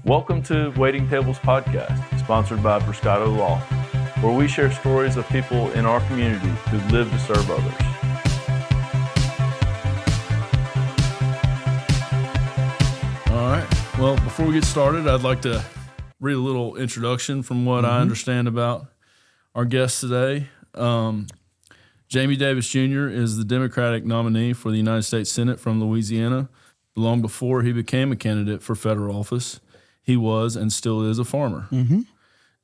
Welcome to Waiting Tables Podcast, sponsored by Bruscato Law, where we share stories of people in our community who live to serve others. All right. Well, before we get started, I'd like to read a little introduction from what I understand about our guest today. Jamie Davis Jr. is the Democratic nominee for the United States Senate from Louisiana. Long before he became a candidate for federal office, he was and still is a farmer.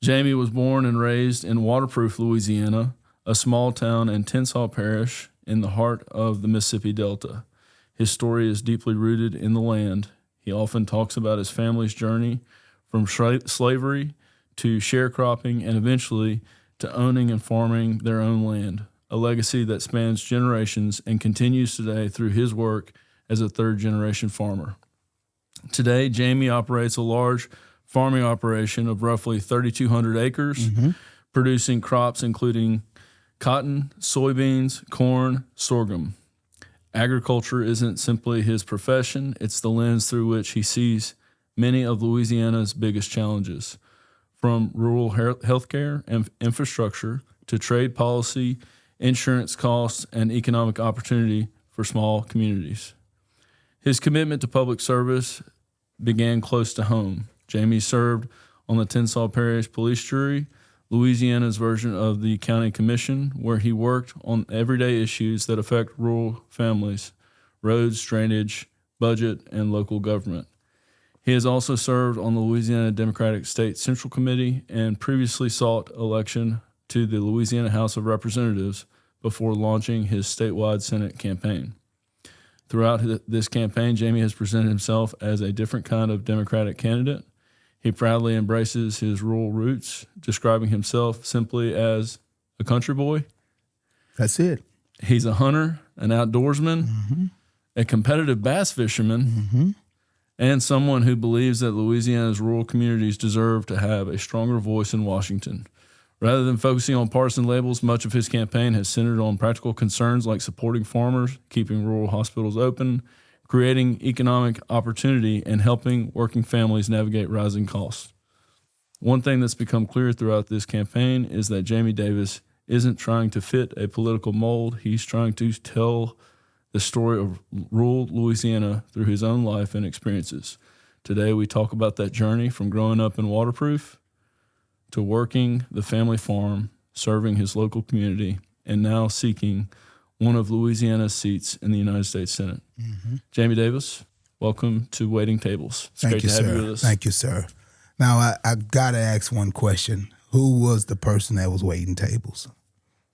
Jamie was born and raised in Waterproof, Louisiana, a small town and Tenshaw parish in the heart of the Mississippi Delta. His story is deeply rooted in the land. He often talks about his family's journey from slavery to sharecropping and eventually to owning and farming their own land, a legacy that spans generations and continues today through his work as a third-generation farmer. Today, Jamie operates a large farming operation of roughly 3,200 acres, producing crops including cotton, soybeans, corn, sorghum. Agriculture isn't simply his profession, it's the lens through which he sees many of Louisiana's biggest challenges, from rural healthcare and infrastructure to trade policy, insurance costs, and economic opportunity for small communities. His commitment to public service began close to home. Jamie served on the Tenshaw Parish Police Jury, Louisiana's version of the County Commission, where he worked on everyday issues that affect rural families, roads, drainage, budget, and local government. He has also served on the Louisiana Democratic State Central Committee and previously sought election to the Louisiana House of Representatives before launching his statewide Senate campaign. Throughout this campaign, Jamie has presented himself as a different kind of Democratic candidate. He proudly embraces his rural roots, describing himself simply as a country boy. That's it. He's a hunter, an outdoorsman, a competitive bass fisherman, and someone who believes that Louisiana's rural communities deserve to have a stronger voice in Washington. Rather than focusing on partisan labels, much of his campaign has centered on practical concerns like supporting farmers, keeping rural hospitals open, creating economic opportunity, and helping working families navigate rising costs. One thing that's become clear throughout this campaign is that Jamie Davis isn't trying to fit a political mold. He's trying to tell the story of rural Louisiana through his own life and experiences. Today, we talk about that journey from growing up in Waterproof to working the family farm, serving his local community, and now seeking one of Louisiana's seats in the United States Senate. Jamie Davis, welcome to Waiting Tables. It's great to have you with us. Thank you, sir. Now, I got to ask one question. Who was the person that was waiting tables?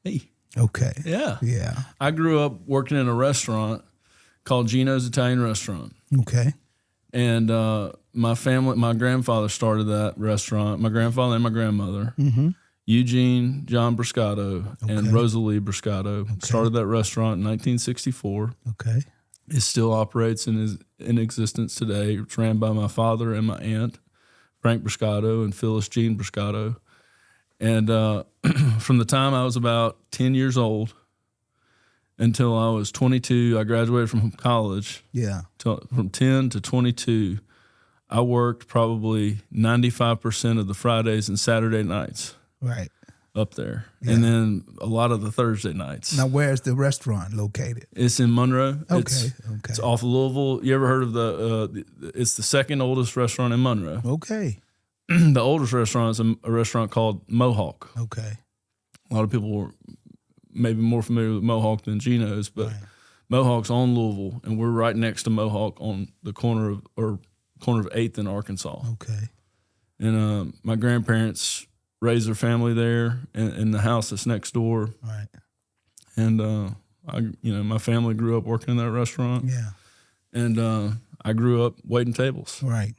Me. Okay. Yeah. Yeah. I grew up working in a restaurant called Gino's Italian Restaurant. Okay. And my grandfather started that restaurant, my grandfather and my grandmother, Eugene John Bruscato and Rosalie Bruscato started that restaurant in 1964. Okay. It still operates and is in existence today. It's ran by my father and my aunt, Frank Bruscato and Phyllis Jean Bruscato. And from the time I was about 10 years old until I was 22, I graduated from college. Yeah. From 10 to 22, I worked probably 95% of the Fridays and Saturday nights. Right. Up there. Yeah. And then a lot of the Thursday nights. Now, where's the restaurant located? It's in Monroe. Okay. It's off of Louisville. You ever heard of it's the second oldest restaurant in Monroe. Okay. The oldest restaurant is a restaurant called Mohawk. Okay. A lot of people were maybe more familiar with Mohawk than Gino's, but Mohawk's on Louisville, and we're right next to Mohawk on the corner of 8th and Arkansas. Okay. And my grandparents raised their family there in the house that's next door. Right. And my family grew up working in that restaurant. Yeah. And I grew up waiting tables. Right.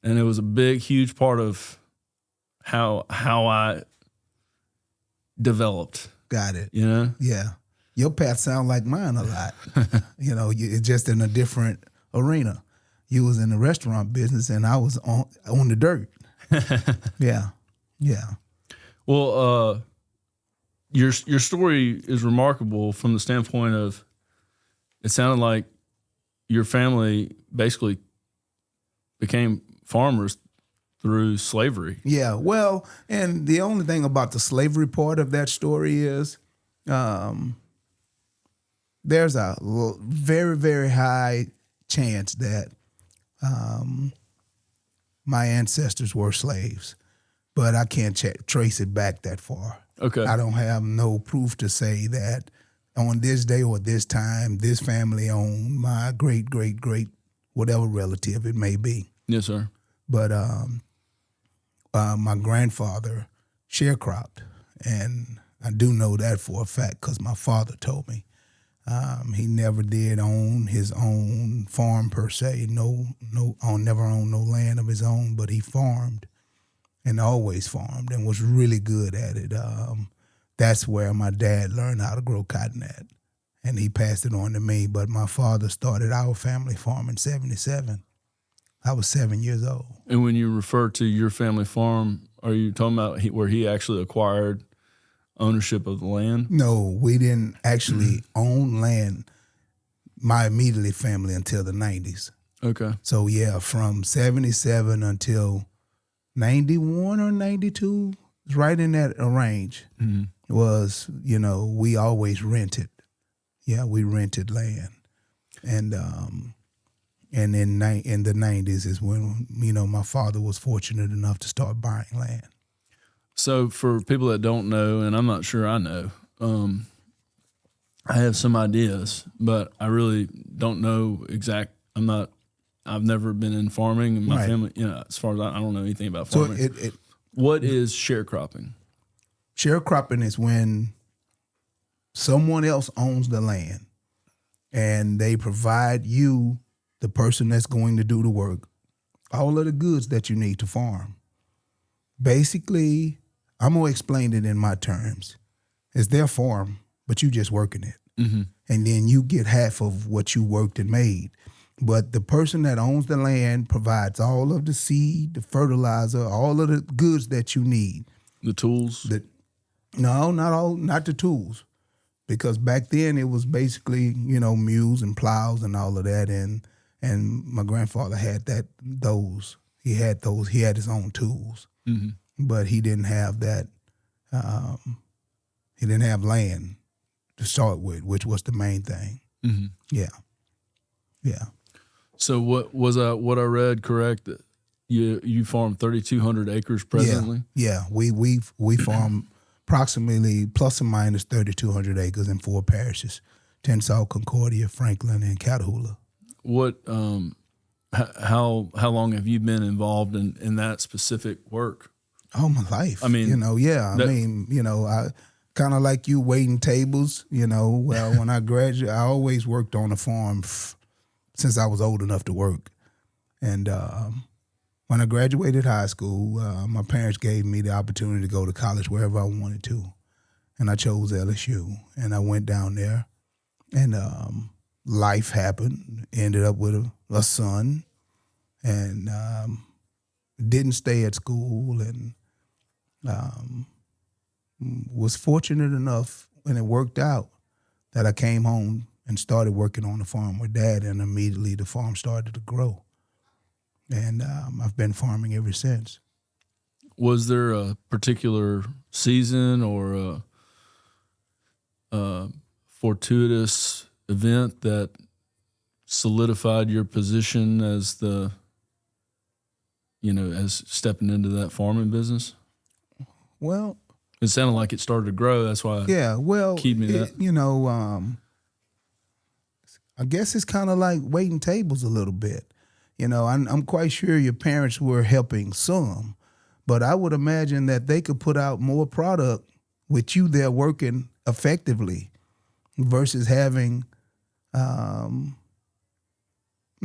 And it was a big, huge part of how I developed. Got it. You know? Yeah. Your path sound like mine a lot. It's just in a different arena. You was in the restaurant business, and I was on the dirt. Yeah. Yeah. Well, your story is remarkable from the standpoint of it sounded like your family basically became farmers through slavery. Yeah, well, and the only thing about the slavery part of that story is there's a very, very high chance that my ancestors were slaves, but I can't trace it back that far. Okay. I don't have no proof to say that on this day or this time, this family owned my great, great, great, whatever relative it may be. Yes, sir. But my grandfather sharecropped, and I do know that for a fact because my father told me. He never did own his own farm per se. Never owned no land of his own, but he farmed and always farmed and was really good at it. That's where my dad learned how to grow cotton at, and he passed it on to me. But my father started our family farm in '77. I was 7 years old. And when you refer to your family farm, are you talking about where he actually acquired ownership of the land? No, we didn't actually own land, my immediate family, until the 90s. Okay. So, yeah, from 77 until 91 or 92, right in that range, was, we always rented. Yeah, we rented land. And in the 90s is when, my father was fortunate enough to start buying land. So for people that don't know, and I'm not sure I know, I have some ideas, but I really don't know I've never been in farming, and my family, as far as I don't know anything about farming. So what is sharecropping? Sharecropping is when someone else owns the land and they provide you, the person that's going to do the work, all of the goods that you need to farm. Basically, I'm going to explain it in my terms. It's their farm, but you just working it. Mm-hmm. And then you get half of what you worked and made. But the person that owns the land provides all of the seed, the fertilizer, all of the goods that you need. The tools? No, not the tools. Because back then it was basically, mules and plows and all of that. And my grandfather had those. He had his own tools. Mm-hmm. But he didn't have that. He didn't have land to start with, which was the main thing. Mm-hmm. Yeah. So what I read correct? That you farm 3,200 acres presently. Yeah. We farm approximately plus or minus 3,200 acres in 4 parishes: Tensall, Concordia, Franklin, and Catahoula. What? How long have you been involved in that specific work? All my life. I mean, I kind of like you, waiting tables. Well, when I graduated, I always worked on a farm since I was old enough to work. And when I graduated high school, my parents gave me the opportunity to go to college wherever I wanted to. And I chose LSU. And I went down there. And life happened. Ended up with a son. And didn't stay at school. And was fortunate enough, and it worked out, that I came home and started working on the farm with Dad, and immediately the farm started to grow. And I've been farming ever since. Was there a particular season or a fortuitous event that solidified your position as as stepping into that farming business? Well, it sounded like it started to grow. That's why. Yeah. Well, keyed me that. I guess it's kind of like waiting tables a little bit. I'm quite sure your parents were helping some, but I would imagine that they could put out more product with you there working effectively versus having. Now,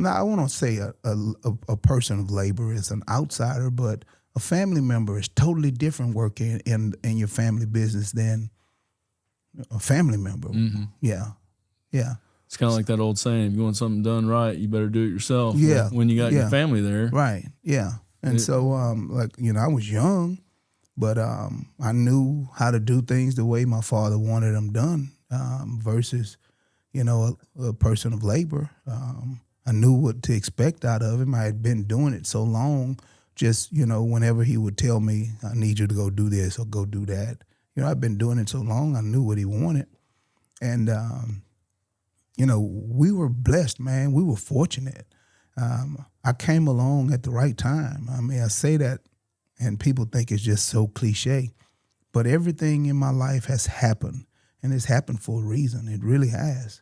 I want to say a person of labor is an outsider, but a family member is totally different working in your family business than a family member. Mm-hmm. Yeah. It's kind of like that old saying, if you want something done right, you better do it yourself. Yeah. When you got your family there. Right, yeah. And so, I was young, but I knew how to do things the way my father wanted them done versus, a person of labor. I knew what to expect out of him. I had been doing it so long. Just, whenever he would tell me, I need you to go do this or go do that. I've been doing it so long, I knew what he wanted. And, we were blessed, man. We were fortunate. I came along at the right time. I mean, I say that and people think it's just so cliche, but everything in my life has happened, and it's happened for a reason. It really has.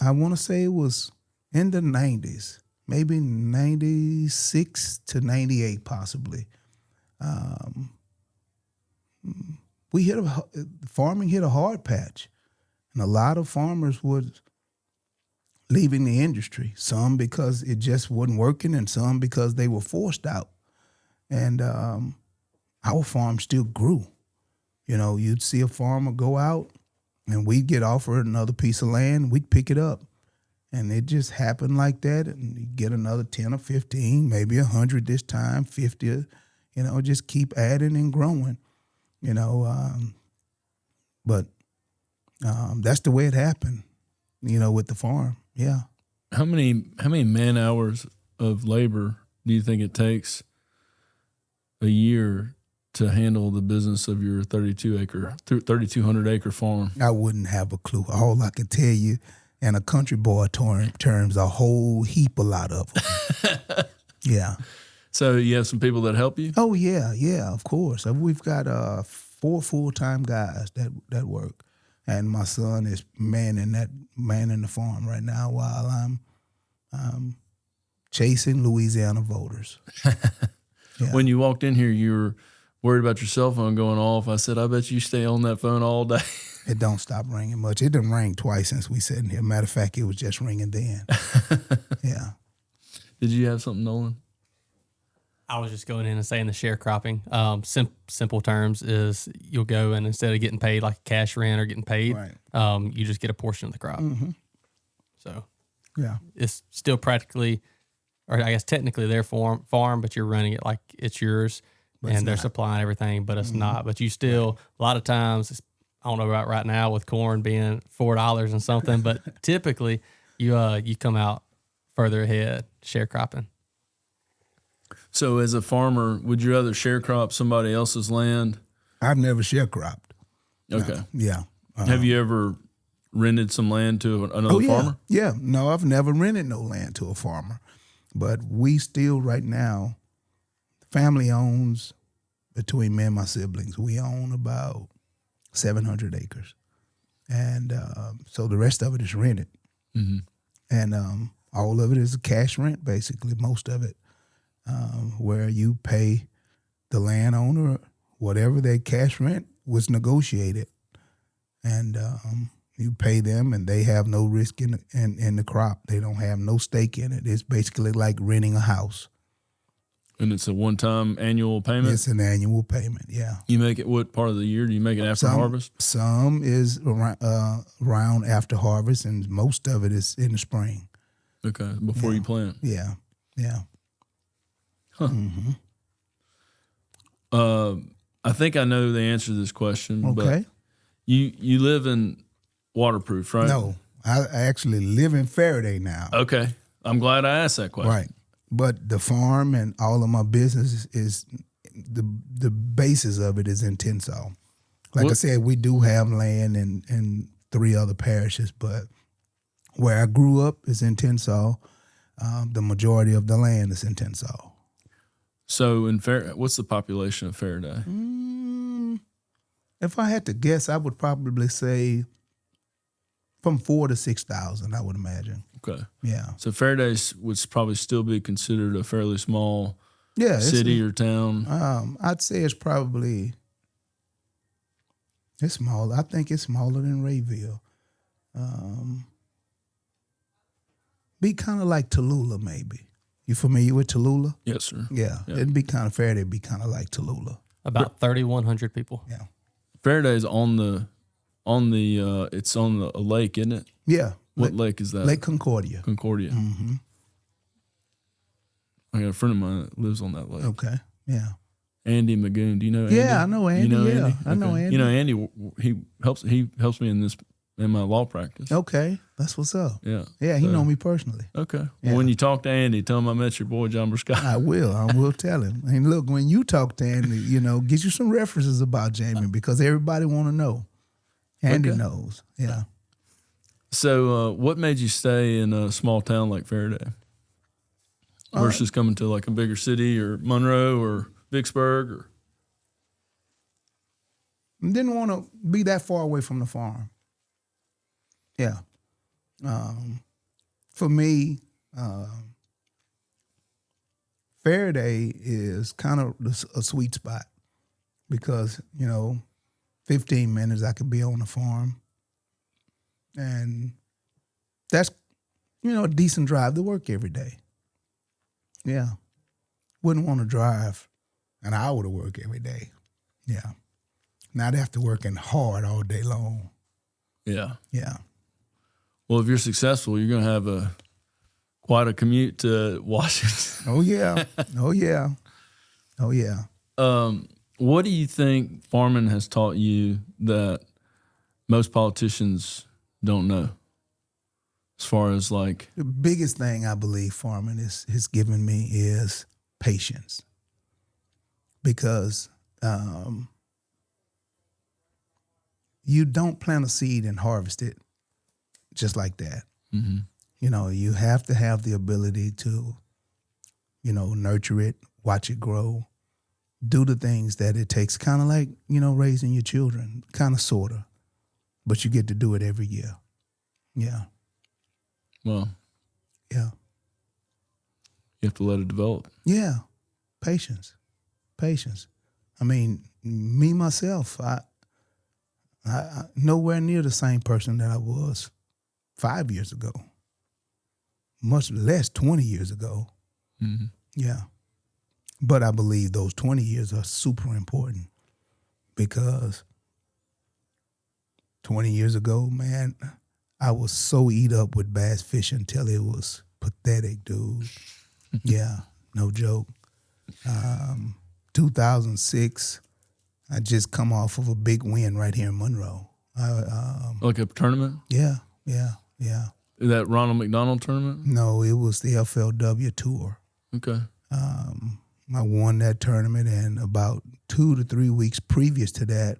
I want to say it was in the 90s, maybe 96 to 98 possibly. Farming hit a hard patch, and a lot of farmers were leaving the industry, some because it just wasn't working and some because they were forced out. And our farm still grew. You'd see a farmer go out and we'd get offered another piece of land, we'd pick it up. And it just happened like that, and you get another 10 or 15, maybe 100 this time, 50, just keep adding and growing, But that's the way it happened, with the farm. Yeah. How many man hours of labor do you think it takes a year to handle the business of your 3,200 acre farm? I wouldn't have a clue. All I can tell you, in a country boy terms, a whole heap a lot of them. Yeah. So you have some people that help you? Oh yeah, of course. We've got 4 full-time guys that work. And my son is manning the farm right now while I'm chasing Louisiana voters. Yeah. When you walked in here, you were worried about your cell phone going off. I said, I bet you stay on that phone all day. It don't stop ringing much. It done rang twice since we sat in here. Matter of fact, it was just ringing then. Yeah. Did you have something, Nolan? I was just going in and saying the sharecropping. Simple terms is you'll go and instead of getting paid like cash rent or getting paid, Right. You just get a portion of the crop. Mm-hmm. So Yeah. it's still practically, or I guess technically their farm, but you're running it like it's yours, and they're supplying everything, but it's not. But you still, a lot of times, I don't know about right now with corn being $4 and something, but typically you come out further ahead sharecropping. So as a farmer, would you rather sharecrop somebody else's land? I've never sharecropped. Okay. No. Yeah. Have you ever rented some land to another farmer? Yeah. No, I've never rented no land to a farmer. But we still right now, family owns, between me and my siblings, we own about 700 acres. And so the rest of it is rented. Mm-hmm. And all of it is a cash rent, basically, most of it, where you pay the landowner whatever their cash rent was negotiated. And you pay them, and they have no risk in the crop. They don't have no stake in it. It's basically like renting a house. And it's a one-time annual payment? It's an annual payment, yeah. You make it what part of the year? Do you make it after harvest? Some is around after harvest, and most of it is in the spring. Okay, before you plant. Yeah, yeah. Huh. Mm-hmm. I think I know the answer to this question. Okay. But you live in Waterproof, right? No, I actually live in Faraday now. Okay. I'm glad I asked that question. Right. But the farm and all of my business is the basis of it is in Tensas. Like I said, we do have land in 3 other parishes, but where I grew up is in Tensas. The majority of the land is in Tensas. So what's the population of Faraday? If I had to guess, I would probably say from 4,000 to 6,000, I would imagine. Okay. Yeah. So Faraday would probably still be considered a fairly small city or town. I'd say it's small. I think it's smaller than Rayville. Be kind of like Tallulah, maybe. You familiar with Tallulah? Yes, sir. Yeah. It'd be kind of Faraday. It'd be kind of like Tallulah. About 3,100 people. Yeah. Faraday's on the it's on the lake, isn't it? Yeah. What lake is that? Lake Concordia. Concordia. Mm-hmm. I got a friend of mine that lives on that lake. Okay. Yeah. Andy Magoon. Do you know Andy? Yeah, I know Andy. You know yeah, Andy? I know Okay. Andy. You know Andy. He helps me in my law practice. Okay. That's what's up. Yeah. Yeah, he know me personally. Okay. Yeah. Well, when you talk to Andy, tell him I met your boy, John Bruscato. I will tell him. And look, when you talk to Andy, get you some references about Jamie because everybody want to know. Andy knows. Yeah. So what made you stay in a small town like Faraday versus coming to like a bigger city or Monroe or Vicksburg? Or didn't want to be that far away from the farm. Yeah. For me, Faraday is kind of a sweet spot because, 15 minutes I could be on the farm. And that's, a decent drive to work every day. Yeah. Wouldn't want to drive an hour to work every day. Yeah. Not after working hard all day long. Yeah. Yeah. Well, if you're successful, you're going to have quite a commute to Washington. Oh, yeah. Oh, yeah. Oh, yeah. What do you think farming has taught you that most politicians don't know? As far as like the biggest thing I believe farming has given me is patience. Because you don't plant a seed and harvest it just like that. Mm-hmm. You have to have the ability to, nurture it, watch it grow, do the things that it takes, kind of like, raising your children, kind of, sort of. But you get to do it every year. Yeah. Well, yeah. You have to let it develop. Yeah. Patience. I mean, me, myself, I nowhere near the same person that I was 5 years ago, much less 20 years ago. Mm-hmm. Yeah. But I believe those 20 years are super important because 20 years ago, man, I was so eat up with bass fishing till it was pathetic, dude. Yeah, no joke. 2006, I just come off of a big win right here in Monroe. Like a tournament? Yeah. That Ronald McDonald tournament? No, it was the FLW tour. Okay. I won that tournament, and about 2 to 3 weeks previous to that,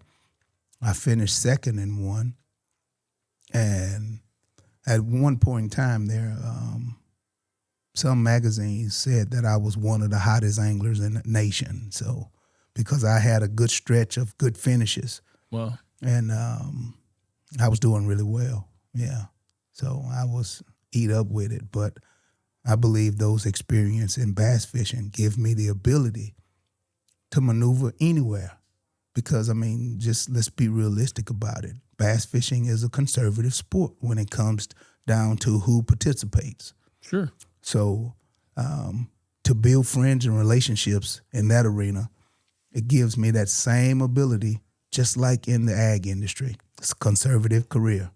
I finished second in one. And at one point in time there, some magazines said that I was one of the hottest anglers in the nation. So, because I had a good stretch of good finishes. Wow. And I was doing really well. Yeah. So I was eat up with it. But I believe those experiences in bass fishing give me the ability to maneuver anywhere. Because, just let's be realistic about it. Bass fishing is a conservative sport when it comes down to who participates. Sure. So to build friends and relationships in that arena, it gives me that same ability, just like in the ag industry. It's a conservative career.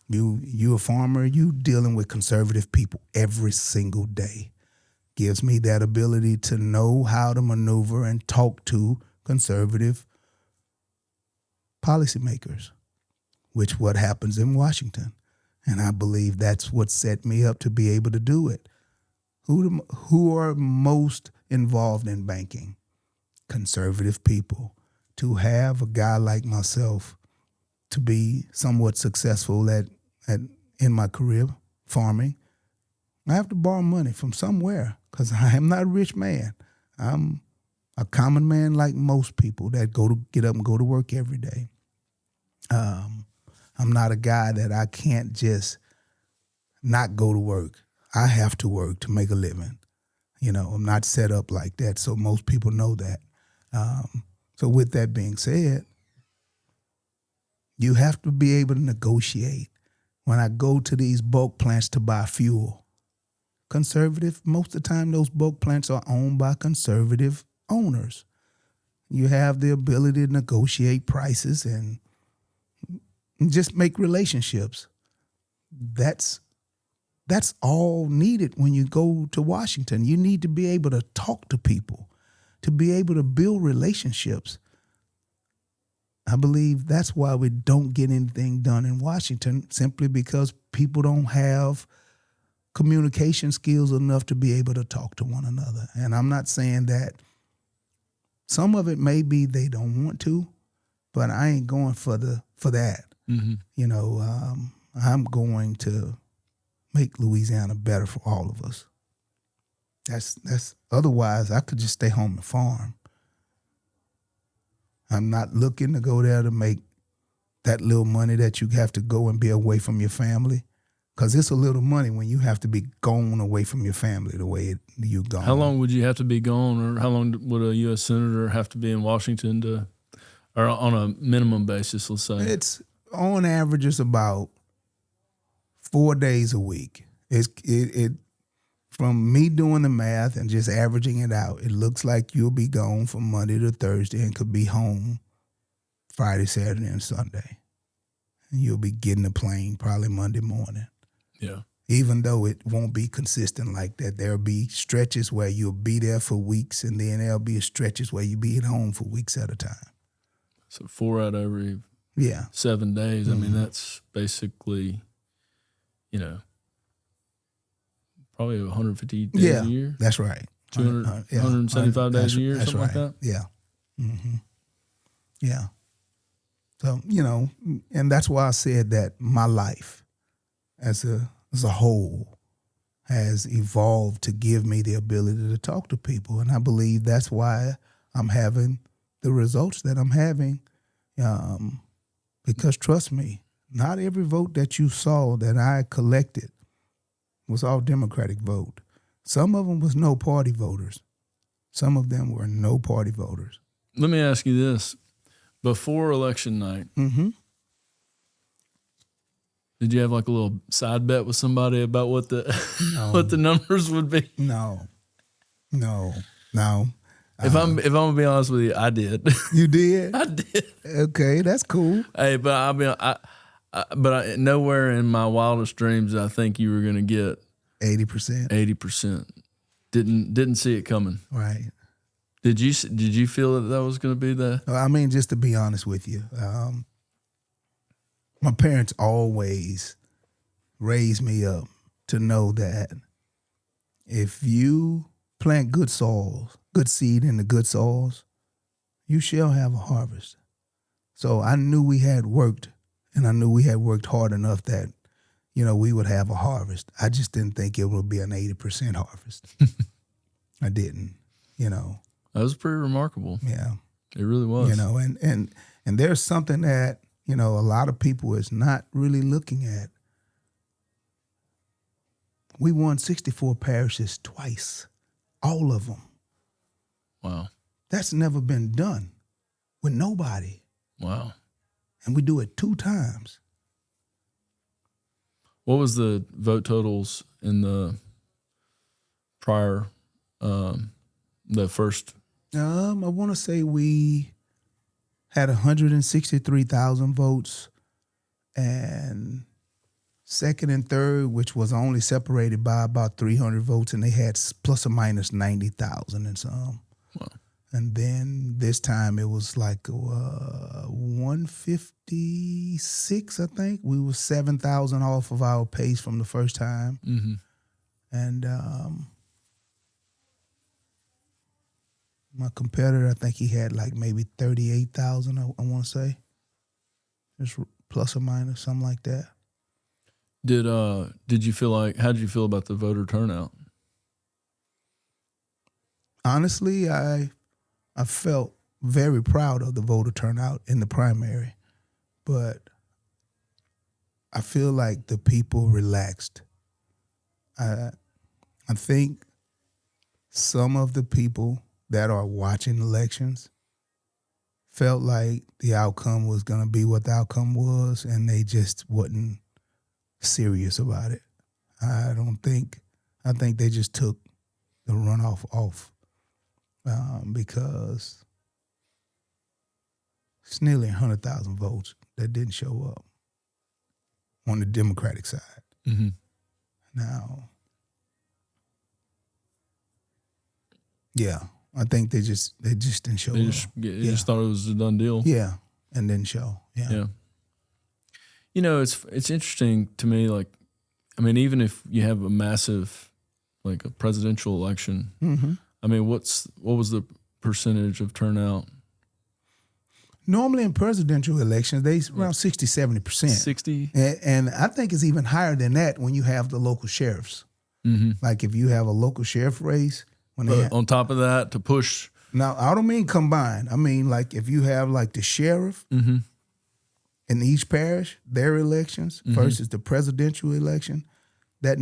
You a farmer, you dealing with conservative people every single day. Gives me that ability to know how to maneuver and talk to conservative policymakers, which what happens in Washington. And I believe that's what set me up to be able to do it. Who are most involved in banking? Conservative people. To have a guy like myself to be somewhat successful in my career, farming, I have to borrow money from somewhere because I am not a rich man. I'm a common man like most people that get up and go to work every day. I'm not a guy that I can't just not go to work. I have to work to make a living. I'm not set up like that, so most people know that. So with that being said, you have to be able to negotiate. When I go to these bulk plants to buy fuel, conservative, most of the time those bulk plants are owned by conservative owners. You have the ability to negotiate prices and just make relationships. That's all needed when you go to Washington. You need to be able to talk to people, to be able to build relationships. I believe that's why we don't get anything done in Washington, simply because people don't have communication skills enough to be able to talk to one another. And I'm not saying that some of it may be they don't want to, but I ain't going for that. Mm-hmm. You know, I'm going to make Louisiana better for all of us. That's otherwise I could just stay home and farm. I'm not looking to go there to make that little money that you have to go and be away from your family, because it's a little money when you have to be gone away from your family the way you're gone. How long would you have to be gone, or how long would a U.S. senator have to be in Washington or on a minimum basis, let's say? It's on average, it's about 4 days a week. It from me doing the math and just averaging it out, it looks like you'll be gone from Monday to Thursday and could be home Friday, Saturday, and Sunday. And you'll be getting the plane probably Monday morning. Yeah. Even though it won't be consistent like that. There'll be stretches where you'll be there for weeks, and then there'll be stretches where you'll be at home for weeks at a time. So 4 out of every 7 days. Mm-hmm. I mean, that's basically, probably 150 days a year. That's right. 175 days a year, that's something right. like that. Yeah. Mm-hmm. Yeah. So, and that's why I said that my life as a whole has evolved to give me the ability to talk to people. And I believe that's why I'm having the results that I'm having. Because trust me, not every vote that you saw that I collected was all Democratic vote. Some of them was no party voters. Some of them were no party voters. Let me ask you this. Before election night, Mm-hmm. did you have like a little side bet with somebody about what the No. what the numbers would be? No. If I'm gonna be honest with you, I did. You did? I did. Okay, that's cool. Hey, but nowhere in my wildest dreams did I think you were gonna get 80%. 80%. Didn't see it coming. Right. Did you feel that was gonna be the? I mean, just to be honest with you, my parents always raised me up to know that if you plant good soils, good seed in the good soils, you shall have a harvest. So I knew we had worked, and I knew we had worked hard enough that, we would have a harvest. I just didn't think it would be an 80% harvest. I didn't, That was pretty remarkable. Yeah. It really was. And there's something that, a lot of people is not really looking at. We won 64 parishes twice, all of them. Wow. That's never been done with nobody. Wow. And we do it 2 times. What was the vote totals in the prior, the first? I want to say we had 163,000 votes, and second and third, which was only separated by about 300 votes, and they had plus or minus 90,000 and some. Wow. And then this time it was like 156, I think. We were 7,000 off of our pace from the first time. Mm-hmm. And my competitor, I think he had like maybe 38,000, I want to say. Just plus or minus, something like that. Did you feel like, how did you feel about the voter turnout? Honestly, I felt very proud of the voter turnout in the primary, but I feel like the people relaxed. I think some of the people that are watching elections felt like the outcome was going to be what the outcome was, and they just wasn't serious about it. I think they just took the runoff off. Because it's nearly 100,000 votes that didn't show up on the Democratic side. Mm-hmm. Now, yeah, I think they just didn't show up. They just thought it was a done deal. Yeah, and didn't show. Yeah. You know, it's interesting to me. Like, I mean, even if you have a massive, like a presidential election, I mean, what was the percentage of turnout? Normally in presidential elections, they around 60, 70%. 60? And I think it's even higher than that when you have the local sheriffs. Like if you have a local sheriff race. On top of that, to push. Now, I don't mean combined. I mean like if you have like the sheriff in each parish, their elections versus the presidential election, that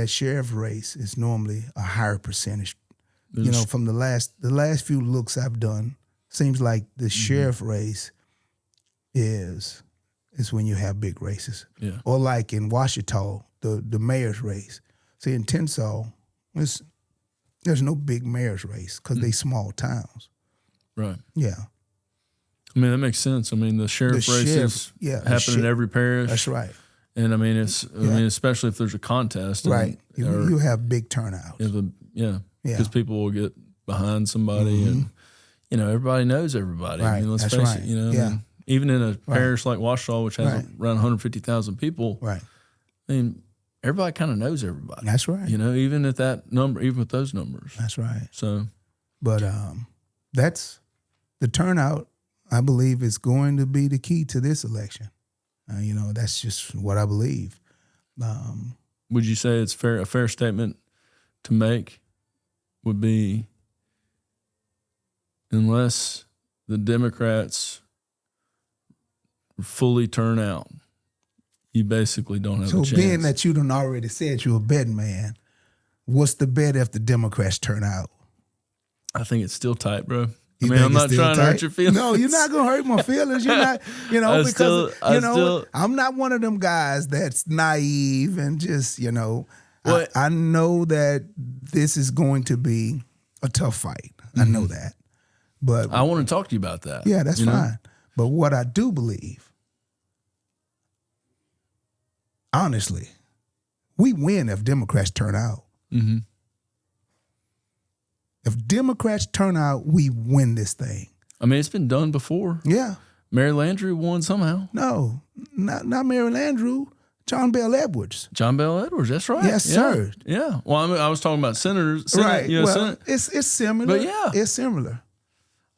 sheriff race is normally a higher percentage. You know, from the last few looks I've done, seems like the sheriff race is when you have big races. Yeah. Or like in Washita, the mayor's race. See, in Tensas, there's no big mayor's race because they small towns. Right. Yeah. I mean, that makes sense. I mean, the sheriff races happen in every parish. That's right. And I mean, I mean, especially if there's a contest. Right. You have big turnouts. Because people will get behind somebody and, you know, everybody knows everybody. Right. I mean, let's That's face right. it, you know. Yeah. I mean, even in a parish like Washita, which has around 150,000 people, Right. I mean, everybody kind of knows everybody. That's right. You know, even at that number, even with those numbers. That's right. So, but that's the turnout. I believe is going to be the key to this election. You know, that's just what I believe. would you say it's a fair statement to make would be unless the Democrats fully turn out, you basically don't have a chance. So being that you done already said you're a betting man, what's the bet if the Democrats turn out? I think it's still tight, bro. I You mean, think I'm it's not still trying to tight? hurt your feelings. No, you're not gonna hurt my feelings. You're not, you know, I'm not one of them guys that's naive and just, you know, I know that this is going to be a tough fight. I know that. But I want to talk to you about that. yeah, that's fine. But what I do believe, honestly, we win if Democrats turn out. Mm-hmm. If Democrats turn out, we win this thing. I mean, it's been done before. Yeah. Mary Landrieu won somehow. No, not Mary Landrieu. John Bell Edwards. John Bell Edwards, that's right. Yes, sir. Yeah. Well, I mean, I was talking about senators. Right. You know, well, it's similar. But yeah. It's similar.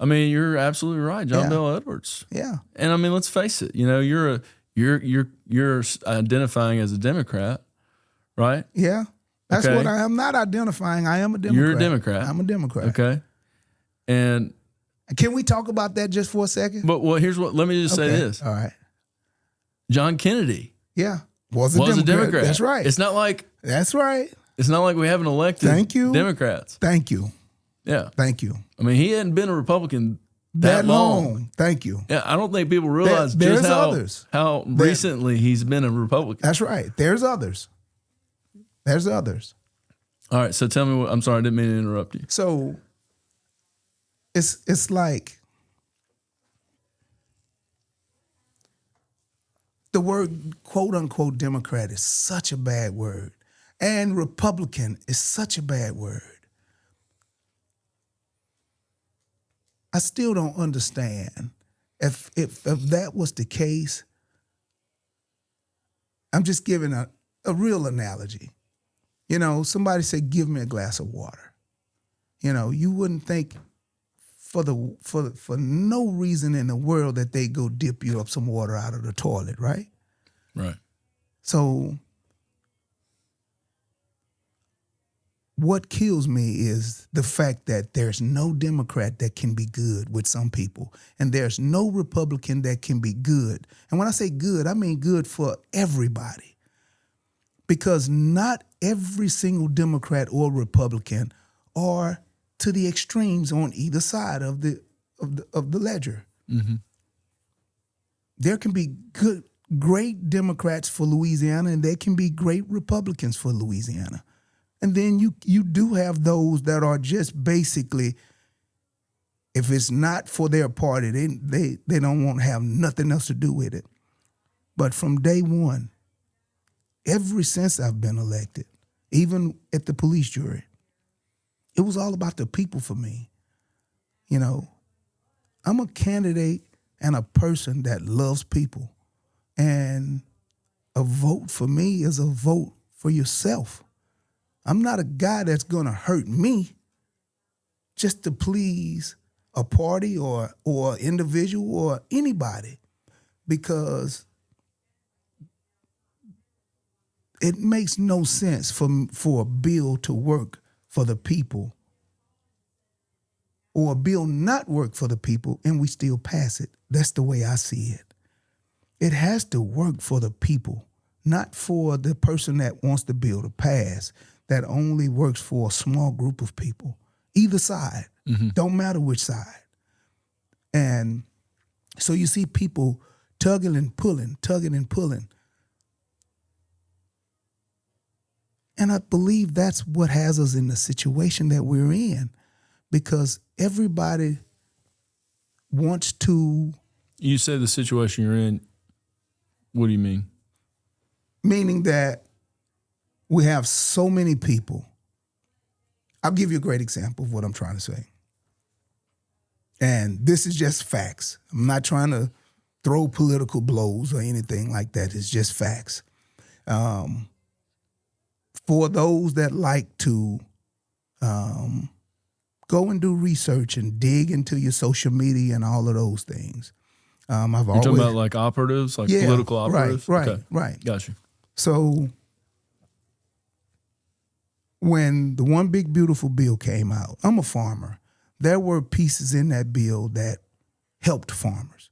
I mean, you're absolutely right. John Bell Edwards. Yeah. And I mean, let's face it. You know, you're identifying as a Democrat, right? Yeah. That's Okay. what I am not identifying. I am a Democrat. You're a Democrat. I'm a Democrat. Okay. And can we talk about that just for a second? but well, let me just say this. All right. John Kennedy Yeah. Was a Democrat. That's right. It's not like we haven't elected Thank you. Democrats. Thank you. Yeah. Thank you. I mean, he hadn't been a Republican that long. Thank you. Yeah, I don't think people realize There's just others. how recently he's been a Republican. That's right. There's others. There's others. All right, so tell me I'm sorry, I didn't mean to interrupt you. So it's like the word quote unquote Democrat is such a bad word. And Republican is such a bad word. I still don't understand if that was the case. I'm just giving a real analogy. You know, somebody said, "Give me a glass of water." You know, you wouldn't think for no reason in the world that they go dip you up some water out of the toilet, right? Right. So what kills me is the fact that there's no Democrat that can be good with some people, and there's no Republican that can be good. And when I say good, I mean good for everybody. Because not every single Democrat or Republican are to the extremes on either side of the ledger. Mm-hmm. There can be great Democrats for Louisiana, and there can be great Republicans for Louisiana. And then you do have those that are just basically, if it's not for their party, they don't want to have nothing else to do with it. But from day one, ever since I've been elected, even at the police jury, it was all about the people for me. You know, I'm a candidate and a person that loves people. And a vote for me is a vote for yourself. I'm not a guy that's going to hurt me just to please a party or individual or anybody, because it makes no sense for a bill to work for the people or a bill not work for the people and we still pass it. That's the way I see it. It has to work for the people, not for the person that wants the bill to pass, that only works for a small group of people. Either side, don't matter which side. And so you see people tugging and pulling. And I believe that's what has us in the situation that we're in, because everybody wants to. You said the situation you're in. What do you mean? Meaning that we have so many people. I'll give you a great example of what I'm trying to say. And this is just facts. I'm not trying to throw political blows or anything like that. It's just facts. For those that like to go and do research and dig into your social media and all of those things. You're talking about like operatives, like political operatives? Right. Got you. So when the One Big Beautiful Bill came out, I'm a farmer. There were pieces in that bill that helped farmers.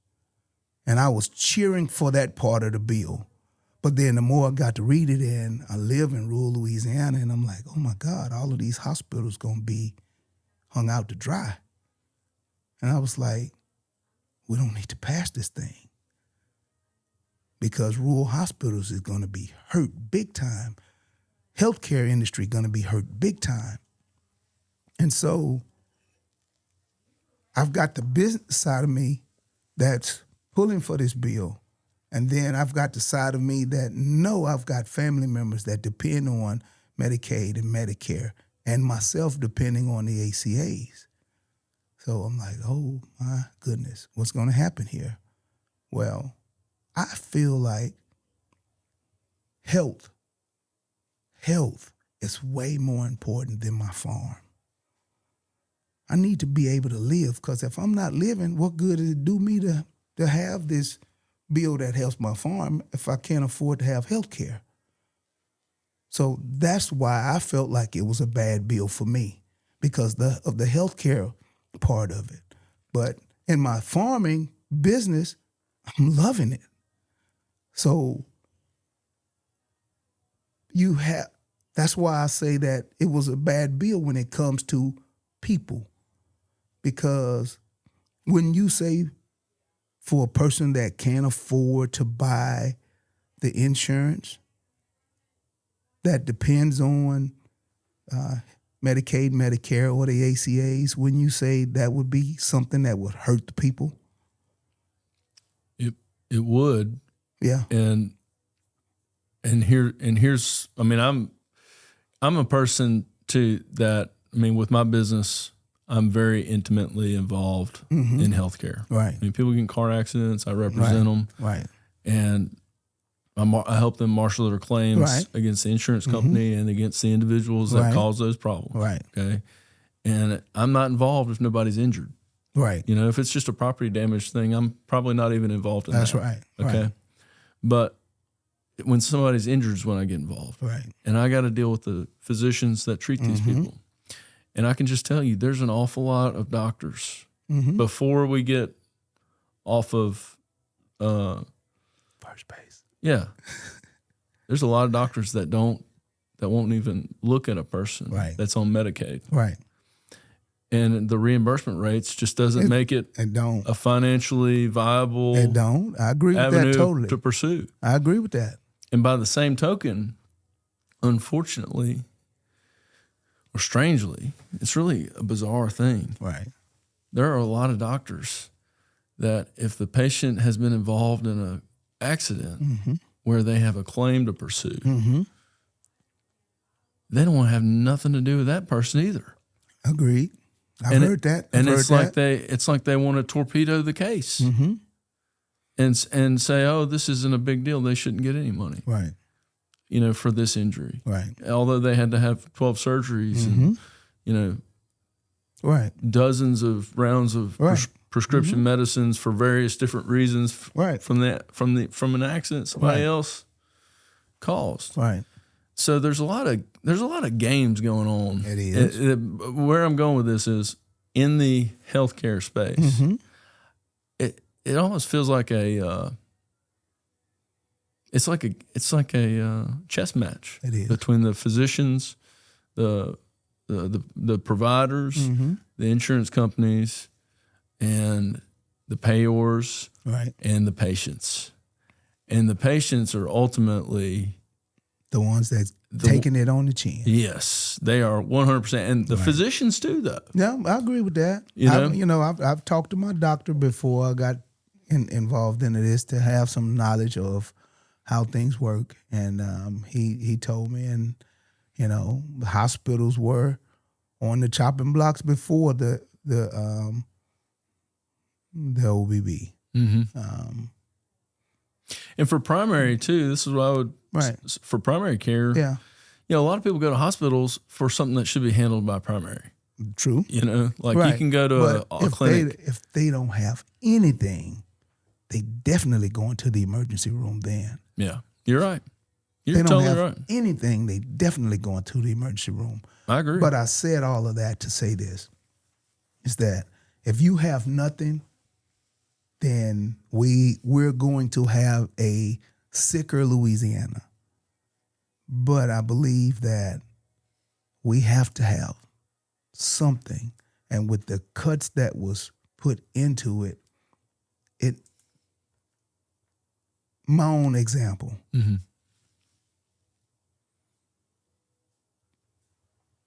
And I was cheering for that part of the bill. But then the more I got to read it, and I live in rural Louisiana, and I'm like, oh my God, all of these hospitals going to be hung out to dry. And I was like, we don't need to pass this thing, because rural hospitals is going to be hurt big time. Healthcare industry going to be hurt big time. And so I've got the business side of me that's pulling for this bill. And then I've got the side of me that know I've got family members that depend on Medicaid and Medicare, and myself depending on the ACAs. So I'm like, oh my goodness, what's going to happen here? Well, I feel like health is way more important than my farm. I need to be able to live, because if I'm not living, what good does it do me to have this bill that helps my farm if I can't afford to have health care? So that's why I felt like it was a bad bill for me, because of the health care part of it. But in my farming business, I'm loving it. So that's why I say that it was a bad bill when it comes to people. Because when you say for a person that can't afford to buy the insurance that depends on Medicaid, Medicare, or the ACAs, when you say that would be something that would hurt the people? It would. Yeah. And here's, I mean, I'm a person too that, I mean, with my business, I'm very intimately involved in healthcare. Right. I mean, people get in car accidents, I represent them. Right. And I help them marshal their claims against the insurance company and against the individuals that cause those problems. Right. Okay. And I'm not involved if nobody's injured. Right. You know, if it's just a property damage thing, I'm probably not even involved in that. That's right. Okay. Right. But when somebody's injured is when I get involved. Right. And I got to deal with the physicians that treat these people. And I can just tell you, there's an awful lot of doctors before we get off of first base. Yeah. There's a lot of doctors that won't even look at a person that's on Medicaid. Right. And the reimbursement rates just doesn't make it a financially viable I agree with avenue that totally. to pursue. I agree with that. And by the same token, unfortunately, or strangely, it's really a bizarre thing. Right. There are a lot of doctors that if the patient has been involved in an accident where they have a claim to pursue, they don't want to have nothing to do with that person either. Agreed. I've heard that. And it's like they want to torpedo the case. and say, oh, this isn't a big deal. They shouldn't get any money, Right. for this injury. Right. Although they had to have 12 surgeries and, Right. dozens of rounds of prescription medicines for various different reasons from an accident somebody else caused. Right. So there's a lot of games going on. It is. Where I'm going with this is in the healthcare space. It almost feels like it's like a chess match. It is. Between the physicians, the providers, the insurance companies, and the payors, and the patients. And the patients are ultimately the ones that's taking it on the chin. Yes, they are 100%, and the physicians too, though. Yeah, I agree with that. I've talked to my doctor before I got involved into this to have some knowledge of how things work, and he told me, and the hospitals were on the chopping blocks before the OBB. And for primary too, this is what I would for primary care. Yeah, a lot of people go to hospitals for something that should be handled by primary. True. You can go to a clinic. If they don't have anything, they definitely go into the emergency room then. Yeah, you're right. You're they don't totally have right. anything, they definitely go into the emergency room. I agree. But I said all of that to say this, is that if you have nothing, then we're going to have a sicker Louisiana. But I believe that we have to have something. And with the cuts that was put into it, my own example.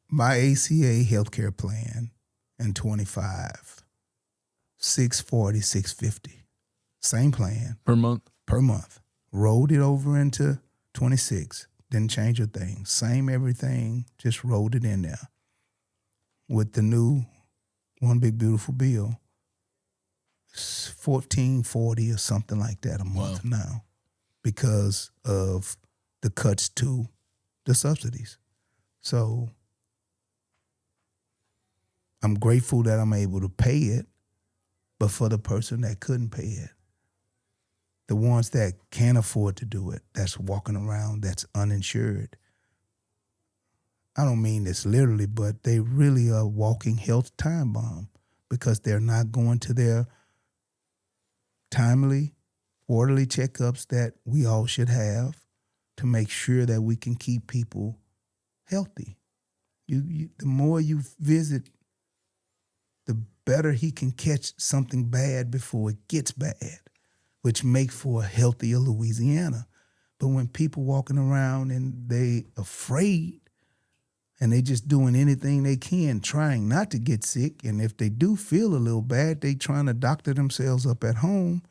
My ACA healthcare plan in 25, $640, $650. Same plan. Per month. Rolled it over into 26. Didn't change a thing. Same everything, just rolled it in there. With the new One Big Beautiful Bill, it's $1,440 or something like that a month now because of the cuts to the subsidies. So I'm grateful that I'm able to pay it, but for the person that couldn't pay it, the ones that can't afford to do it, that's walking around, that's uninsured. I don't mean this literally, but they really are walking health time bomb because they're not going to their timely, quarterly checkups that we all should have to make sure that we can keep people healthy. The more you visit, the better he can catch something bad before it gets bad, which make for a healthier Louisiana. But when people walking around and they afraid and they just doing anything they can, trying not to get sick, and if they do feel a little bad, they trying to doctor themselves up at home,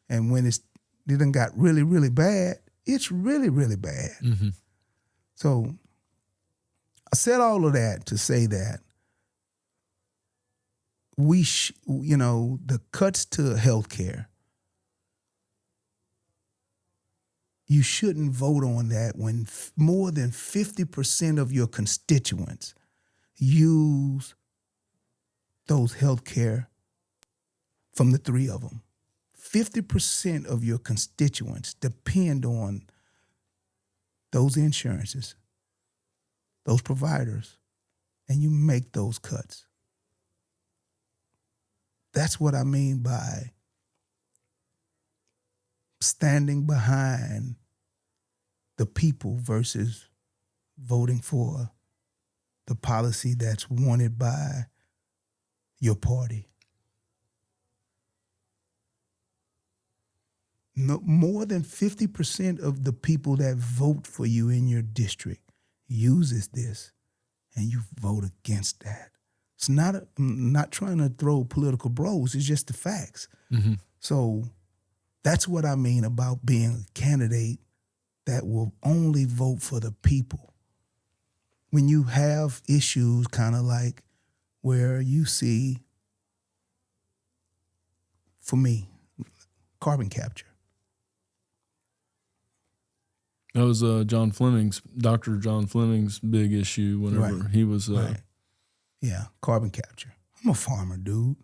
and when they done got really, really bad, it's really, really bad. So I said all of that to say that the cuts to healthcare, you shouldn't vote on that when more than 50% of your constituents use those healthcare from the three of them. 50% of your constituents depend on those insurances, those providers, and you make those cuts. That's what I mean by standing behind the people versus voting for the policy that's wanted by your party. No, more than 50% of the people that vote for you in your district uses this, and you vote against that. It's not I'm not trying to throw political blows. It's just the facts. So that's what I mean about being a candidate that will only vote for the people. When you have issues kind of like where you see, for me, carbon capture. That was Dr. John Fleming's big issue whenever he was. Yeah, carbon capture. I'm a farmer, dude.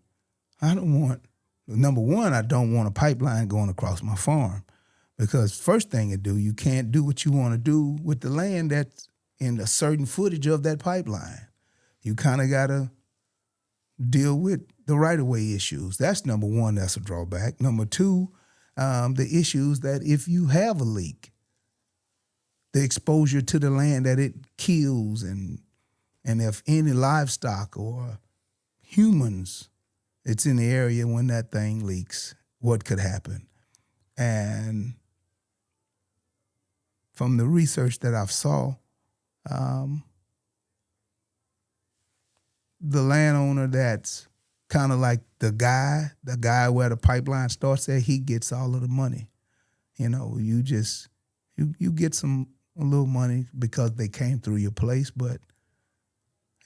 Number one, I don't want a pipeline going across my farm, because first thing it do, you can't do what you want to do with the land that's in a certain footage of that pipeline. You kind of got to deal with the right-of-way issues. That's number one. That's a drawback. Number two, the issues that if you have a leak, the exposure to the land that it kills, and if any livestock or humans, it's in the area when that thing leaks, what could happen? And from the research that I've saw, the landowner that's kind of like the guy where the pipeline starts at, he gets all of the money. You know, you get a little money because they came through your place, but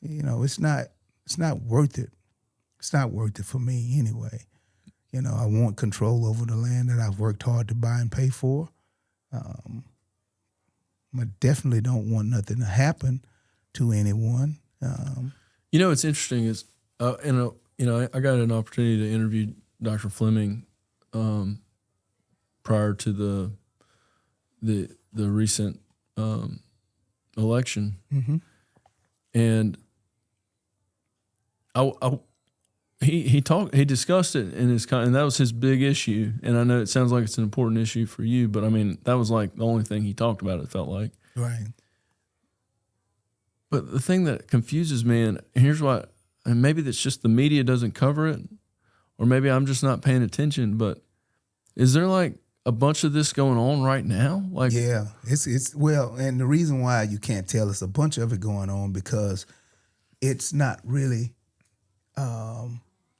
you know, it's not worth it. It's not worth it for me anyway. You know, I want control over the land that I've worked hard to buy and pay for. I definitely don't want nothing to happen to anyone. You know, what's interesting is, I got an opportunity to interview Dr. Fleming prior to the recent election, and he discussed it in his and that was his big issue. And I know it sounds like it's an important issue for you, but I mean, that was like the only thing he talked about, it felt like. Right. But the thing that confuses me, and here's why, and maybe that's just the media doesn't cover it, or maybe I'm just not paying attention, but is there like a bunch of this going on right now? Like, yeah, it's well, and the reason why you can't tell it's a bunch of it going on, because it's not really,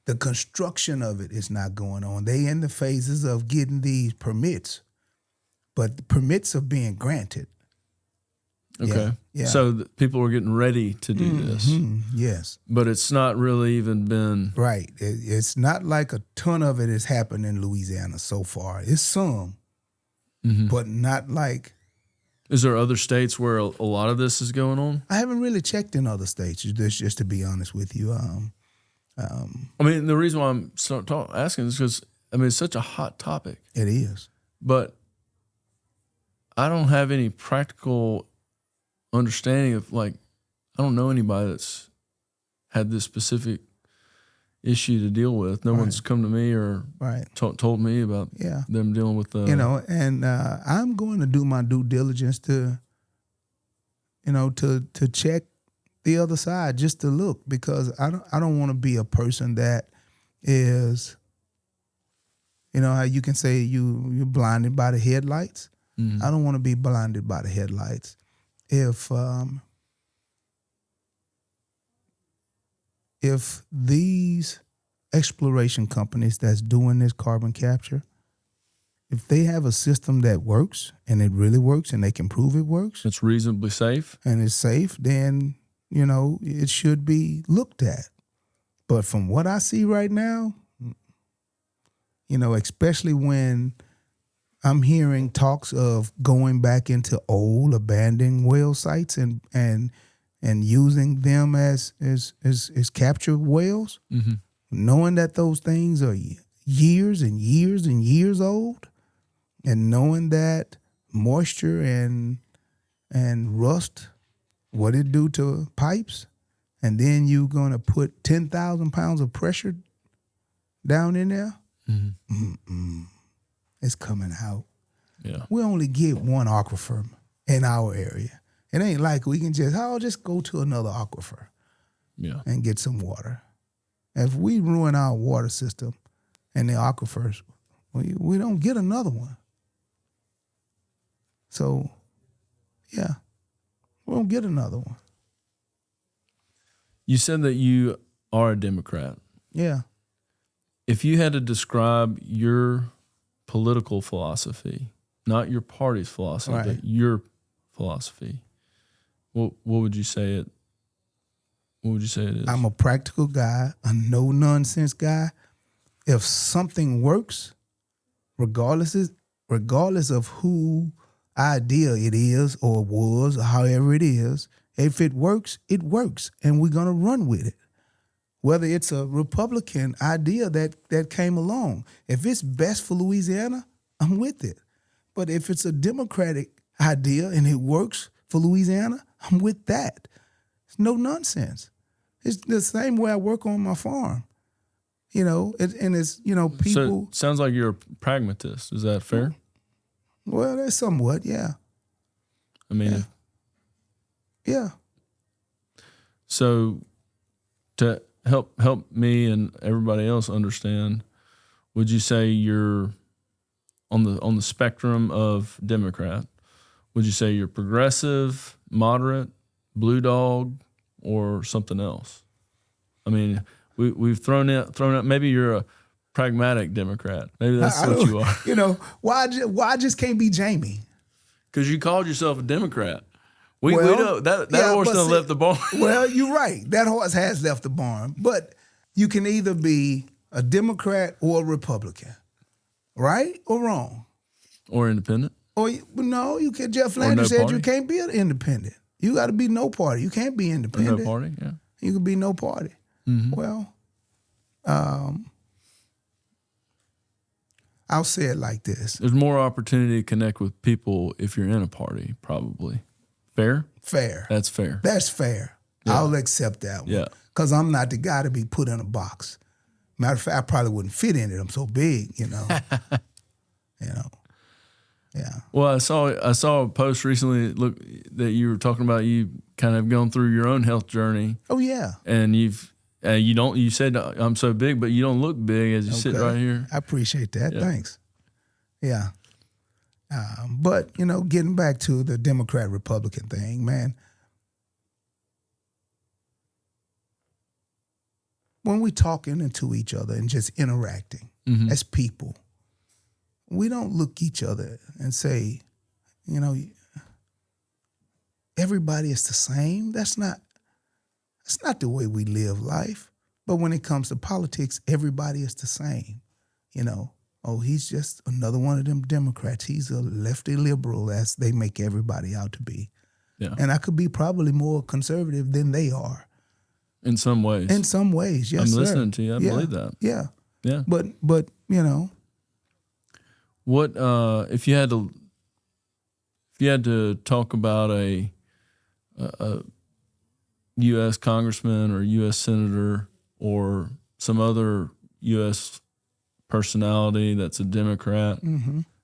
the construction of it is not going on. They in the phases of getting these permits, but the permits are being granted. Okay. Yeah. So people are getting ready to do this. Yes. But it's not really even been. Right. It's not like a ton of it has happened in Louisiana so far. It's some, but not like. Is there other states where a lot of this is going on? I haven't really checked in other states, just to be honest with you. I mean, the reason why I'm asking is because, I mean, it's such a hot topic. It is. But I don't have any practical understanding of, like, I don't know anybody that's had this specific issue to deal with. No one's come to me or told me about them dealing with the. You know, and I'm going to do my due diligence to check the other side, just to look, because I don't want to be a person that is, you know, how you can say you're blinded by the headlights. I don't want to be blinded by the headlights. If these exploration companies that's doing this carbon capture, if they have a system that works and it really works and they can prove it works, it's reasonably safe and it's safe, then, you know, it should be looked at. But from what I see right now, you know, especially when I'm hearing talks of going back into old abandoned well sites and using them as capture wells, knowing that those things are years and years and years old, and knowing that moisture and rust, what it do to pipes, and then you're gonna put 10,000 pounds of pressure down in there. It's coming out. Yeah. We only get one aquifer in our area. It ain't like we can just go to another aquifer and get some water. If we ruin our water system and the aquifers, we don't get another one. So, yeah, we don't get another one. You said that you are a Democrat. Yeah. If you had to describe your political philosophy, not your party's philosophy, but your philosophy, what would you say it? What would you say it is? I'm a practical guy, a no nonsense guy. If something works, regardless of who idea it is or was or however it is, if it works, and we're gonna run with it. Whether it's a Republican idea that came along, if it's best for Louisiana, I'm with it. But if it's a Democratic idea and it works for Louisiana, I'm with that. It's no nonsense. It's the same way I work on my farm. And it's, people. So it sounds like you're a pragmatist. Is that fair? Well, that's somewhat, yeah. I mean, Yeah. So to help me and everybody else understand, would you say you're on the spectrum of Democrat? Would you say you're progressive, moderate, blue dog, or something else? I mean, we've thrown out. Maybe you're a pragmatic Democrat. Maybe that's what you are. Why I just can't be Jamie? Because you called yourself a Democrat. We know that horse done left the barn. Well, you're right. That horse has left the barn. But you can either be a Democrat or a Republican, right or wrong, Or independent. or no, you can. Jeff Landry said party. you can't be an independent. You got to be no party. You can't be Or independent. no party. Yeah. You can be no party. Mm-hmm. Well, I'll say it like this. There's more opportunity to connect with people if you're in a party, probably. Fair? Fair. That's fair. That's fair. Yeah. I'll accept that one. Yeah. Because I'm not the guy to be put in a box. Matter of fact, I probably wouldn't fit in it. I'm so big, Yeah. Well, I saw a post recently that you were talking about you kind of going through your own health journey. Oh, yeah. And you said I'm so big, but you don't look big as you sit right here. I appreciate that. Yeah. Thanks. Yeah. But, getting back to the Democrat-Republican thing, man, when we're talking into each other and just interacting as people, we don't look each other and say, everybody is the same. That's not the way we live life. But when it comes to politics, everybody is the same. Oh, he's just another one of them Democrats. He's a lefty liberal, as they make everybody out to be. Yeah. And I could be probably more conservative than they are. In some ways. In some ways, yes, I'm sir. listening to you. I believe that. Yeah. Yeah. But What if you had to talk about a U.S. congressman or U.S. senator or some other U.S. personality that's a Democrat,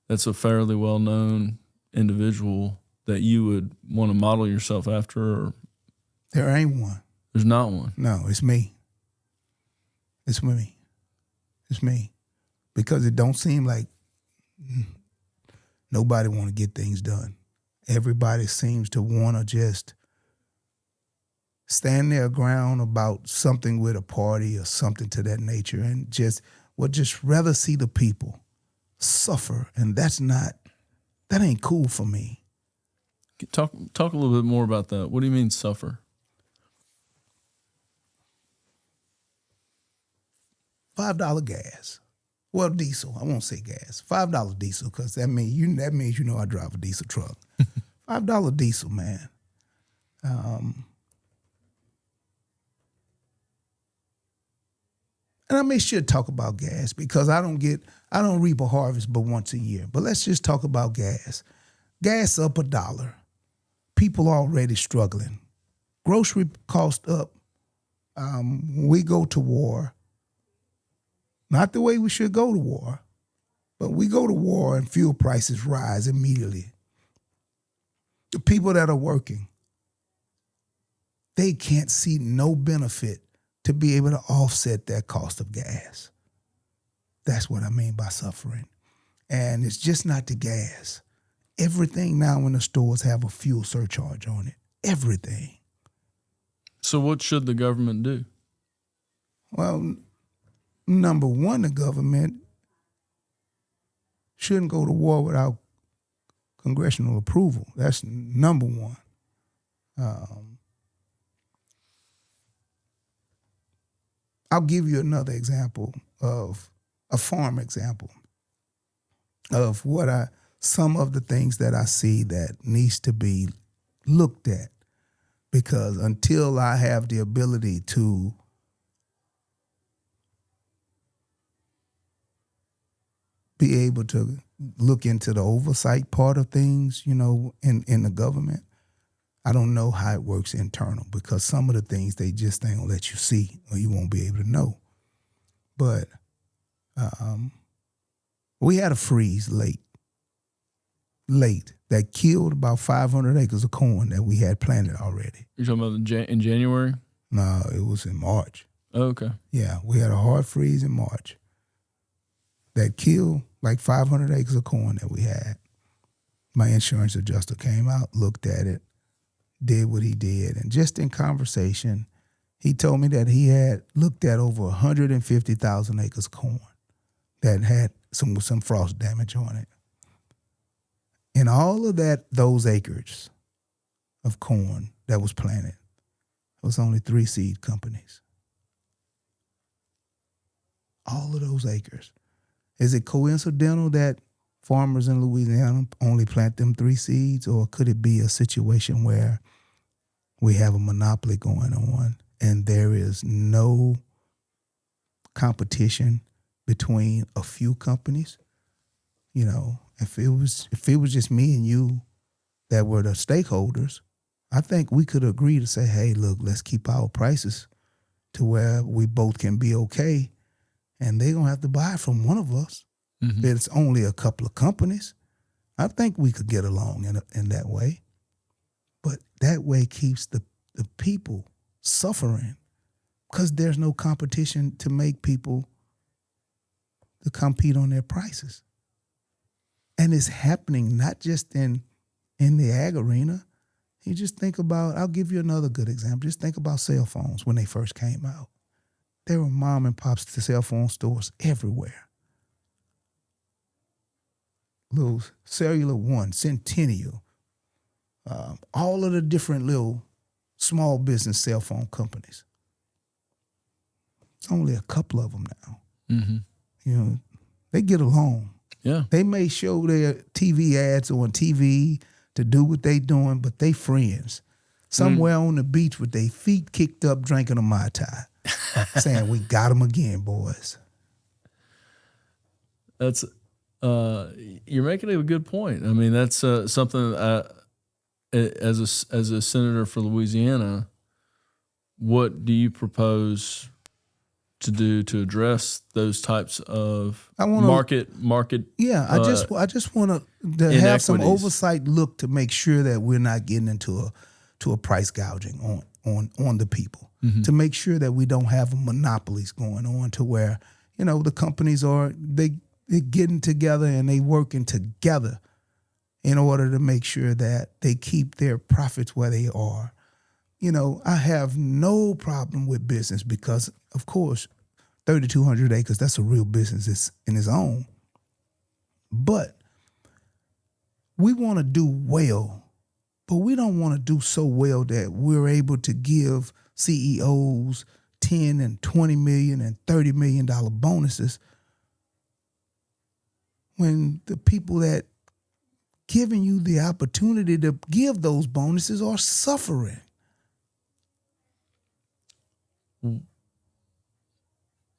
that's a fairly well-known individual that you would want to model yourself after? Or there ain't one. there's not one. No, it's me. It's me. It's me. Because it don't seem like nobody want to get things done. Everybody seems to want to just stand their ground about something with a party or something to that nature, and just rather see the people suffer, and that ain't cool for me. Talk a little bit more about that. What do you mean suffer? $5 gas. Well, diesel. I won't say gas. $5 diesel, because that means I drive a diesel truck. $5 diesel, man. And I make sure to talk about gas, because I don't reap a harvest but once a year. But let's just talk about gas. Gas up $1. People already struggling. Grocery cost up. We go to war. Not the way we should go to war, but we go to war and fuel prices rise immediately. The people that are working, they can't see no benefit to be able to offset that cost of gas. That's what I mean by suffering. And it's just not the gas. Everything now in the stores have a fuel surcharge on it. Everything. So what should the government do? Well, number one, the government shouldn't go to war without congressional approval. That's number one. I'll give you another example of a farm example. of some of the things that I see that needs to be looked at, because until I have the ability to be able to look into the oversight part of things, in the government, I don't know how it works internal, because some of the things they just ain't gonna let you see or you won't be able to know. But we had a freeze late that killed about 500 acres of corn that we had planted already. You're talking about in January? No, it was in March. Oh, okay. Yeah, we had a hard freeze in March that killed like 500 acres of corn that we had. My insurance adjuster came out, looked at it, did what he did, and just in conversation, he told me that he had looked at over 150,000 acres of corn that had some frost damage on it. And all of those acres of corn that was planted, it was only 3 seed companies. All of those acres. Is it coincidental that farmers in Louisiana only plant them 3 seeds, or could it be a situation where we have a monopoly going on and there is no competition between a few companies? If it was just me and you that were the stakeholders, I think we could agree to say, hey, look, let's keep our prices to where we both can be okay, and they're going to have to buy from one of us. Mm-hmm. It's only a couple of companies. I think we could get along in that way. But that way keeps the people suffering, because there's no competition to make people to compete on their prices. And it's happening not just in the ag arena. You just think about, I'll give you another good example. Just think about cell phones when they first came out. There were mom and pop cell phone stores everywhere. Little Cellular One, Centennial, all of the different little small business cell phone companies. It's only a couple of them now. Mm-hmm. They get along. Yeah. They may show their TV ads on TV to do what they doing, but they friends. Somewhere on the beach with their feet kicked up drinking a Mai Tai. Saying, we got them again, boys. That's, you're making a good point. I mean, that's something as a senator for Louisiana, what do you propose to do to address those types of market? Yeah, I just want to have some oversight look to make sure that we're not getting into a price gouging on the people. Mm-hmm. To make sure that we don't have monopolies going on to where the companies they're getting together and they working together in order to make sure that they keep their profits where they are. I have no problem with business because, of course, 3,200 acres, that's a real business in its own. But we want to do well, but we don't want to do so well that we're able to give CEOs $10 and $20 million and $30 million bonuses when the people that giving you the opportunity to give those bonuses are suffering.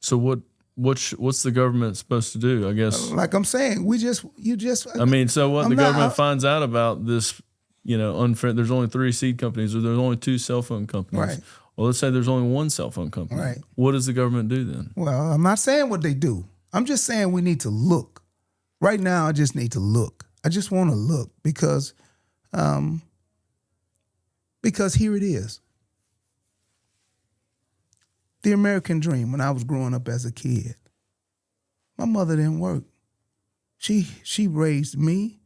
So what's the government supposed to do? I guess, like I'm saying, I mean, so what the government finds out about this, unfair. There's only 3 seed companies, or there's only 2 cell phone companies. Right. Well, let's say there's only 1 cell phone company. Right. What does the government do then? Well, I'm not saying what they do. I'm just saying we need to look. Right now, I just need to look. I just want to look because here it is. The American dream, when I was growing up as a kid, my mother didn't work. She raised me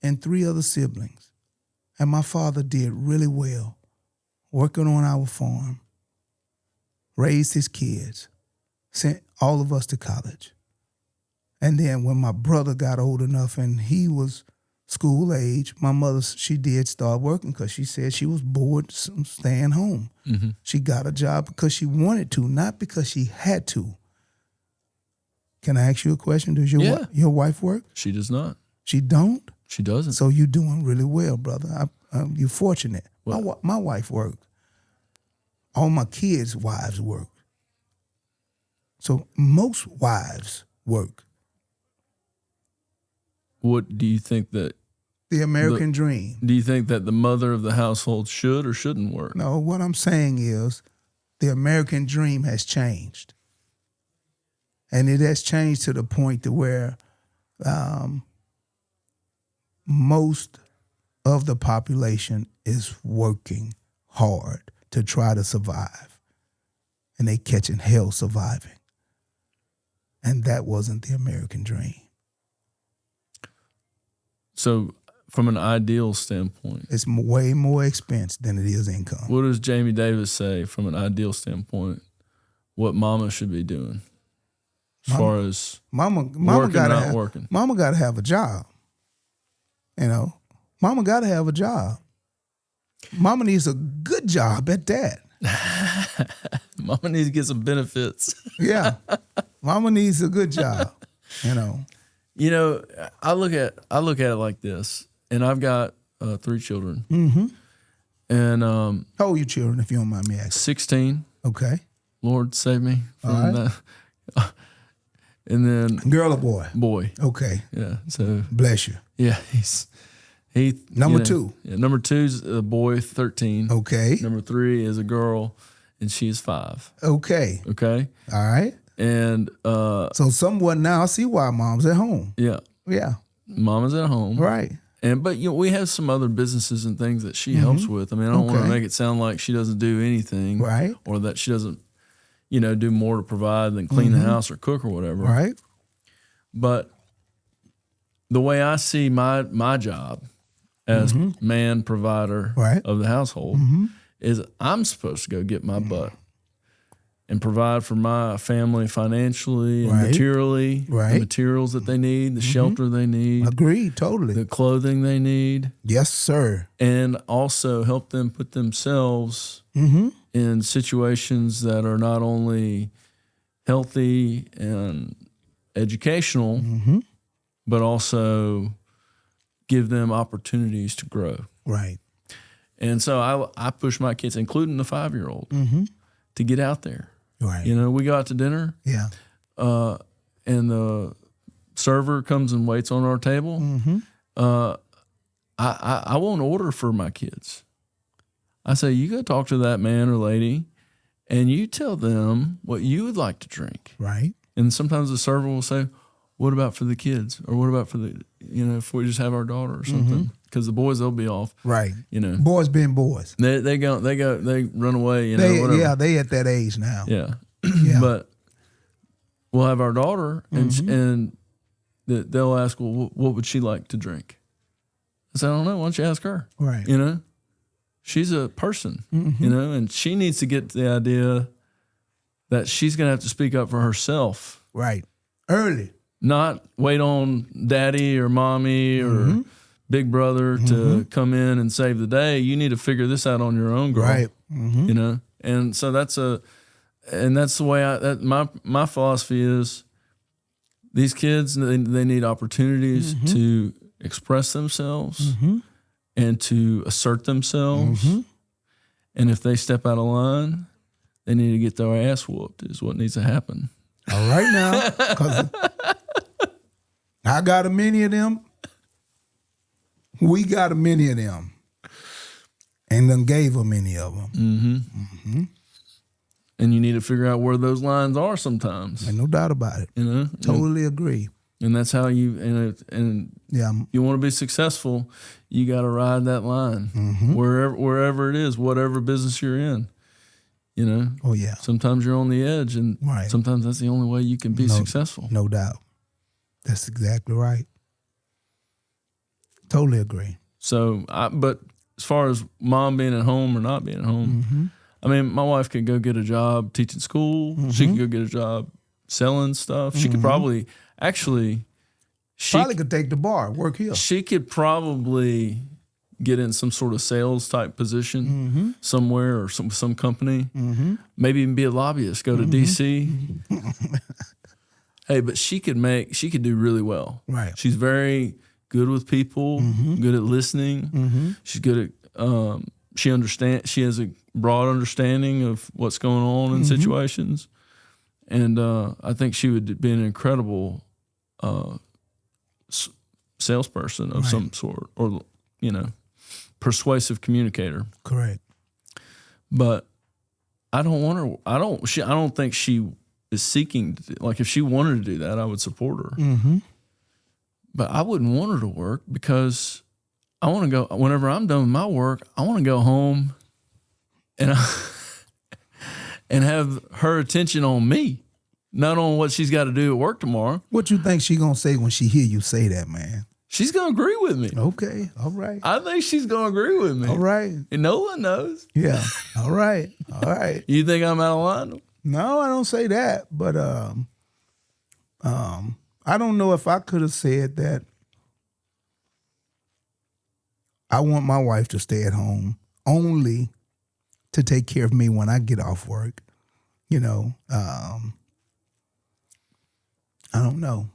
and 3 other siblings. And my father did really well, working on our farm, raised his kids, sent all of us to college. And then when my brother got old enough and he was school age, my mother, she did start working because she said she was bored staying home. Mm-hmm. She got a job because she wanted to, not because she had to. Can I ask you a question? Does your wife work? She does not. She don't? She doesn't. So you're doing really well, brother. You're fortunate. Well- My wife worked. All my kids' wives work. So most wives work. What do you think that? The American dream. Do you think that the mother of the household should or shouldn't work? No, what I'm saying is the American dream has changed. And it has changed to the point to where most of the population is working hard to try to survive. And they catching hell surviving. And that wasn't the American dream. So from an ideal standpoint, It's way more expense than it is income. what does Jamie Davis say from an ideal standpoint what mama should be doing as far as Mama working, gotta not have, working? Mama gotta have a job. You know, Mama gotta have a job. Mama needs a good job at that. Mama needs to get some benefits. Yeah, Mama needs a good job. You know. You know, I look at it like this, and I've got 3 children, and How old are your children, if you don't mind me asking? 16. Okay. Lord save me from All right. that. And then Girl or boy? boy, Okay. yeah. So Bless you. yeah, he Number 2. Yeah, number 2's a boy, 13. Okay. Number 3 is a girl, and she's 5. Okay. Okay, All right. and So somewhat now I see why mom's at home. yeah, Yeah. mama's at home, Right. but we have some other businesses and things that she helps with. I mean, I don't want to Okay. make it sound like she doesn't do anything, Right. or that she doesn't, do more to provide than clean the house or cook or whatever. Right. But the way I see my job as man provider Right. of the household is I'm supposed to go get my butt and provide for my family financially and Right. materially, the Right. materials that they need, the shelter they need, Agreed. Totally. the clothing they need, Yes, sir. and also help them put themselves in situations that are not only healthy and educational, but also give them opportunities to grow. Right. And so I push my kids, including the 5-year-old, to get out there. Right. We go out to dinner, Yeah. and the server comes and waits on our table. I won't order for my kids. I say, you go talk to that man or lady, and you tell them what you would like to drink. Right. And sometimes the server will say, what about for the kids? Or what about for the, if we just have our daughter or something? Because the boys, they'll be off. Right. You know. Boys being boys. They run away, They whatever. they at that age now. Yeah. Yeah. But we'll have our daughter, and they'll ask, well, what would she like to drink? I said, I don't know. Why don't you ask her? Right. She's a person, and she needs to get to the idea that she's going to have to speak up for herself, Right. Early. not wait on daddy or mommy or big brother to come in and save the day. You need to figure this out on your own, girl. Right. And so that's the way my philosophy is. These kids, they need opportunities to express themselves and to assert themselves. And if they step out of line, they need to get their ass whooped is what needs to happen. All right now. 'Cause I got a many of them. We got a many of them. And then gave a many of them. And you need to figure out where those lines are sometimes. Ain't no doubt about it. Totally agree. And that's how you and Yeah. you want to be successful, you got to ride that line wherever it is, whatever business you're in. Oh, yeah. Sometimes you're on the edge, and Right. sometimes that's the only way you can be successful. No doubt. That's exactly right. Totally agree. So, but as far as mom being at home or not being at home, I mean, my wife could go get a job teaching school. She could go get a job selling stuff. She could probably Probably could take the bar, work here. She could probably get in some sort of sales type position somewhere or some company. Maybe even be a lobbyist, go to DC. Hey, but she could do really well. Right. She's very good with people, good at listening. She's good at, she has a broad understanding of what's going on in situations. And I think she would be an incredible salesperson of some sort, or, persuasive communicator. Correct. But I don't want her. I don't think she is seeking. Like, if she wanted to do that, I would support her. Mm-hmm. But I wouldn't want her to work, because I want to go. Whenever I'm done with my work, I want to go home and and have her attention on me, not on what she's got to do at work tomorrow. What you think she gonna say when she hear you say that, man? She's gonna agree with me. Okay, all right. I think she's gonna agree with me. All right. And no one knows. Yeah. All right. All right. You think I'm out of line? No, I don't say that, but I don't know if I could have said that. I want my wife to stay at home only to take care of me when I get off work. I don't know.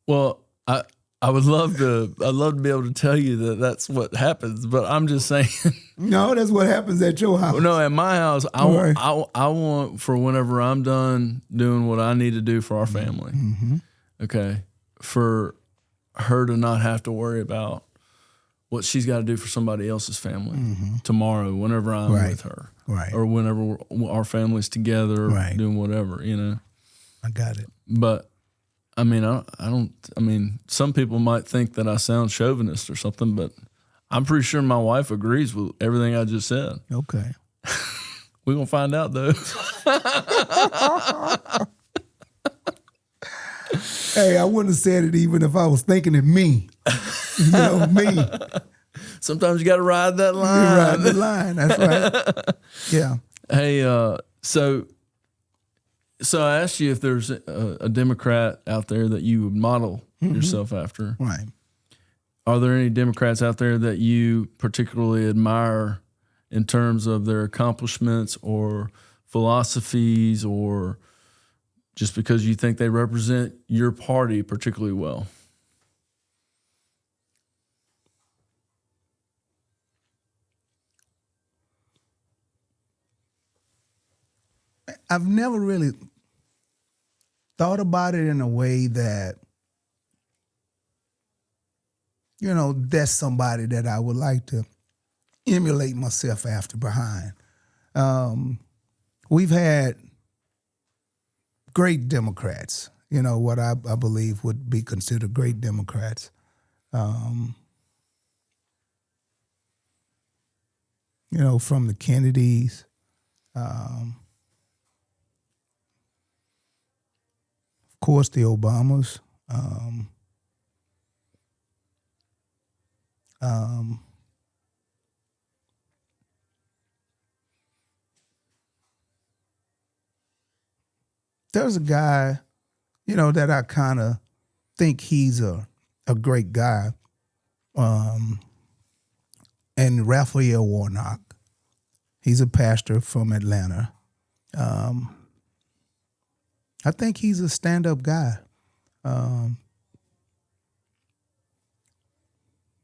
Well, I would love to. I'd love to be able to tell you that that's what happens, but I'm just saying. No, that's what happens at your house. No, at my house, I want for whenever I'm done doing what I need to do for our family. Mm-hmm. Okay, for her to not have to worry about what she's got to do for somebody else's family tomorrow, whenever I'm with her, or whenever our family's together, doing whatever. I got it. But I mean, I don't. I mean, some people might think that I sound chauvinist or something, but I'm pretty sure my wife agrees with everything I just said. Okay. We're gonna find out, though. Hey, I wouldn't have said it even if I was thinking of me. Me. Sometimes you got to ride that line. You ride the line. That's right. Yeah. Hey, so I asked you if there's a Democrat out there that you would model yourself after. Right. Are there any Democrats out there that you particularly admire in terms of their accomplishments or philosophies, or just because you think they represent your party particularly well? I've never really thought about it in a way that, that's somebody that I would like to emulate myself after behind. We've had great Democrats, what I believe would be considered great Democrats. From the Kennedys, of course, the Obamas. There's a guy, that I kind of think he's a great guy, and Raphael Warnock. He's a pastor from Atlanta. I think he's a stand-up guy.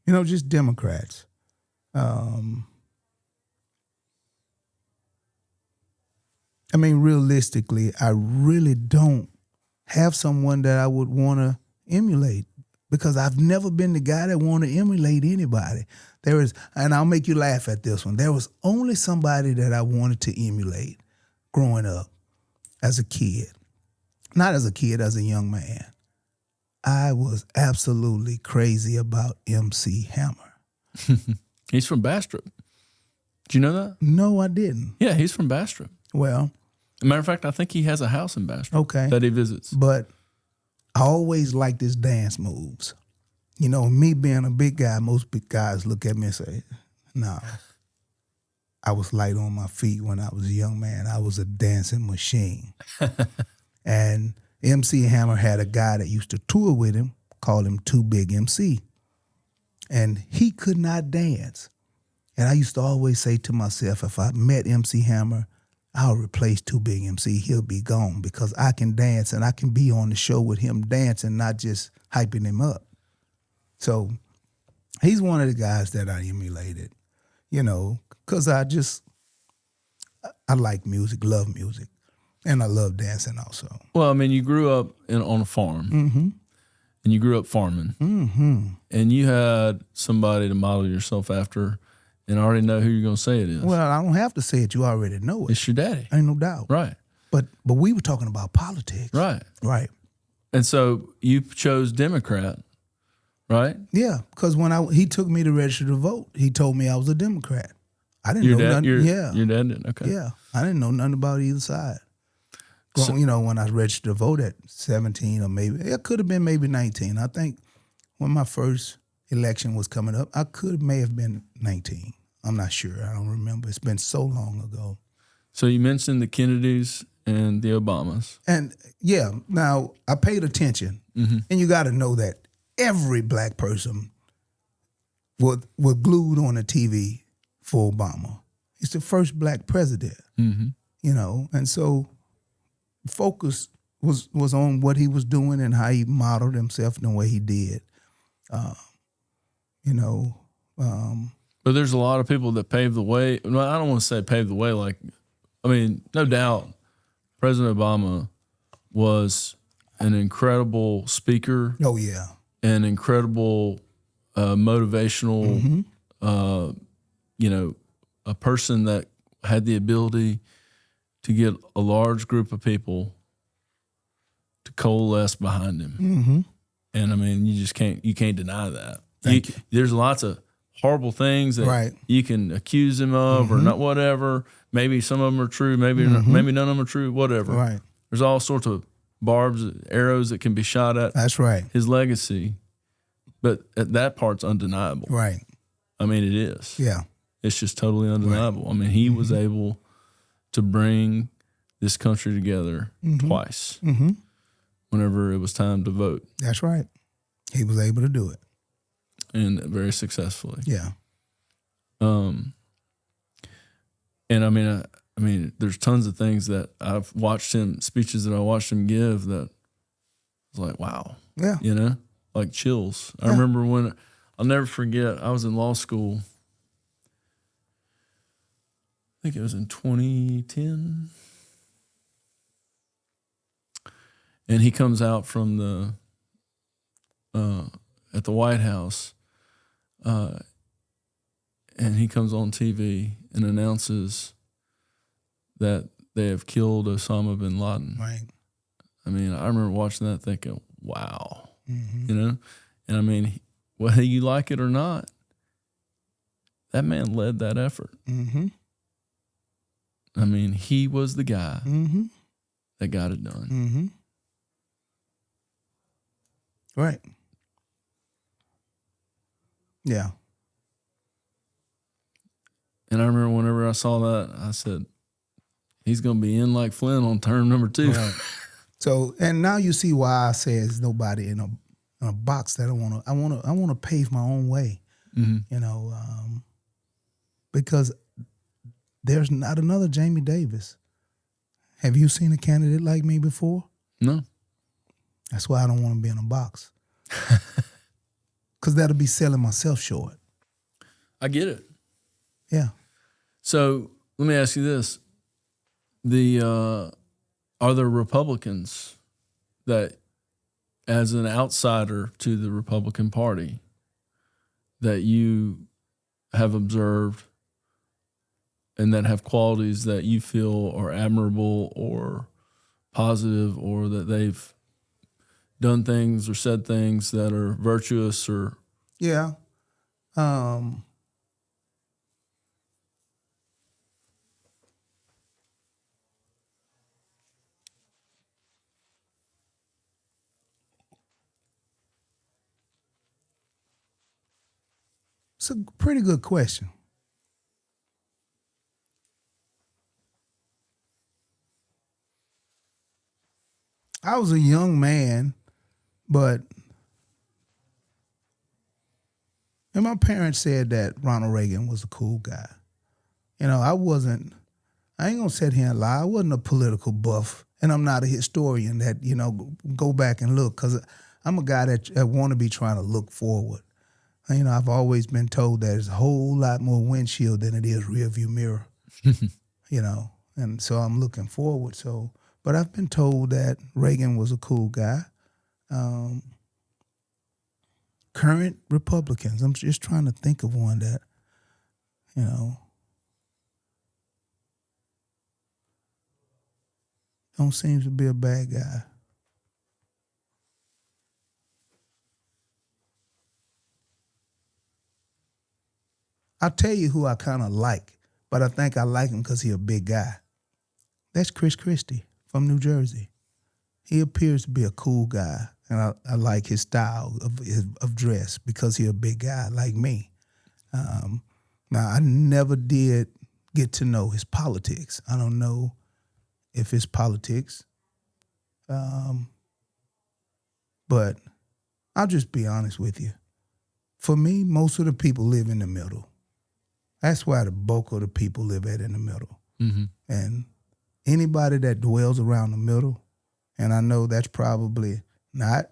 Just Democrats. Realistically, I really don't have someone that I would want to emulate, because I've never been the guy that want to emulate anybody. And I'll make you laugh at this one. There was only somebody that I wanted to emulate growing up as a kid. Not as a kid, as a young man. I was absolutely crazy about MC Hammer. He's from Bastrop. Did you know that? No, I didn't. Yeah, he's from Bastrop. Well, as a matter of fact, I think he has a house in Bastrop. Okay. That he visits. But I always liked his dance moves. Me being a big guy, most big guys look at me and say, no. I was light on my feet when I was a young man. I was a dancing machine. And MC Hammer had a guy that used to tour with him, called him Too Big MC. And he could not dance. And I used to always say to myself, if I met MC Hammer, I'll replace Too Big MC. He'll be gone because I can dance and I can be on the show with him dancing, not just hyping him up. So he's one of the guys that I emulated, because I like music, love music, and I love dancing also. Well, I mean, you grew up on a farm, and you grew up farming, and you had somebody to model yourself after, and I already know who you're going to say it is. Well, I don't have to say it. You already know it. It's your daddy. Ain't no doubt. Right. But we were talking about politics. Right. Right. And so you chose Democrat, right? Yeah, because when he took me to register to vote, he told me I was a Democrat. I didn't know nothing. Your dad didn't? Okay. Yeah, I didn't know nothing about either side. When I registered to vote at 17 or maybe, it could have been maybe 19. I think when my first election was coming up, may have been 19. I'm not sure. I don't remember. It's been so long ago. So you mentioned the Kennedys and the Obamas. And yeah, now I paid attention, and you got to know that every black person was glued on the TV for Obama. He's the first black president, and so focus was on what he was doing and how he modeled himself in the way he did. But there's a lot of people that paved the way. Well, I don't want to say paved the way. No doubt, President Obama was an incredible speaker. Oh yeah, an incredible motivational, a person that had the ability to get a large group of people to coalesce behind him. And I mean, you can't deny that. Thank you. There's lots of horrible things that you can accuse him of or not, whatever. Maybe some of them are true. Maybe maybe none of them are true. Whatever. Right. There's all sorts of arrows that can be shot at. That's right. His legacy, but that part's undeniable. Right. I mean, it is. Yeah. It's just totally undeniable. Right. I mean, he was able to bring this country together twice whenever it was time to vote. That's right. He was able to do it. And very successfully. Yeah. And I mean, there's tons of things that I've watched speeches that I watched him give that was like, wow. Yeah. Like chills. I remember I'll never forget, I was in law school. I think it was in 2010. And he comes out from at the White House, and he comes on TV and announces that they have killed Osama bin Laden. Right. I mean, I remember watching that thinking, wow. And I mean, whether you like it or not, that man led that effort. I mean, he was the guy that got it done. Right. Yeah. And I remember whenever I saw that, I said, he's going to be in like Flynn on term number 2. Right. So, and now you see why I say there's nobody in a box that I want to pave my own way, because there's not another Jamie Davis. Have you seen a candidate like me before? No. That's why I don't want to be in a box. Because that'll be selling myself short. I get it. Yeah. So let me ask you this. Are there Republicans that, as an outsider to the Republican Party, that you have observed and that have qualities that you feel are admirable or positive, or that they've done things or said things that are virtuous or? Yeah. It's a pretty good question. I was a young man, and my parents said that Ronald Reagan was a cool guy. I I ain't gonna sit here and lie. I wasn't a political buff, and I'm not a historian that, go back and look, because I'm a guy that want to be trying to look forward. I've always been told that there's a whole lot more windshield than it is rearview mirror, and so I'm looking forward. So, but I've been told that Reagan was a cool guy. Current Republicans, I'm just trying to think of one that, don't seem to be a bad guy. I'll tell you who I kind of like, but I think I like him because he's a big guy. That's Chris Christie from New Jersey. He appears to be a cool guy, and I like his style of dress because he's a big guy like me. Now, I never did get to know his politics. I don't know if it's politics, but I'll just be honest with you. For me, most of the people live in the middle. That's why the bulk of the people live in the middle. Mm-hmm. And anybody that dwells around the middle, and I know that's probably not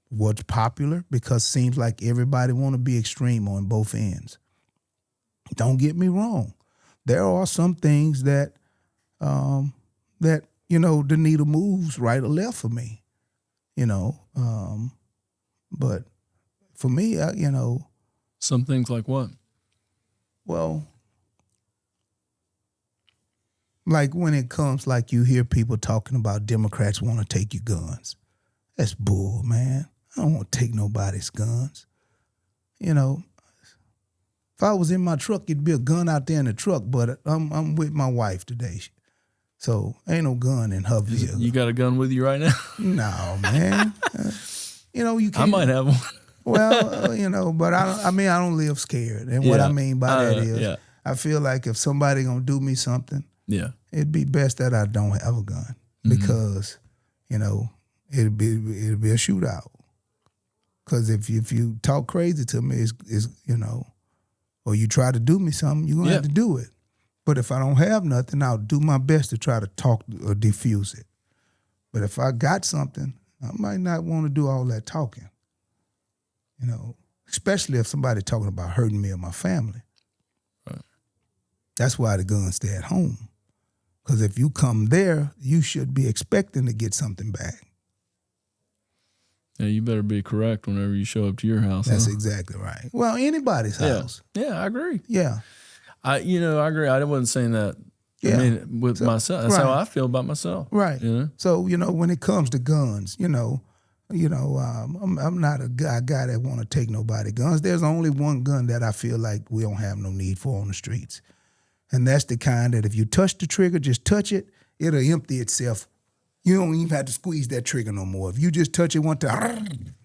what's popular, because it seems like everybody want to be extreme on both ends. Don't get me wrong. There are some things that the needle moves right or left for me, but for me, Some things like what? well, like when it comes, like you hear people talking about Democrats want to take your guns. That's bull, man. I don't want to take nobody's guns. If I was in my truck, it'd be a gun out there in the truck, but I'm with my wife today. So ain't no gun in her vehicle. You got a gun with you right now? No, man. You can't. I might have one. Well, but I don't live scared. And what I mean by that is, I feel like if somebody gonna do me something, it'd be best that I don't have a gun, because, it'd be a shootout. Because if you talk crazy to me, it's or you try to do me something, you're gonna have to do it. But if I don't have nothing, I'll do my best to try to talk or diffuse it. But if I got something, I might not want to do all that talking. Especially if somebody talking about hurting me or my family. Right. That's why the guns stay at home. Because if you come there, you should be expecting to get something back. Yeah, you better be correct whenever you show up to your house. That's exactly right. Well, anybody's house. Yeah, I agree. Yeah. I agree. I wasn't saying that. Yeah. I mean, with myself. That's how I feel about myself. Right. So, when it comes to guns, I'm not a guy that want to take nobody guns. There's only one gun that I feel like we don't have no need for on the streets. And that's the kind that if you touch the trigger, just touch it, it'll empty itself. You don't even have to squeeze that trigger no more. If you just touch it one time,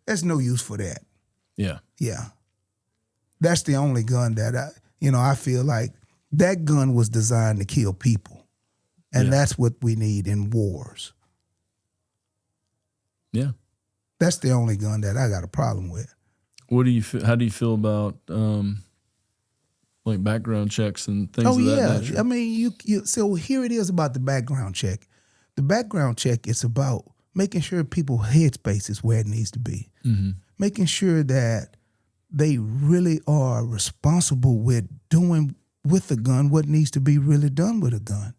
there's no use for that. Yeah. Yeah. That's the only gun that I feel like that gun was designed to kill people. And that's what we need in wars. Yeah. That's the only gun that I got a problem with. How do you feel about like background checks and things of that nature? I mean, so here it is about the background check. The background check is about making sure people's headspace is where it needs to be. Mm-hmm. Making sure that they really are responsible with doing with the gun what needs to be really done with a gun.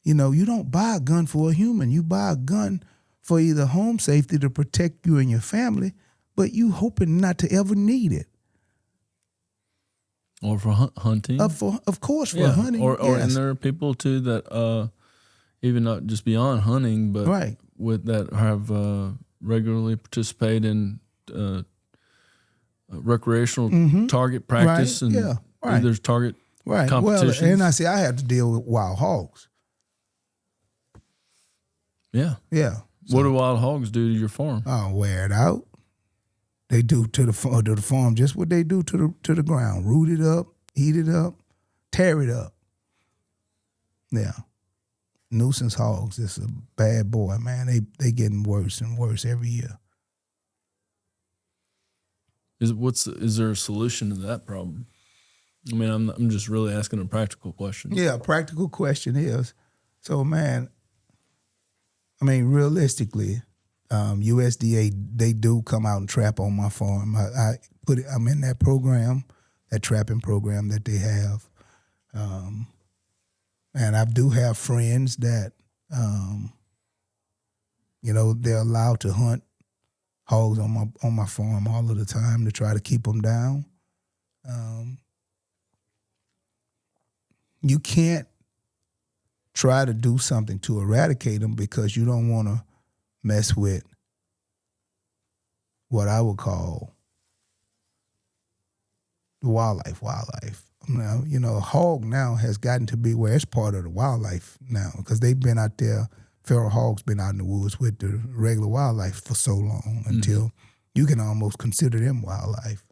You don't buy a gun for a human. You buy a gun for either home safety to protect you and your family, but you hoping not to ever need it. Or for hunting. Of course, for hunting. Or and there are people too that even not just beyond hunting, but with that have regularly participate in recreational target practice and there's target competitions. Well, and I have to deal with wild hogs. Yeah. Yeah. So, what do wild hogs do to your farm? Oh, wear it out. They do to the farm just what they do to the ground. Root it up, eat it up, tear it up. Yeah. Nuisance hogs. It's a bad boy, man. They getting worse and worse every year. Is there a solution to that problem? I mean, I'm just really asking a practical question. Yeah, practical question is, so man, I mean, realistically, USDA, they do come out and trap on my farm. I'm in that program, that trapping program that they have. And I do have friends that, they're allowed to hunt hogs on my farm all of the time to try to keep them down. You can't try to do something to eradicate them because you don't want to mess with what I would call wildlife. Now, a hog now has gotten to be where it's part of the wildlife now because they've been out there. Feral hogs been out in the woods with the regular wildlife for so long until you can almost consider them wildlife.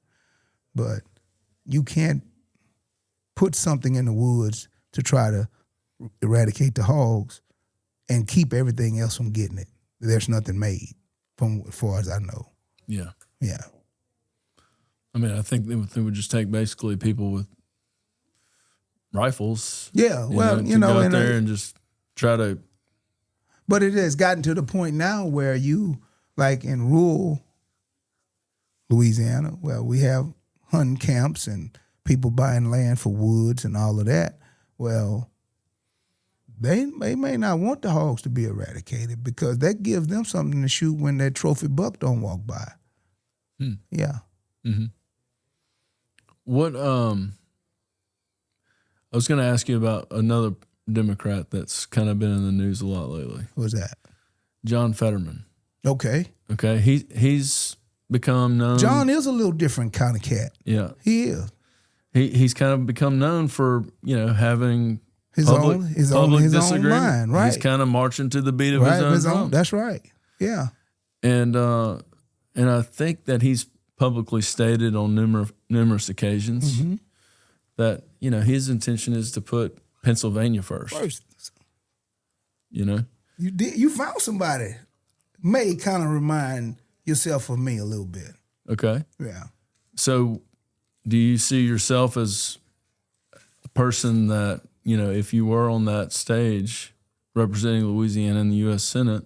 But you can't put something in the woods to try to eradicate the hogs and keep everything else from getting it. There's nothing made, from as far as I know. Yeah. Yeah. I mean, I think it would just take basically people with rifles. Yeah, well, to go out there and just try to. But it has gotten to the point now where you, like in rural Louisiana, well, we have hunting camps and people buying land for woods and all of that. Well, they may not want the hogs to be eradicated because that gives them something to shoot when that trophy buck don't walk by. Yeah. Mm-hmm. What I was going to ask you about another Democrat that's kind of been in the news a lot lately. Who's that? John Fetterman. Okay. He's become known. John is a little different kind of cat. Yeah. He is. He's kind of become known for, having his own line, right? He's kind of marching to the beat of his own drum. That's right. Yeah. And I think that he's publicly stated on numerous occasions that, his intention is to put Pennsylvania first. You found somebody. May kind of remind yourself of me a little bit. Okay. Yeah. So do you see yourself as a person that, if you were on that stage representing Louisiana in the U.S. Senate,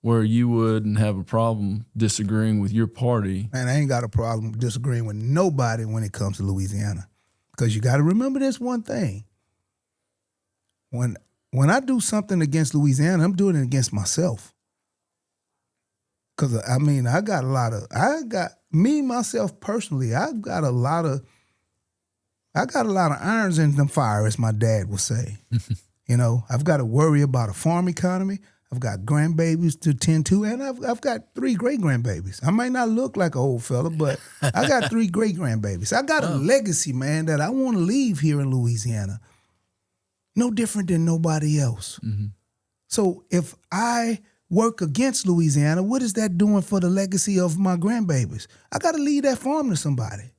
where you wouldn't have a problem disagreeing with your party? And I ain't got a problem disagreeing with nobody when it comes to Louisiana. Because you got to remember this one thing. When I do something against Louisiana, I'm doing it against myself. Because, myself personally, I've got a lot of irons in the fire, as my dad would say. I've got to worry about a farm economy. I've got grandbabies to tend to, and I've got 3 great-grandbabies. I might not look like an old fella, but I got 3 great-grandbabies. I got a legacy, man, that I want to leave here in Louisiana. No different than nobody else. Mm-hmm. So if I work against Louisiana, what is that doing for the legacy of my grandbabies? I got to leave that farm to somebody.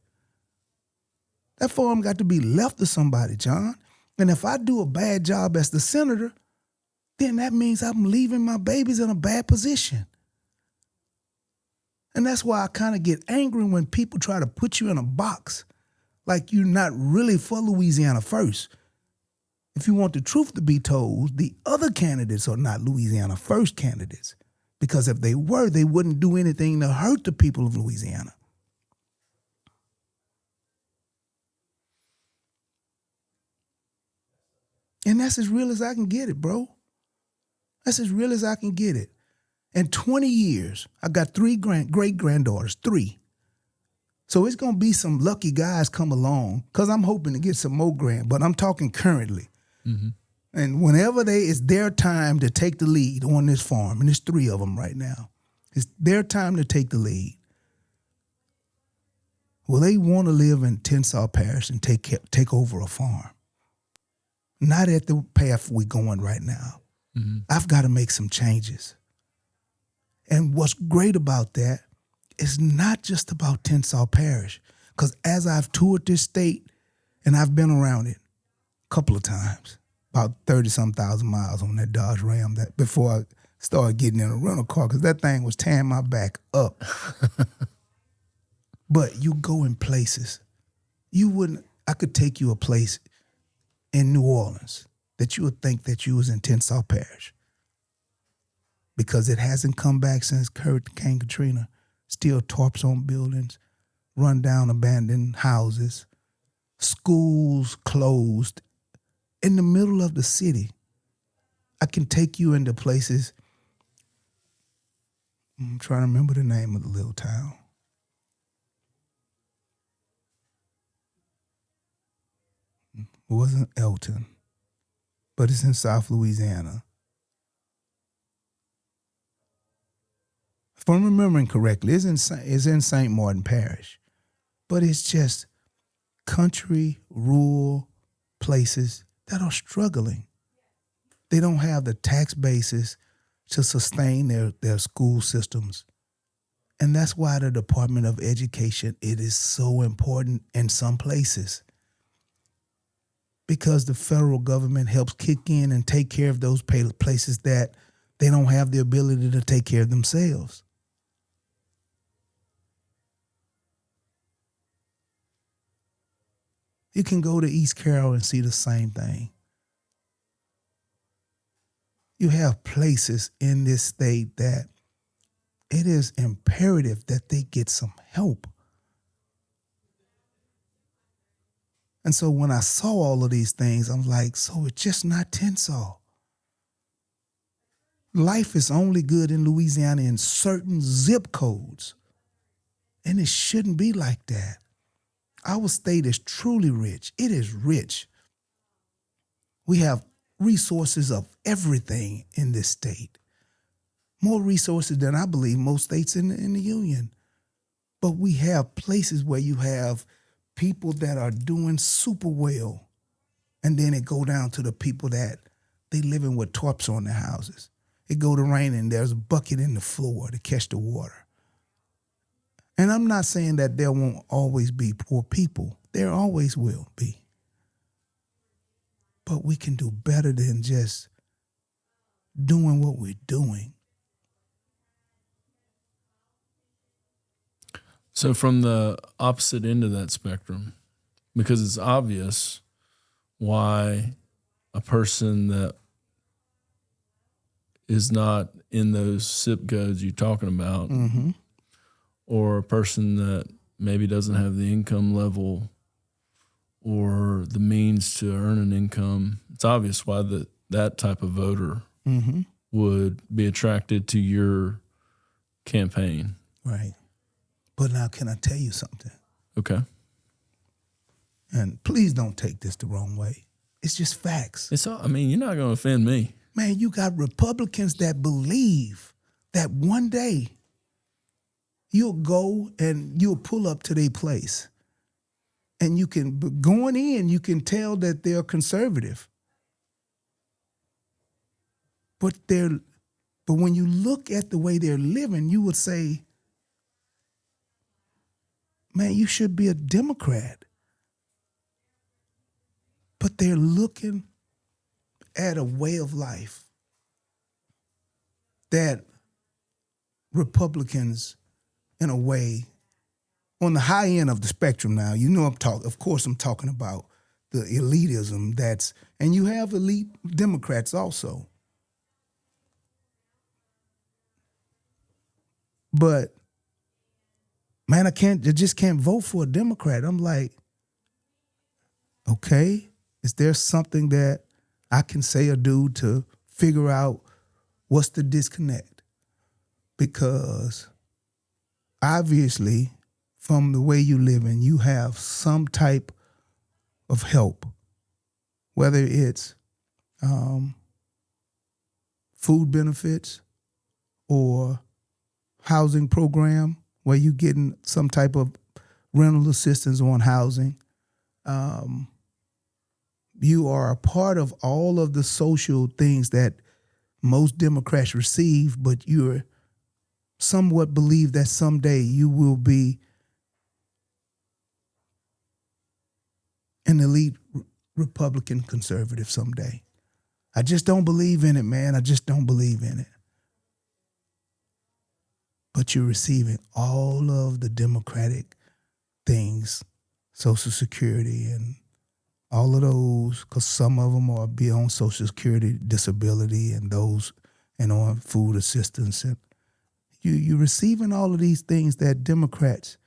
That farm got to be left to somebody, John. And if I do a bad job as the senator, then that means I'm leaving my babies in a bad position. And that's why I kind of get angry when people try to put you in a box like you're not really for Louisiana first. If you want the truth to be told, the other candidates are not Louisiana first candidates. Because if they were, they wouldn't do anything to hurt the people of Louisiana. And that's as real as I can get it, bro. That's as real as I can get it. In 20 years, I got 3 great-granddaughters, 3. So it's going to be some lucky guys come along because I'm hoping to get some more but I'm talking currently. Mm-hmm. And whenever it's their time to take the lead on this farm, and there's 3 of them right now, it's their time to take the lead. Well, they want to live in Tensas Parish and take over a farm. Not at the path we're going right now. Mm-hmm. I've got to make some changes. And what's great about that is not just about Tensas Parish, because as I've toured this state, and I've been around it a couple of times, about 30-some thousand miles on that Dodge Ram, that before I started getting in a rental car, because that thing was tearing my back up. But you go in places. I could take you a place in New Orleans that you would think that you was in Tensas Parish, because it hasn't come back since Hurricane Katrina. Still tarps on buildings, run down abandoned houses, schools closed in the middle of the city. I can take you into places. I'm trying to remember the name of the little town. It wasn't Elton, but it's in South Louisiana. If I'm remembering correctly, it's in St. Martin Parish, but it's just country, rural places that are struggling. They don't have the tax basis to sustain their school systems. And that's why the Department of Education, it is so important in some places, because the federal government helps kick in and take care of those places that they don't have the ability to take care of themselves. You can go to East Carroll and see the same thing. You have places in this state that it is imperative that they get some help. And so when I saw all of these things, I'm like, so it's just not Tensas. Life is only good in Louisiana in certain zip codes. And it shouldn't be like that. Our state is truly rich. It is rich. We have resources of everything in this state. More resources than I believe most states in the union. But we have places where you have people that are doing super well. And then it go down to the people that they living with tarps on their houses. It go to rain and there's a bucket in the floor to catch the water. And I'm not saying that there won't always be poor people. There always will be. But we can do better than just doing what we're doing. So from the opposite end of that spectrum, because it's obvious why a person that is not in those zip codes you're talking about, Mm-hmm. or a person that maybe doesn't have the income level or the means to earn an income, it's obvious why that type of voter Mm-hmm. would be attracted to your campaign. Right. But now can I tell you something? Okay. And please don't take this the wrong way. It's just facts. You're not going to offend me. Man, you got Republicans that believe that one day you'll go and you'll pull up to their place. And you can, going in, you can tell that they're conservative. But when you look at the way they're living, you would say, man, you should be a Democrat. But they're looking at a way of life that Republicans, in a way, on the high end of the spectrum now, of course I'm talking about the elitism and you have elite Democrats also. But man, I just can't vote for a Democrat. I'm like, okay, is there something that I can say or do to figure out what's the disconnect? Because obviously, from the way you live in, you have some type of help, whether it's food benefits or housing program where you're getting some type of rental assistance on housing. You are a part of all of the social things that most Democrats receive, but you're somewhat believe that someday you will be an elite Republican conservative someday. I just don't believe in it, man. I just don't believe in it. But you're receiving all of the Democratic things Social Security and all of those, because some of them are be on Social Security disability and those and on food assistance. And you're receiving all of these things that Democrats,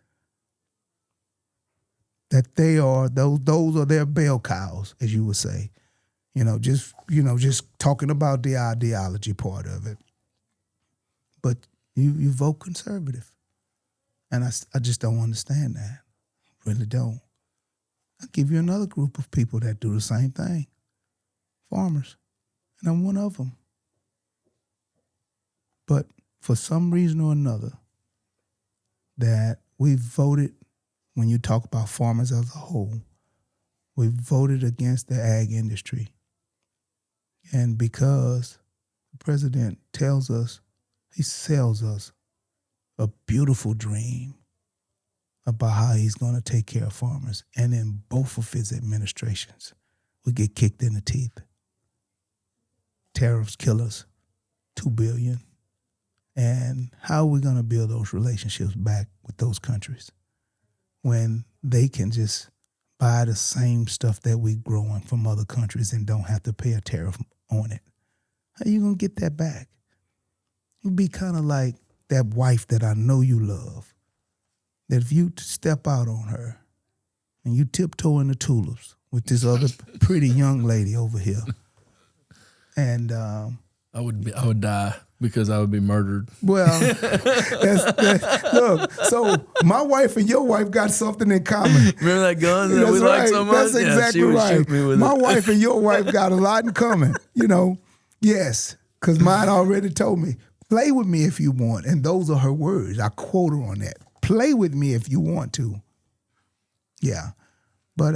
that they are, those are their bell cows, as you would say. Just talking about the ideology part of it. But you vote conservative. And I just don't understand that. Really don't. I'll give you another group of people that do the same thing. Farmers. And I'm one of them. But for some reason or another, that we voted, when you talk about farmers as a whole, we voted against the ag industry. And because the president tells us, he sells us a beautiful dream about how he's going to take care of farmers. And in both of his administrations, we get kicked in the teeth. Tariffs kill us, $2 billion. And how are we going to build those relationships back with those countries when they can just buy the same stuff that we growing from other countries and don't have to pay a tariff on it? How you going to get that back? You'd be kind of like that wife that I know you love, that if you step out on her and you tiptoe in the tulips with this other pretty young lady over here, and I would die because I would be murdered. well, look, so my wife and your wife got something in common. Remember that gun that That's we right. like so much? That's exactly she would right. shoot me with My it. wife and your wife got a lot in common, Yes, because mine already told me, play with me if you want. And those are her words. I quote her on that. Play with me if you want to. Yeah. But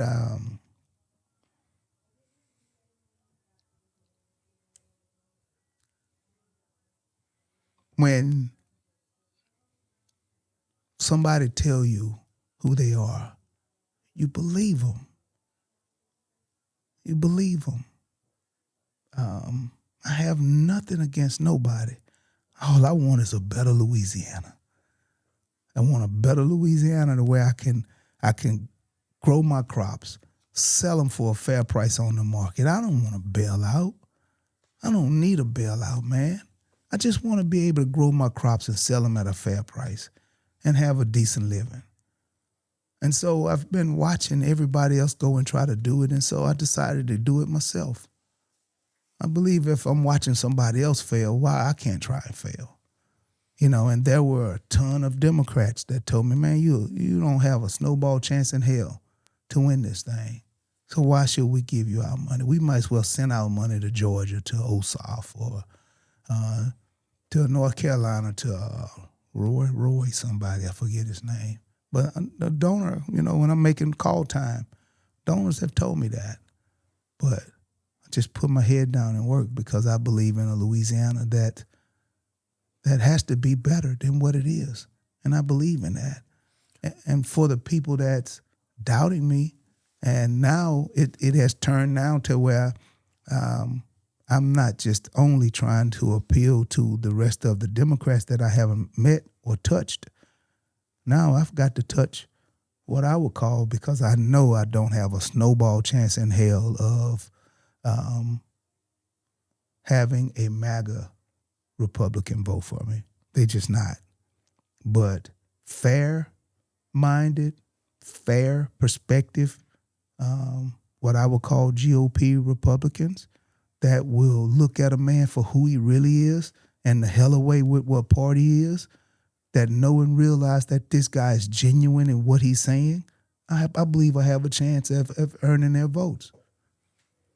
when somebody tell you who they are, you believe them. You believe them. I have nothing against nobody. All I want is a better Louisiana. I want a better Louisiana the way I can grow my crops, sell them for a fair price on the market. I don't want to bail out. I don't need a bailout, man. I just want to be able to grow my crops and sell them at a fair price and have a decent living. And so I've been watching everybody else go and try to do it, and so I decided to do it myself. I believe if I'm watching somebody else fail, why I can't try and fail? And there were a ton of Democrats that told me, man, you don't have a snowball chance in hell to win this thing. So why should we give you our money? We might as well send our money to Georgia, to Ossoff, or to North Carolina, to Roy somebody, I forget his name. But a donor, when I'm making call time, donors have told me that. But I just put my head down and work because I believe in a Louisiana that has to be better than what it is. And I believe in that. And for the people that's doubting me, and now it has turned now to where I'm not just only trying to appeal to the rest of the Democrats that I haven't met or touched. Now I've got to touch what I would call, because I know I don't have a snowball chance in hell of having a MAGA Republican vote for me. They just not. But fair-minded, fair perspective, what I would call GOP Republicans that will look at a man for who he really is and the hell away with what party he is, that know and realize that this guy is genuine in what he's saying, I believe I have a chance of earning their votes.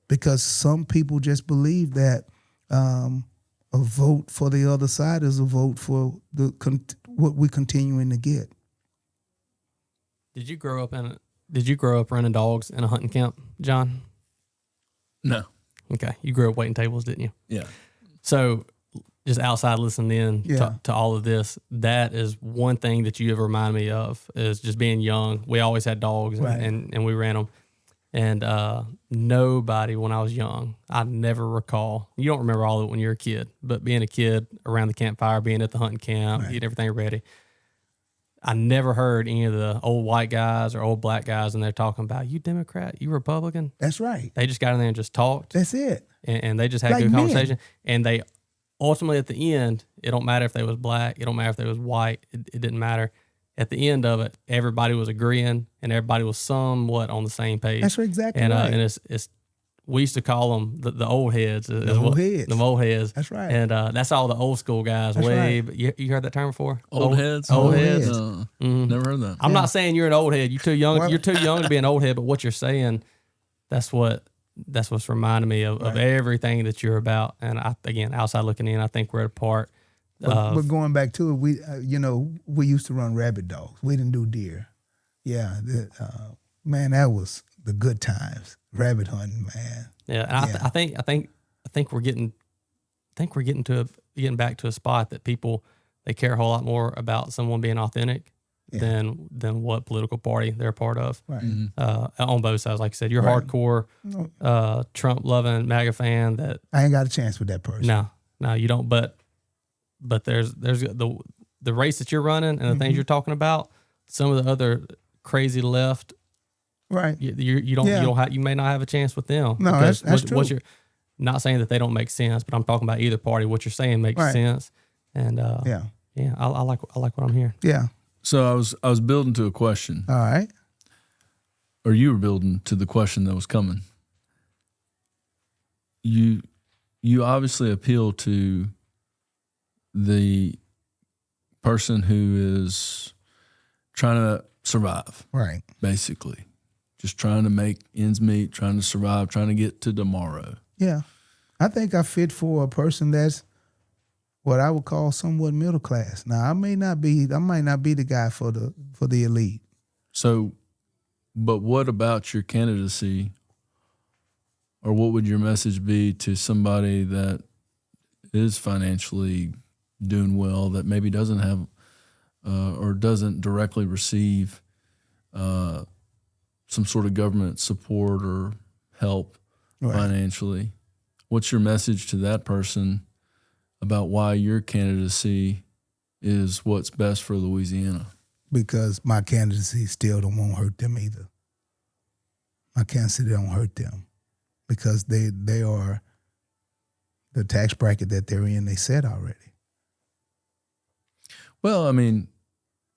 Because some people just believe that a vote for the other side is a vote for what we're continuing to get. Did you grow up running dogs in a hunting camp, John? No. Okay. You grew up waiting tables, didn't you? Yeah. So just outside listening in Yeah. to all of this, that is one thing that you have reminded me of, is just being young. We always had dogs, Right. and we ran them. And nobody, when I was young, I never recall. You don't remember all of it when you're a kid, but being a kid around the campfire, being at the hunting camp, Right. getting everything ready. I never heard any of the old white guys or old black guys in there talking about, you Democrat, you Republican. That's right. They just got in there and just talked. That's it. And they just had Like good men. conversation. And they ultimately at the end, it don't matter if they was black, it don't matter if they was white, it didn't matter. At the end of it, everybody was agreeing and everybody was somewhat on the same page. That's exactly and, right. And it's we used to call them the old heads. The old heads. The old heads. That's right. And that's all the old school guys. That's right. You heard that term before? Old heads? Old heads. Never heard that. I'm not saying you're an old head. You're too young. You're too young to be an old head. But what you're saying, that's what's reminding me of everything that you're about. And again, outside looking in, I think we're at a part. But going back to it, we used to run rabbit dogs. We didn't do deer. Yeah, man, that was the good times. Rabbit hunting, man. Yeah, and I think we're getting back to a spot that people, they care a whole lot more about someone being authentic than what political party they're a part of. Right. On both sides, like I said, you're hardcore Trump loving MAGA fan. That I ain't got a chance with that person. No, you don't. But there's the race that you're running and the things you're talking about. Some of the other crazy left. Right. You may not have a chance with them. No, that's true. What you're not saying that they don't make sense, but I'm talking about either party. What you're saying makes sense. And I like what I'm hearing. Yeah. So I was building to a question. All right. Or you were building to the question that was coming. You obviously appeal to the person who is trying to survive. Right. Basically. Just trying to make ends meet, trying to survive, trying to get to tomorrow. Yeah. I think I fit for a person that's what I would call somewhat middle class. Now, I might not be the guy for the elite. So, but what about your candidacy, or what would your message be to somebody that is financially doing well, that maybe doesn't have or doesn't directly receive some sort of government support or help financially? What's your message to that person about why your candidacy is what's best for Louisiana? Because my candidacy still won't hurt them either. My candidacy don't hurt them because they are the tax bracket that they're in. They said already. Well, I mean,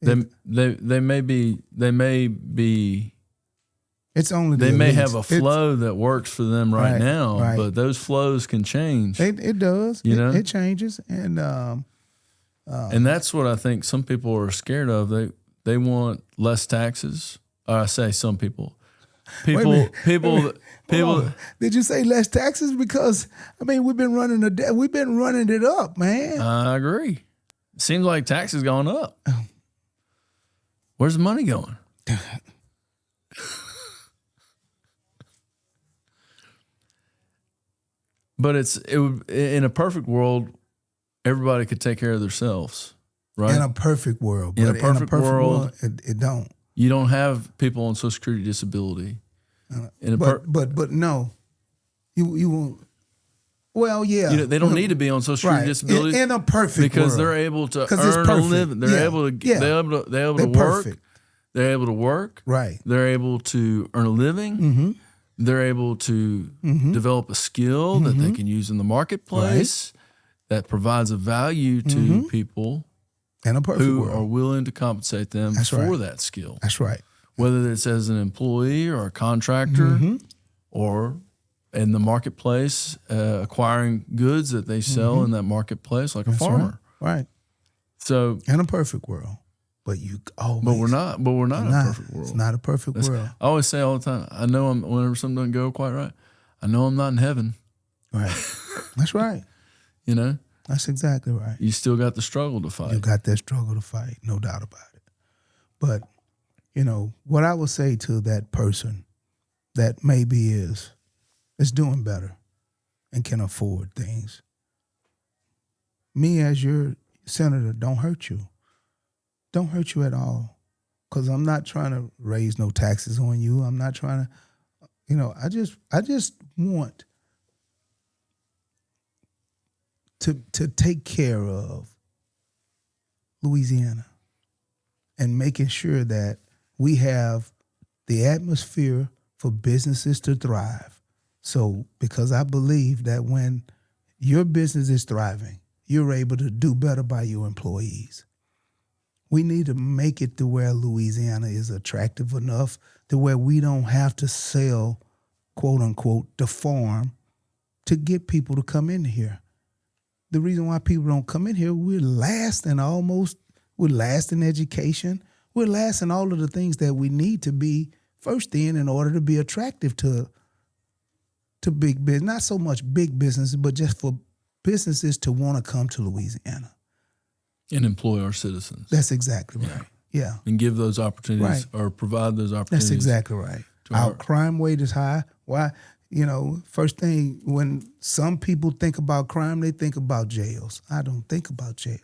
they may be. It's only they may elites. have a flow that works for them right now, right. but those flows can change. It does. You know? It changes, and that's what I think some people are scared of. They want less taxes. Or I say some people. People. Did you say less taxes? Because I mean, we've been running it up, man. I agree. Seems like taxes going up. Where's the money going? But in a perfect world, everybody could take care of themselves, right? In a perfect world. In a perfect world, it don't. You don't have people on Social Security disability. But no, you won't. Well, yeah. They don't need to be on Social Security disability in a perfect because world. they're able to It's earn a perfect. living. They're able to work. Perfect. They're able to work. Right. They're able to earn a living. Mm-hmm. They're able to develop a skill that they can use in the marketplace that provides a value to people In a perfect who world. are willing to compensate them for that skill. That's right. Whether it's as an employee or a contractor or in the marketplace, acquiring goods that they sell in that marketplace like a farmer. Right. So in a perfect world. But we're not in a perfect world. It's not a perfect world. I always say all the time, I know whenever something doesn't go quite right, I know I'm not in heaven. Right. That's right. You know? That's exactly right. You still got the struggle to fight. You got that struggle to fight, no doubt about it. But, what I would say to that person that maybe is doing better and can afford things, me as your senator don't hurt you. Don't hurt you at all, because I'm not trying to raise no taxes on you. I'm not trying to, I just want to take care of Louisiana and making sure that we have the atmosphere for businesses to thrive. So, because I believe that when your business is thriving, you're able to do better by your employees. We need to make it to where Louisiana is attractive enough to where we don't have to sell, quote unquote, the farm to get people to come in here. The reason why people don't come in here, we're last in education. We're last in all of the things that we need to be first in order to be attractive to big business. Not so much big businesses, but just for businesses to want to come to Louisiana. And employ our citizens. That's exactly right. Yeah. And give those opportunities or provide those opportunities. That's exactly right. Our crime rate is high. Why? First thing, when some people think about crime, they think about jails. I don't think about jails.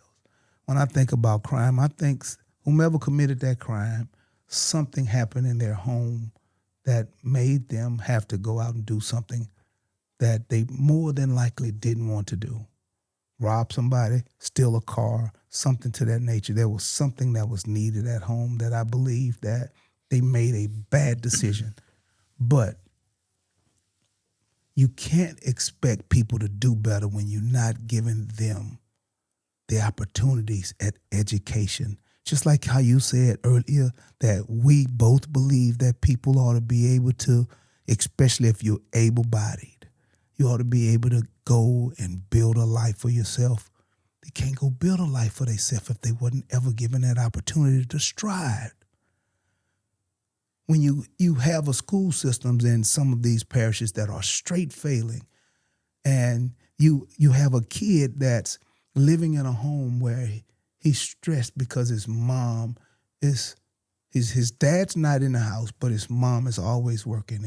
When I think about crime, I think whomever committed that crime, something happened in their home that made them have to go out and do something that they more than likely didn't want to do. Rob somebody, steal a car, something to that nature. There was something that was needed at home that I believe that they made a bad decision. But you can't expect people to do better when you're not giving them the opportunities at education. Just like how you said earlier that we both believe that people ought to be able to, especially if you're able-bodied, you ought to be able to go and build a life for yourself. They can't go build a life for themselves if they wasn't ever given that opportunity to strive. When you have a school systems in some of these parishes that are straight failing, and you have a kid that's living in a home where he's stressed because his mom is his dad's not in the house, but his mom is always working,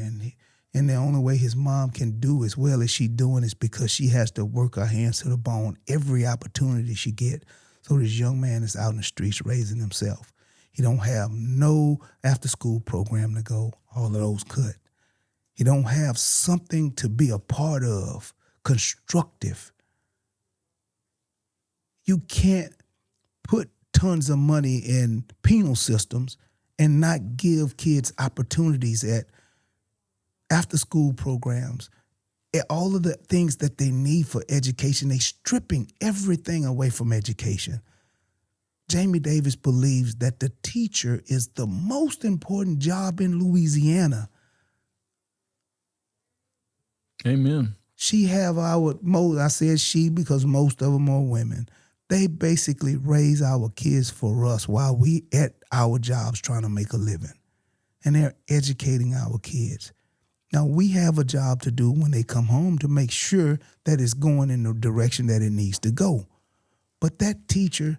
and the only way his mom can do as well as she doing is because she has to work her hands to the bone every opportunity she get. So this young man is out in the streets raising himself. He don't have no after-school program to go. All of those cut. He don't have something to be a part of, constructive. You can't put tons of money in penal systems and not give kids opportunities at after-school programs, all of the things that they need for education. They stripping everything away from education. Jamie Davis believes that the teacher is the most important job in Louisiana. Amen. She have I said she because most of them are women. They basically raise our kids for us while we at our jobs trying to make a living. And they're educating our kids. Now, we have a job to do when they come home to make sure that it's going in the direction that it needs to go. But that teacher,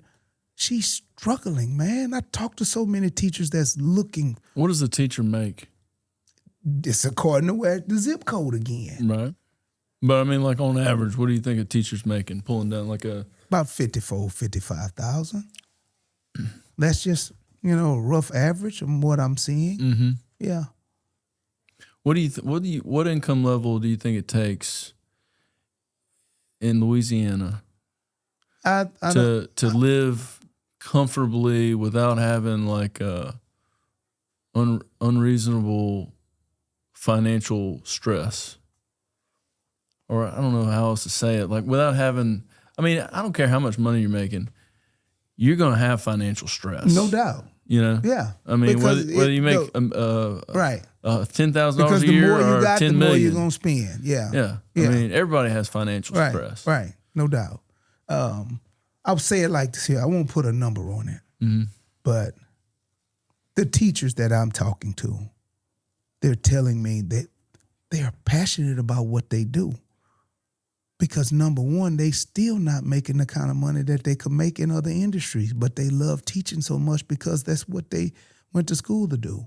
she's struggling, man. I talk to so many teachers that's looking. What does the teacher make? It's according to where the zip code again. Right. But I mean, like on average, what do you think a teacher's making? Pulling down like about 54, 55,000. That's just, a rough average from what I'm seeing. Mm-hmm. Yeah. What income level do you think it takes in Louisiana to live comfortably without having like unreasonable financial stress? Or I don't know how else to say it. Like without having, I don't care how much money you're making, you're going to have financial stress. No doubt. Yeah. Whether you make right. $10,000 a year or $10 million, the more you're gonna spend. Yeah. Yeah. Everybody has financial stress. Right. No doubt. I'll say it like this here. I won't put a number on it, but the teachers that I'm talking to, they're telling me that they are passionate about what they do. Because number one, they still not making the kind of money that they could make in other industries, but they love teaching so much because that's what they went to school to do.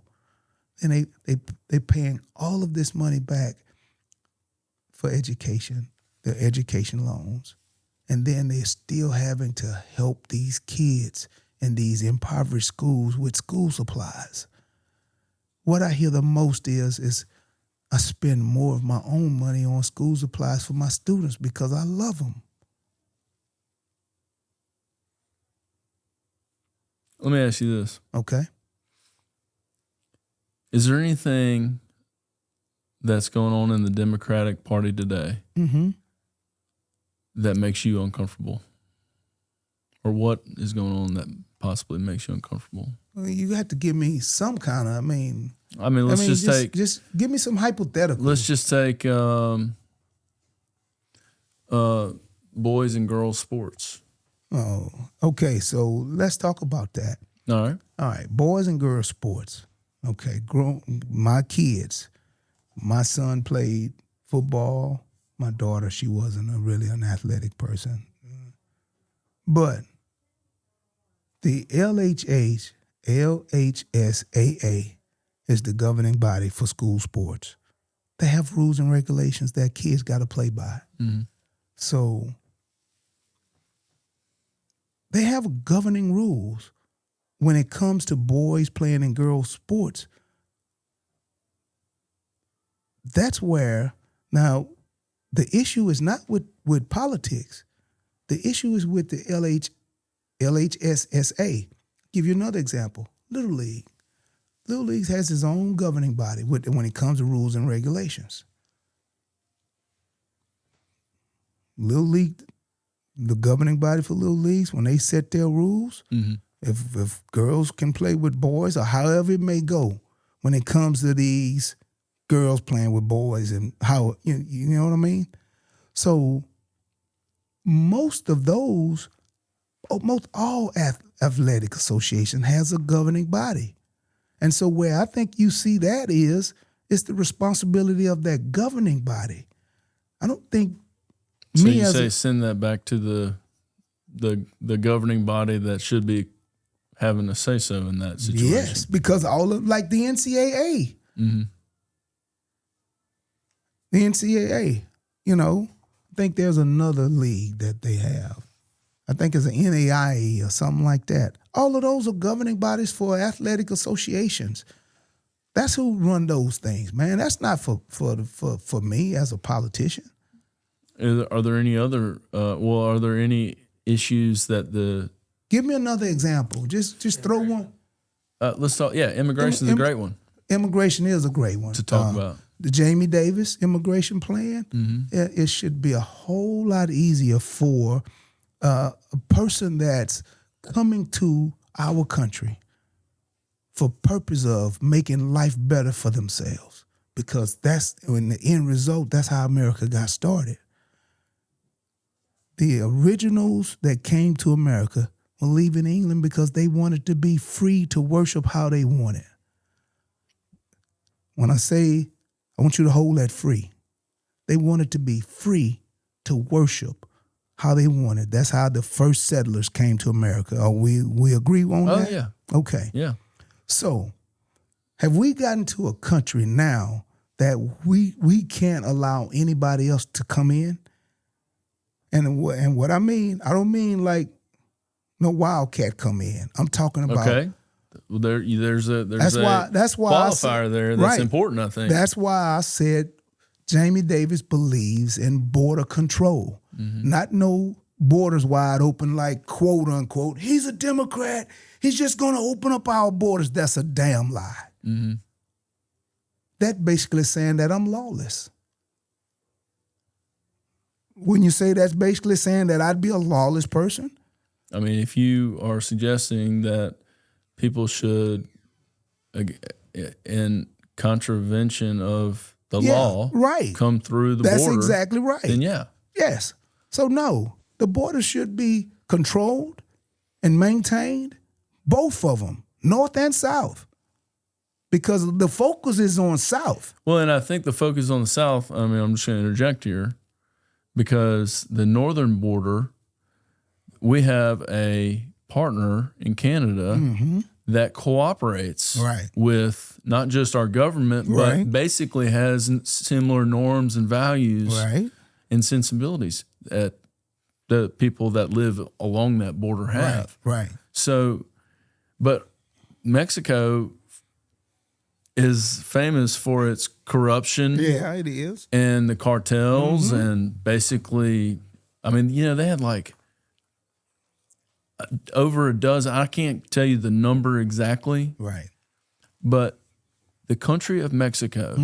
And they paying all of this money back for education, their education loans. And then they're still having to help these kids in these impoverished schools with school supplies. What I hear the most is I spend more of my own money on school supplies for my students because I love them. let me ask you this. Okay. Is there anything that's going on in the Democratic Party today that makes you uncomfortable? Or what is going on that possibly makes you uncomfortable? Well, you have to give me some kind of, let's just give me some hypothetical. Let's just take boys and girls sports. Oh, okay. So let's talk about that. All right. Boys and girls sports. Okay. My kids, my son played football. My daughter, she wasn't really an athletic person. But the LHSAA is the governing body for school sports. They have rules and regulations that kids got to play by. Mm-hmm. So they have governing rules when it comes to boys playing in girls sports. That's where, now, the issue is not with politics. The issue is with the LHSSA. Give you another example. Little League. Little League has its own governing body when it comes to rules and regulations. Little League, the governing body for Little Leagues, when they set their rules, if girls can play with boys or however it may go, when it comes to these girls playing with boys and how, you know what I mean? So most all athletic association has a governing body. And so where I think you see that is, it's the responsibility of that governing body. I don't think so you say send that back to the governing body that should be having a say-so in that situation. Yes, because all of, like the NCAA. Mm-hmm. The NCAA, I think there's another league that they have. I think it's an NAIA or something like that. All of those are governing bodies for athletic associations. That's who run those things, man. That's not for me as a politician. Are there any other? Are there any issues that the? Give me another example. Just throw one. Let's talk. Yeah, immigration is a great one. Immigration is a great one to talk about. The Jamie Davis immigration plan. It should be a whole lot easier for a person that's coming to our country for purpose of making life better for themselves, because that's in the end result. That's how America got started. The originals that came to America were leaving England because they wanted to be free to worship how they wanted. When I say I want you to hold that free, they wanted to be free to worship how they wanted. That's how the first settlers came to America. We agree on that? Oh, yeah. Okay. Yeah. So have we gotten to a country now that we can't allow anybody else to come in? And what I mean, I don't mean like no wildcat come in. I'm talking about. Okay. Well, there's a that's why qualifier there that's right. important, I think. That's why I said Jamie Davis believes in border control, not no borders wide open like quote unquote. He's a Democrat. He's just going to open up our borders. That's a damn lie. Mm-hmm. That basically saying that I'm lawless. Wouldn't you say that's basically saying that I'd be a lawless person? I mean, if you are suggesting that people should, in contravention of the law, right, come through the border. That's exactly right. Then yeah. Yes. So no, the border should be controlled and maintained, both of them, north and south, because the focus is on south. Well, and I think the focus is on the south. I mean, I'm just going to interject here, because the northern border, we have a partner in Canada that cooperates with not just our government, but basically has similar norms and values and sensibilities that the people that live along that border have. Right. So, but Mexico is famous for its corruption. Yeah, it is. And the cartels and basically, I mean, they had like over a dozen. I can't tell you the number exactly, Right. but the country of Mexico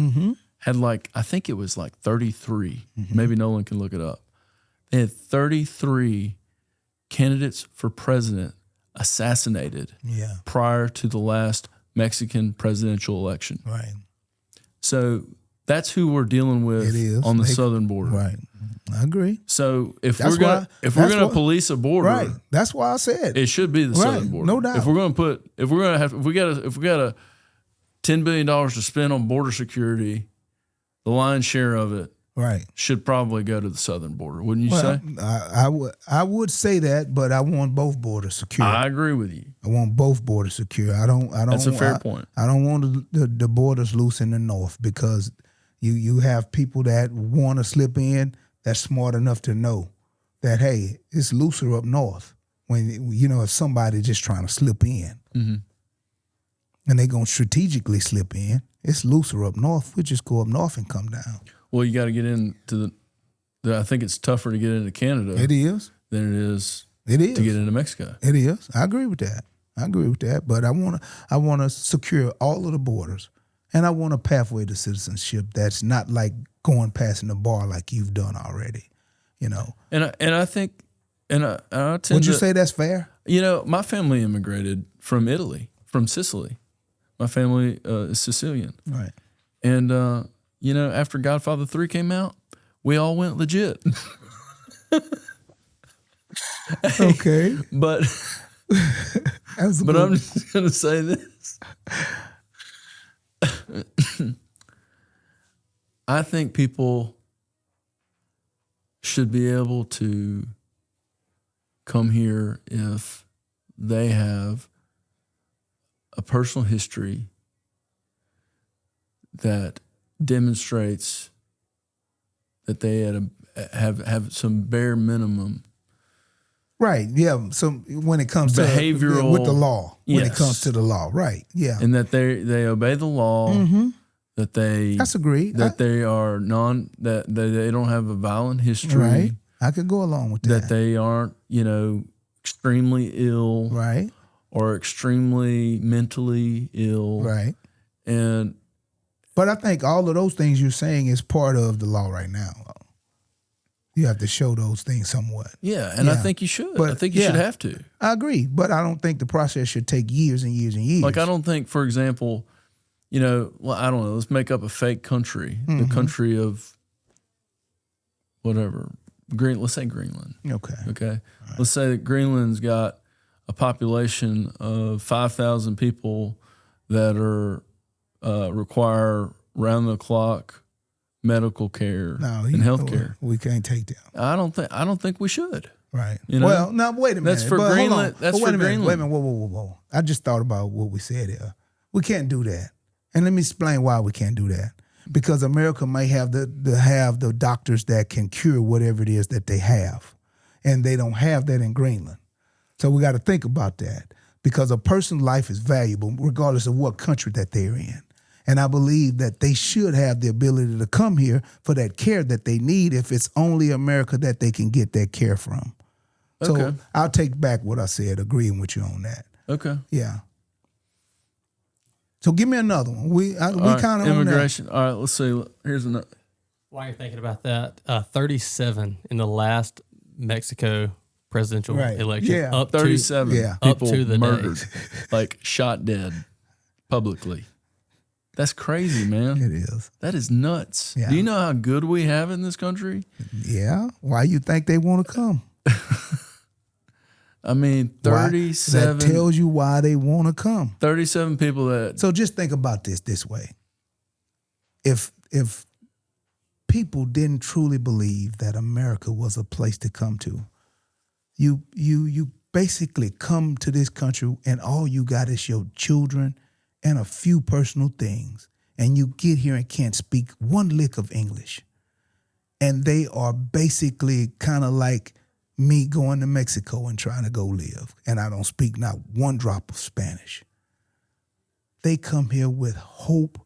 had I think it was 33. Maybe Nolan can look it up. They had 33 candidates for president assassinated Yeah. prior to the last Mexican presidential election. Right. So that's who we're dealing with It is. on the southern border. Right. I agree. So if That's we're why- gonna police a border, Right. That's why I said. it should be the southern border. No doubt. If we got a $10 billion to spend on border security, the lion's share of it Right. should probably go to the southern border, wouldn't you say? I would say that, but I want both borders secure. I agree with you. I want both borders secure. I don't. That's a fair point. I don't want the borders loose in the north because you have people that want to slip in that's smart enough to know that hey, it's looser up north when if somebody just trying to slip in and they gonna strategically slip in, it's looser up north. We just go up north and come down. Well, you got to get into I think it's tougher to get into Canada It is. than it is It is to get into Mexico. It is. I agree with that. But I want to secure all of the borders, and I want a pathway to citizenship that's not like going past in the bar like you've done already. And I think I tend Would you to say that's fair? my family immigrated from Italy, from Sicily. My family is Sicilian, Right. and after Godfather 3 came out, we all went legit. Okay. But That's but good. I'm just gonna say this. I think people should be able to come here if they have a personal history that demonstrates that they have some bare minimum Right. Yeah. So when it comes behavioral to with the law, when it yes. comes to the law, right? Yeah. and that they obey the law, that they That's agreed. that they are that they don't have a violent history, Right. I could go along with that that. they aren't extremely ill Right. or extremely mentally ill, Right. and But I think all of those things you're saying is part of the law right now. You have to show those things somewhat. yeah, and I Yeah. think you should. But, I think you should yeah. have to. I agree, but I don't think the process should take years and years and years. Like I don't think, for example, well, I don't know. Let's make up a fake country, Mm-hmm. the country of whatever. Let's say Greenland. Okay. Okay. Right. Let's say that Greenland's got a population of 5,000 people that are require round the clock medical care and health care. We can't take that. I don't think we should. Right. You know? Well, now wait a minute. That's for But hold Greenland. on. That's But wait for a minute. Greenland. Wait a minute. Whoa. I just thought about what we said here. We can't do that. And let me explain why we can't do that. Because America may have the doctors that can cure whatever it is that they have. And they don't have that in Greenland. So we got to think about that. Because a person's life is valuable regardless of what country that they're in. And I believe that they should have the ability to come here for that care that they need if it's only America that they can get that care from. So Okay. I'll take back what I said, agreeing with you on that. Okay. Yeah. So give me another one. We kind of immigration. All right, let's see. Here's another. While you're thinking about that, 37 in the last Mexico presidential Right. election. Yeah. Up 37 Yeah. people Up to the murdered, like shot dead publicly. That's crazy, man. It is. That is nuts. Yeah. Do you know how good we have in this country? Yeah. Why you think they want to come? I mean, 37. That tells you why they want to come. 37 people that. So just think about this way. If people didn't truly believe that America was a place to come to, you basically come to this country and all you got is your children and a few personal things, and you get here and can't speak one lick of English. And they are basically kind of like me going to Mexico and trying to go live, and I don't speak not one drop of Spanish. They come here with hope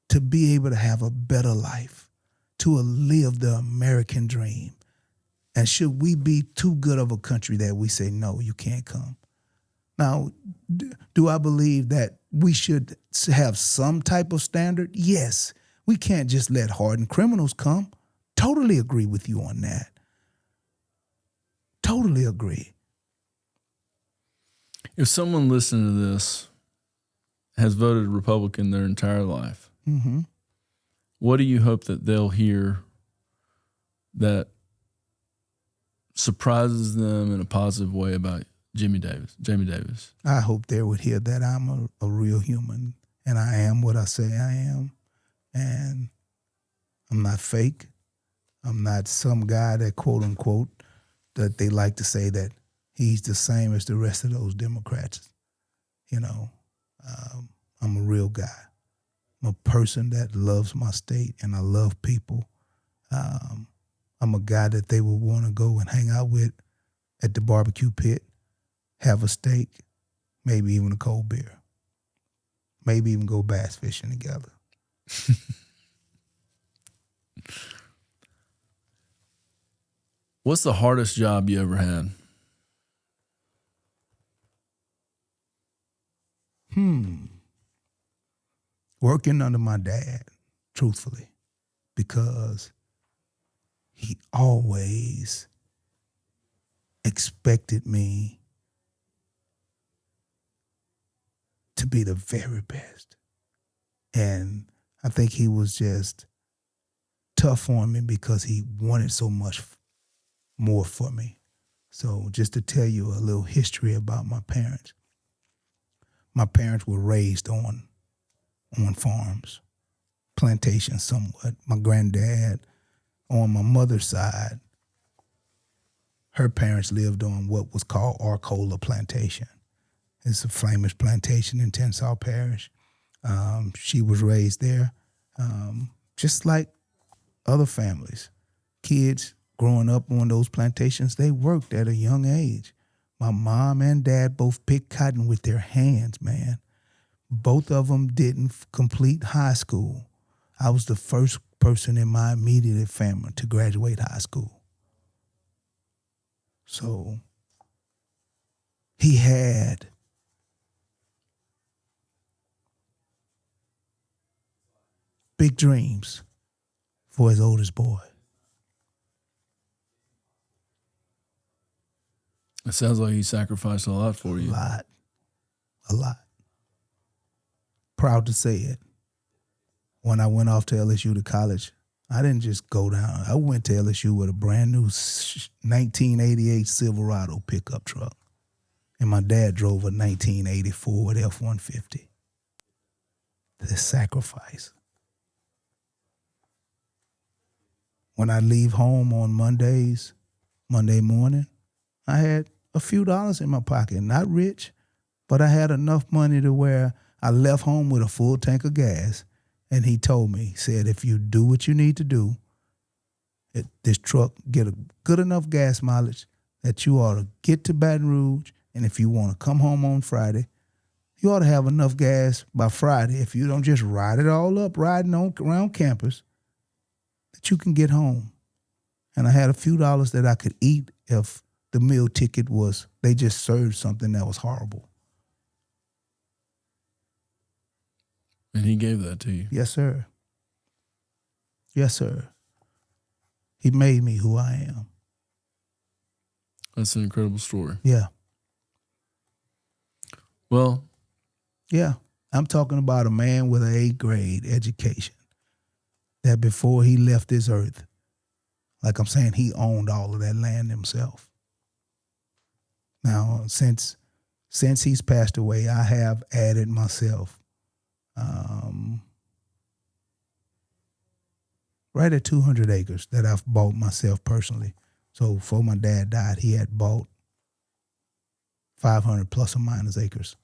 to be able to have a better life, to live the American dream. And should we be too good of a country that we say, no, you can't come? Now, do I believe that we should have some type of standard? Yes. We can't just let hardened criminals come. Totally agree with you on that. Totally agree. If someone listening to this has voted Republican their entire life, what do you hope that they'll hear that surprises them in a positive way about Jamie Davis? I hope they would hear that I'm a real human and I am what I say I am. And I'm not fake. I'm not some guy that, quote unquote, that they like to say that he's the same as the rest of those Democrats. I'm a real guy. I'm a person that loves my state and I love people. I'm a guy that they would want to go and hang out with at the barbecue pit, have a steak, maybe even a cold beer, maybe even go bass fishing together. What's the hardest job you ever had? Working under my dad, truthfully, because he always expected me to be the very best. And I think he was just tough on me because he wanted so much more for me. So just to tell you a little history about my parents. My parents were raised on farms, plantations somewhat. My granddad, on my mother's side, her parents lived on what was called Arcola Plantation. It's a famous plantation in Tensas Parish. She was raised there, just like other families. Kids growing up on those plantations, they worked at a young age. My mom and dad both picked cotton with their hands, man. Both of them didn't complete high school. I was the first person in my immediate family to graduate high school. So he had big dreams for his oldest boy. It sounds like he sacrificed a lot for you. A lot. Proud to say it. When I went off to LSU to college, I didn't just go down. I went to LSU with a brand new 1988 Silverado pickup truck. And my dad drove a 1984 F-150. The sacrifice. When I leave home on Monday morning, I had a few dollars in my pocket. Not rich, but I had enough money to where I left home with a full tank of gas. And he told me, he said, if you do what you need to do, this truck get a good enough gas mileage that you ought to get to Baton Rouge. And if you want to come home on Friday, you ought to have enough gas by Friday. If you don't just ride it all up, riding around campus, that you can get home. And I had a few dollars that I could eat if the meal ticket was, they just served something that was horrible. And he gave that to you. Yes, sir. Yes, sir. He made me who I am. That's an incredible story. Yeah. Well, yeah. I'm talking about a man with an 8th grade education that before he left this earth, like I'm saying, he owned all of that land himself. Now, since he's passed away, I have added myself right at 200 acres that I've bought myself personally. So before my dad died, he had bought 500 plus or minus acres.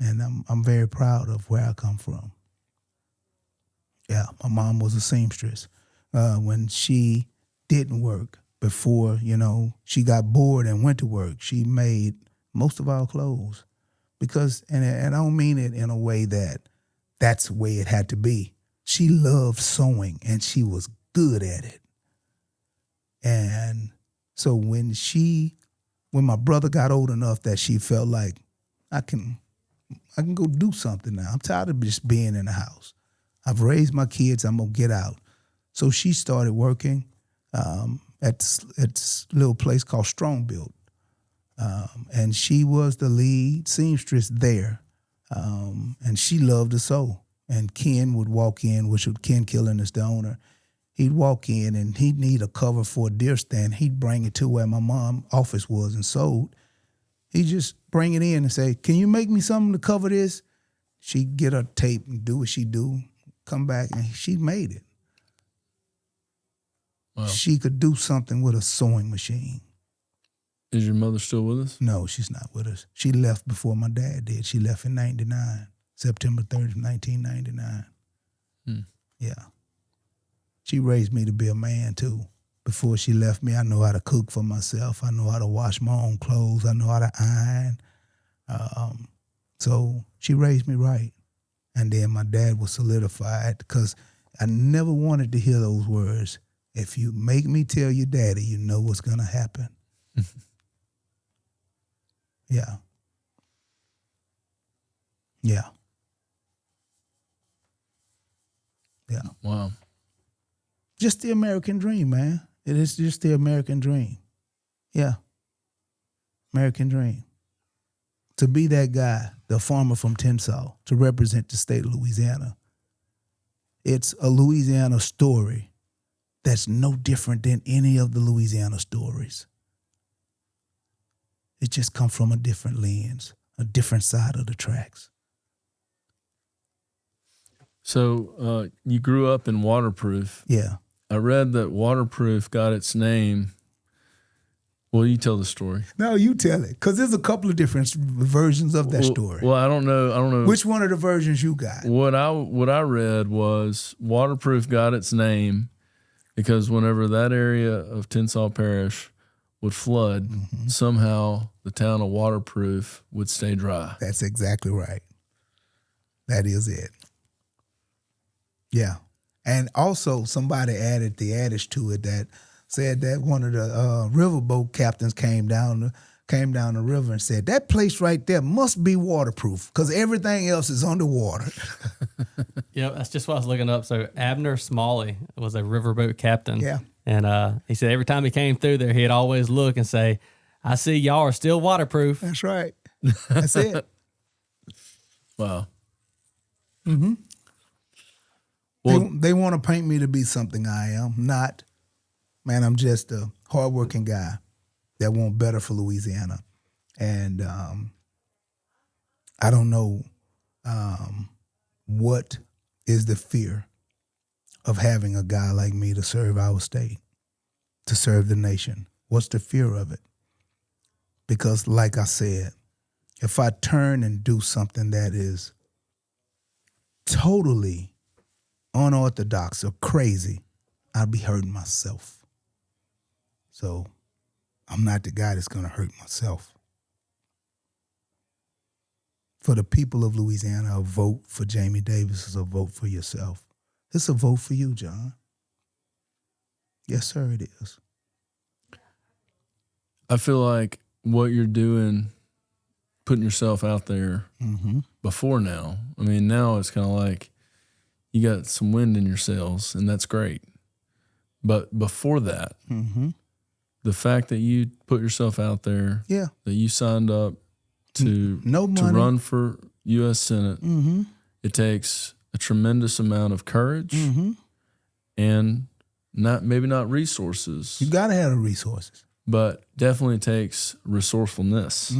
And I'm very proud of where I come from. Yeah, my mom was a seamstress. When she didn't work, before, she got bored and went to work, she made most of our clothes. Because, and I don't mean it in a way that's the way it had to be. She loved sewing and she was good at it. And so when my brother got old enough that she felt like I can go do something now. I'm tired of just being in the house. I've raised my kids. I'm going to get out. So she started working at this little place called Strong Build. And she was the lead seamstress there. And she loved to sew. And Ken would walk in, Ken Killen is the owner. He'd walk in and he'd need a cover for a deer stand. He'd bring it to where my mom's office was and sewed. He'd just bring it in and say, can you make me something to cover this? She'd get her tape and do what she do, come back, and she made it. Wow. She could do something with a sewing machine. Is your mother still with us? No, she's not with us. She left before my dad did. She left in 99, September 30th, 1999. Yeah. She raised me to be a man, too. Before she left me, I know how to cook for myself. I know how to wash my own clothes. I know how to iron. So she raised me right. And then my dad was solidified because I never wanted to hear those words. If you make me tell your daddy, you know what's going to happen. Yeah. Yeah. Yeah. Wow. Just the American dream, man. It is just the American dream. Yeah. American dream. To be that guy, the farmer from Tensas, to represent the state of Louisiana. It's a Louisiana story that's no different than any of the Louisiana stories. It just comes from a different lens, a different side of the tracks. So you grew up in Waterproof. Yeah. I read that Waterproof got its name. Well, you tell the story. No, you tell it, because there's a couple of different versions of that story. Well, I don't know. Which one of the versions you got? What I read was Waterproof got its name because whenever that area of Tensas Parish would flood, somehow the town of Waterproof would stay dry. That's exactly right. That is it. Yeah. And also somebody added the adage to it that said that one of the riverboat captains came down the river and said, that place right there must be waterproof because everything else is underwater. Yeah, that's just what I was looking up. So Abner Smalley was a riverboat captain. Yeah. And he said every time he came through there, he'd always look and say, I see y'all are still waterproof. That's right. That's it. Wow. Mm-hmm. Well, They want to paint me to be something I am not. Man, I'm just a hardworking guy that want better for Louisiana. And I don't know what is the fear of having a guy like me to serve our state, to serve the nation. What's the fear of it? Because like I said, if I turn and do something that is totally unorthodox or crazy, I'll be hurting myself. So I'm not the guy that's going to hurt myself. For the people of Louisiana, a vote for Jamie Davis is a vote for yourself. It's a vote for you, John. Yes, sir, it is. I feel like what you're doing, putting yourself out there before now. I mean, now it's kind of like you got some wind in your sails, and that's great. But before that, the fact that you put yourself out there, that you signed up to run for U.S. Senate, it takes a tremendous amount of courage and maybe not resources. You got to have the resources. But definitely takes resourcefulness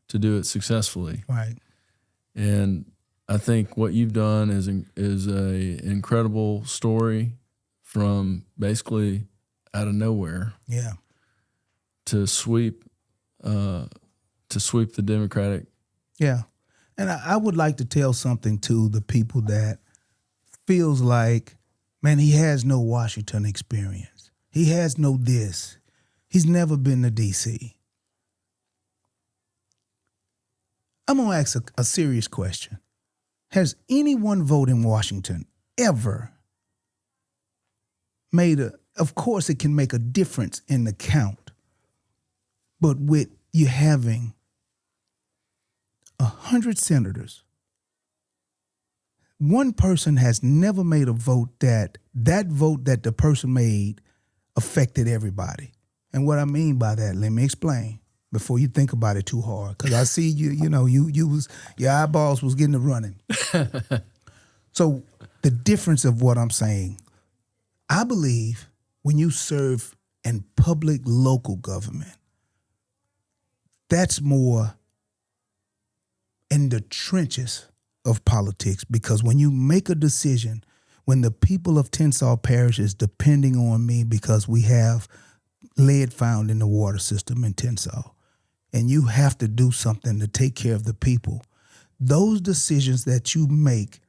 to do it successfully. Right. And I think what you've done is a incredible story from basically out of nowhere. Yeah. To sweep the Democratic. Yeah. And I would like to tell something to the people that feels like, man, he has no Washington experience. He has no this. He's never been to D.C. I'm going to ask a serious question. Has anyone vote in Washington ever made of course, it can make a difference in the count. But with you having 100 senators, one person has never made a vote that vote that the person made affected everybody. And what I mean by that, let me explain before you think about it too hard. Because I see your eyeballs was getting to running. So the difference of what I'm saying, I believe when you serve in public local government, that's more in the trenches of politics, because when you make a decision, when the people of Tensas Parish is depending on me because we have lead found in the water system in Tensas, and you have to do something to take care of the people, those decisions that you make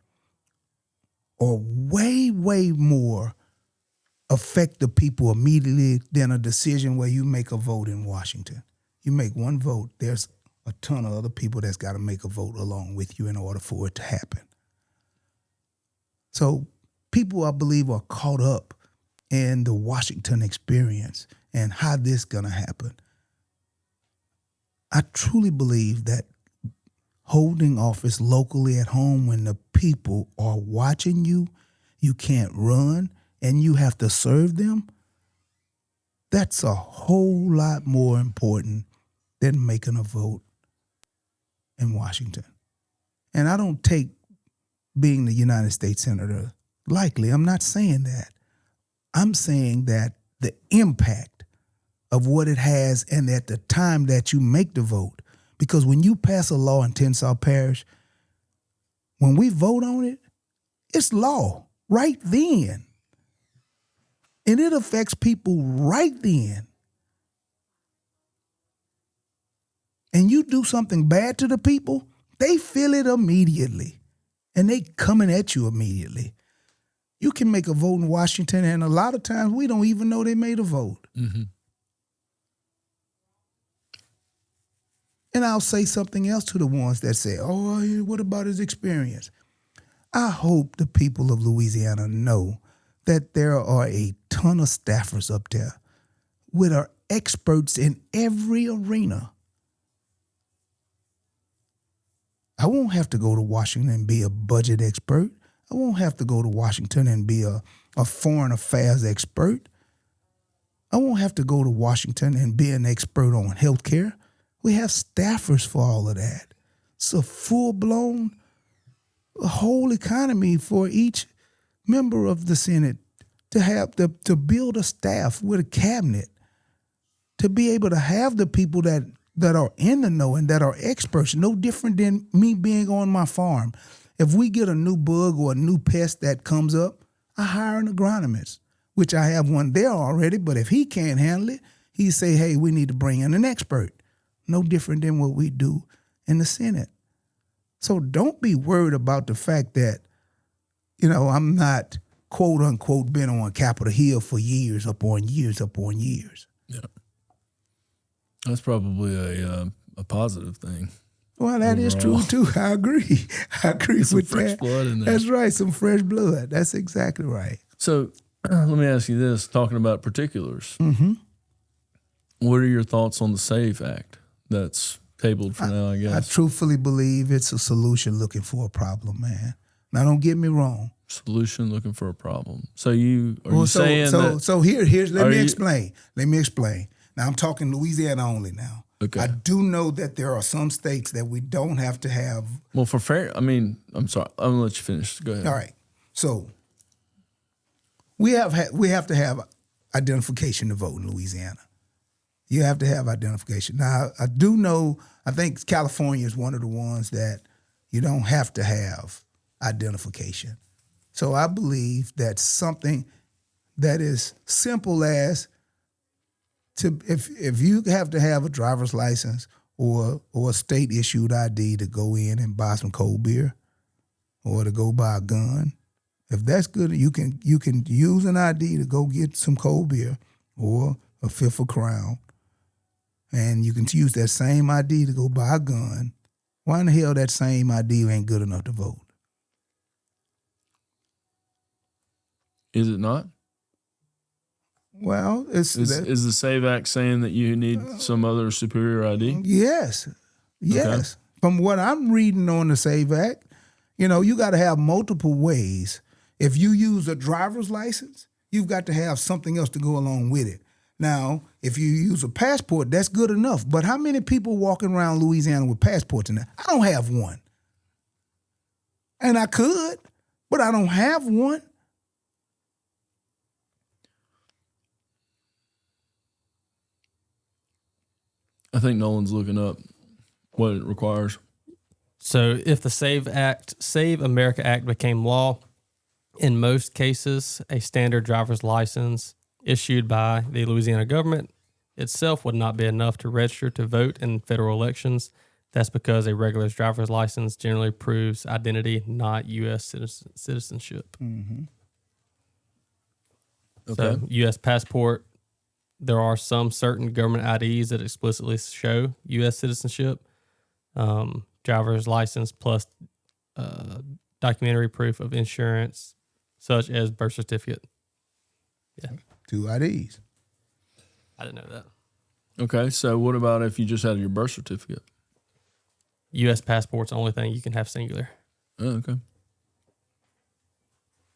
are way, way more affect the people immediately than a decision where you make a vote in Washington. You make one vote, there's a ton of other people that's got to make a vote along with you in order for it to happen. So people, I believe, are caught up in the Washington experience and how this is going to happen. I truly believe that holding office locally at home when the people are watching you, you can't run, and you have to serve them, that's a whole lot more important than making a vote in Washington. And I don't take being the United States Senator lightly. I'm not saying that. I'm saying that the impact of what it has and at the time that you make the vote, because when you pass a law in Tensas Parish, when we vote on it, it's law right then. And it affects people right then. And you do something bad to the people, they feel it immediately. And they coming at you immediately. You can make a vote in Washington, and a lot of times we don't even know they made a vote. Mm-hmm. And I'll say something else to the ones that say, oh, what about his experience? I hope the people of Louisiana know that there are a ton of staffers up there with are experts in every arena. I won't have to go to Washington and be a budget expert. I won't have to go to Washington and be a foreign affairs expert. I won't have to go to Washington and be an expert on healthcare. We have staffers for all of that. It's a full-blown whole economy for each member of the Senate to have to build a staff with a cabinet, to be able to have the people that are in the know and that are experts, no different than me being on my farm. If we get a new bug or a new pest that comes up, I hire an agronomist, which I have one there already, but if he can't handle it, he say, hey, we need to bring in an expert. No different than what we do in the Senate. So don't be worried about the fact that, I'm not, quote unquote, been on Capitol Hill for years upon years upon years. Yeah. That's probably a positive thing. Well, that is true too. I agree. I agree with some fresh blood in there. That's right, some fresh blood. That's exactly right. So let me ask you this, talking about particulars. Mm-hmm. What are your thoughts on the SAVE Act that's tabled for now, I guess? I truthfully believe it's a solution looking for a problem, man. Now, don't get me wrong. Solution looking for a problem. So saying that... So here's let me explain. Let me explain. Now, I'm talking Louisiana only now. Okay. I do know that there are some states that we don't have to have. Well, I'm sorry. I'm going to let you finish. Go ahead. All right. So we have to have identification to vote in Louisiana. You have to have identification. Now, I do know, I think California is one of the ones that you don't have to have identification. So I believe that something that is simple as if you have to have a driver's license or a state issued ID to go in and buy some cold beer or to go buy a gun, if that's good, you can use an ID to go get some cold beer or a fifth of Crown, and you can use that same ID to go buy a gun. Why in the hell that same ID ain't good enough to vote? Is it not? Well, Is the SAVE Act saying that you need some other superior ID? Yes. From what I'm reading on the SAVE Act, you got to have multiple ways. If you use a driver's license, you've got to have something else to go along with it. Now, if you use a passport, that's good enough. But how many people walking around Louisiana with passports in there? I don't have one. And I could, but I don't have one. I think Nolan's looking up what it requires. So if the Save America Act became law, in most cases, a standard driver's license issued by the Louisiana government itself would not be enough to register to vote in federal elections. That's because a regular driver's license generally proves identity, not U.S. citizenship. Mm-hmm. Okay. So U.S. passport, there are some certain government IDs that explicitly show U.S. citizenship. Driver's license plus documentary proof of insurance, such as birth certificate. Yeah. 2 IDs. I didn't know that. Okay, so what about if you just had your birth certificate? U.S. passport's the only thing you can have singular. Oh, okay.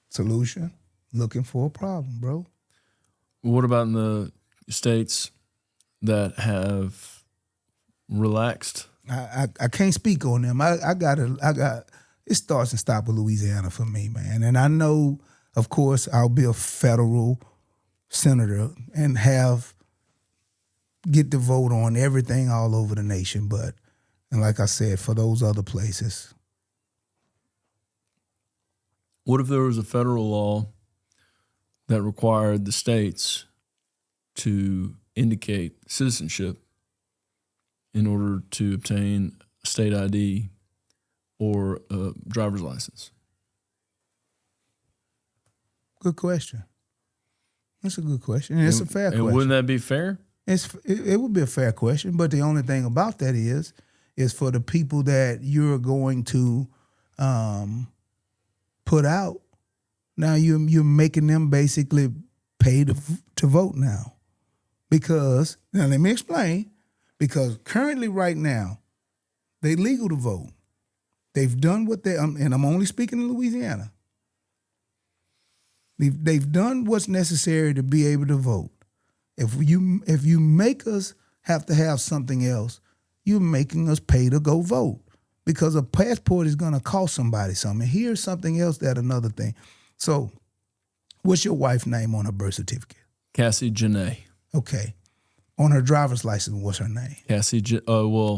Solution, looking for a problem, bro. What about in the states that have relaxed? I can't speak on them. I got it starts and stops with Louisiana for me, man. And I know, of course, I'll be a federal senator and get to vote on everything all over the nation. But, and like I said, for those other places. What if there was a federal law that required the states to indicate citizenship in order to obtain a state ID or a driver's license? Good question. That's a good question. And it's a fair question. And wouldn't that be fair? It would be a fair question, but the only thing about that is for the people that you're going to put out. Now you're making them basically pay to vote now, because now let me explain. Because currently, right now, they legal to vote. They've done what they and I'm only speaking in Louisiana. They've done what's necessary to be able to vote. If you make us have to have something else, you're making us pay to go vote, because a passport is going to cost somebody something. Here's something else, that another thing. So, what's your wife's name on her birth certificate? Cassie Janae. Okay. On her driver's license, what's her name? Cassie Janae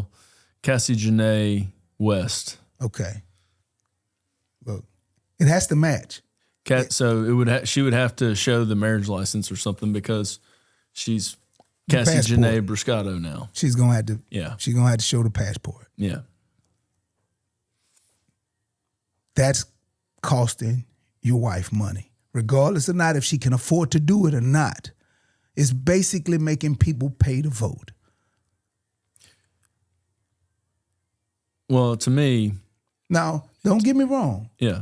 West. Okay. Look, it has to match. So she would have to show the marriage license or something, because she's Cassie Janae Bruscato now. She's gonna have to. Yeah. She's gonna have to show the passport. Yeah. That's costing your wife money, regardless of not if she can afford to do it or not. It's basically making people pay to vote. Well, to me. Now, don't get me wrong. Yeah.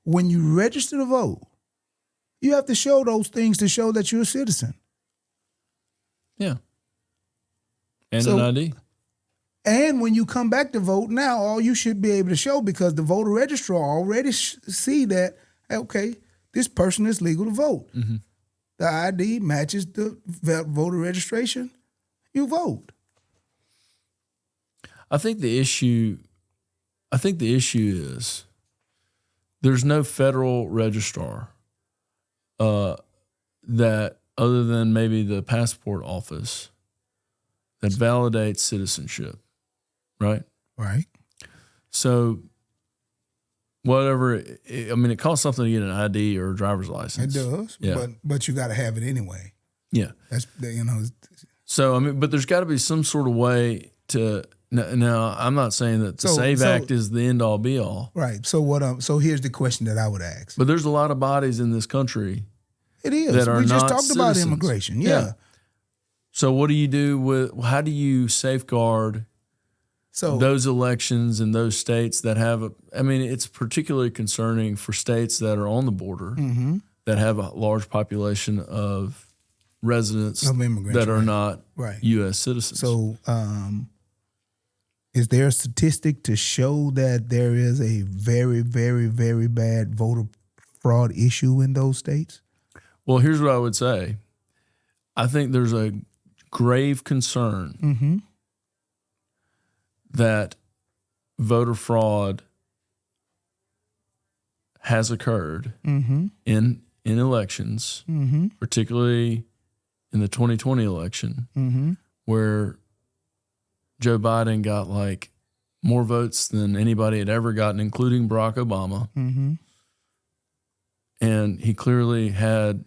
When you register to vote, you have to show those things to show that you're a citizen. Yeah. And an ID. And when you come back to vote, now all you should be able to show, because the voter registrar already see that, okay, this person is legal to vote. Mm-hmm. The ID matches the voter registration, you vote. I think the issue is there's no federal registrar that, other than maybe the passport office, that validates citizenship, right? Right. So whatever, it costs something to get an ID or a driver's license. It does, yeah. but you got to have it anyway. Yeah. That's, So, but there's got to be some sort of way to. Now, I'm not saying that the SAVE Act is the end all be all. Right. So so here's the question that I would ask. But there's a lot of bodies in this country. It is. That are we just not talked citizens. about immigration. Yeah. So what do you do how do you safeguard those elections in those states that have it's particularly concerning for states that are on the border, that have a large population of residents Of immigrants, that are not Right. U.S. citizens. So, is there a statistic to show that there is a very, very, very bad voter fraud issue in those states? Well, here's what I would say. I think there's a grave concern that voter fraud has occurred in elections, particularly in the 2020 election, where Joe Biden got like more votes than anybody had ever gotten, including Barack Obama. And he clearly had.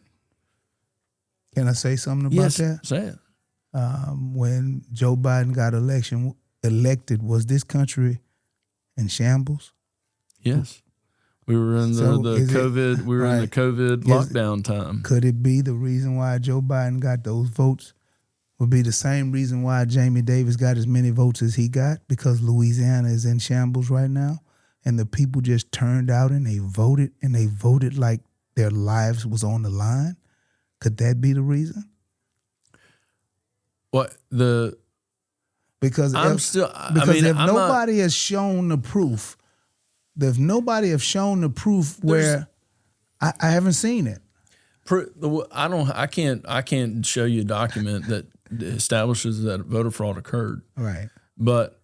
Can I say something about that? Say it. When Joe Biden got elected, was this country in shambles? Yes. We were in the COVID. We were in the COVID lockdown time. Could it be the reason why Joe Biden got those votes would be the same reason why Jamie Davis got as many votes as he got? Because Louisiana is in shambles right now, and the people just turned out and they voted like their lives was on the line. Could that be the reason? What Because if nobody has shown the proof. If nobody have shown the proof where I haven't seen it. I can't show you a document that establishes that voter fraud occurred. Right. But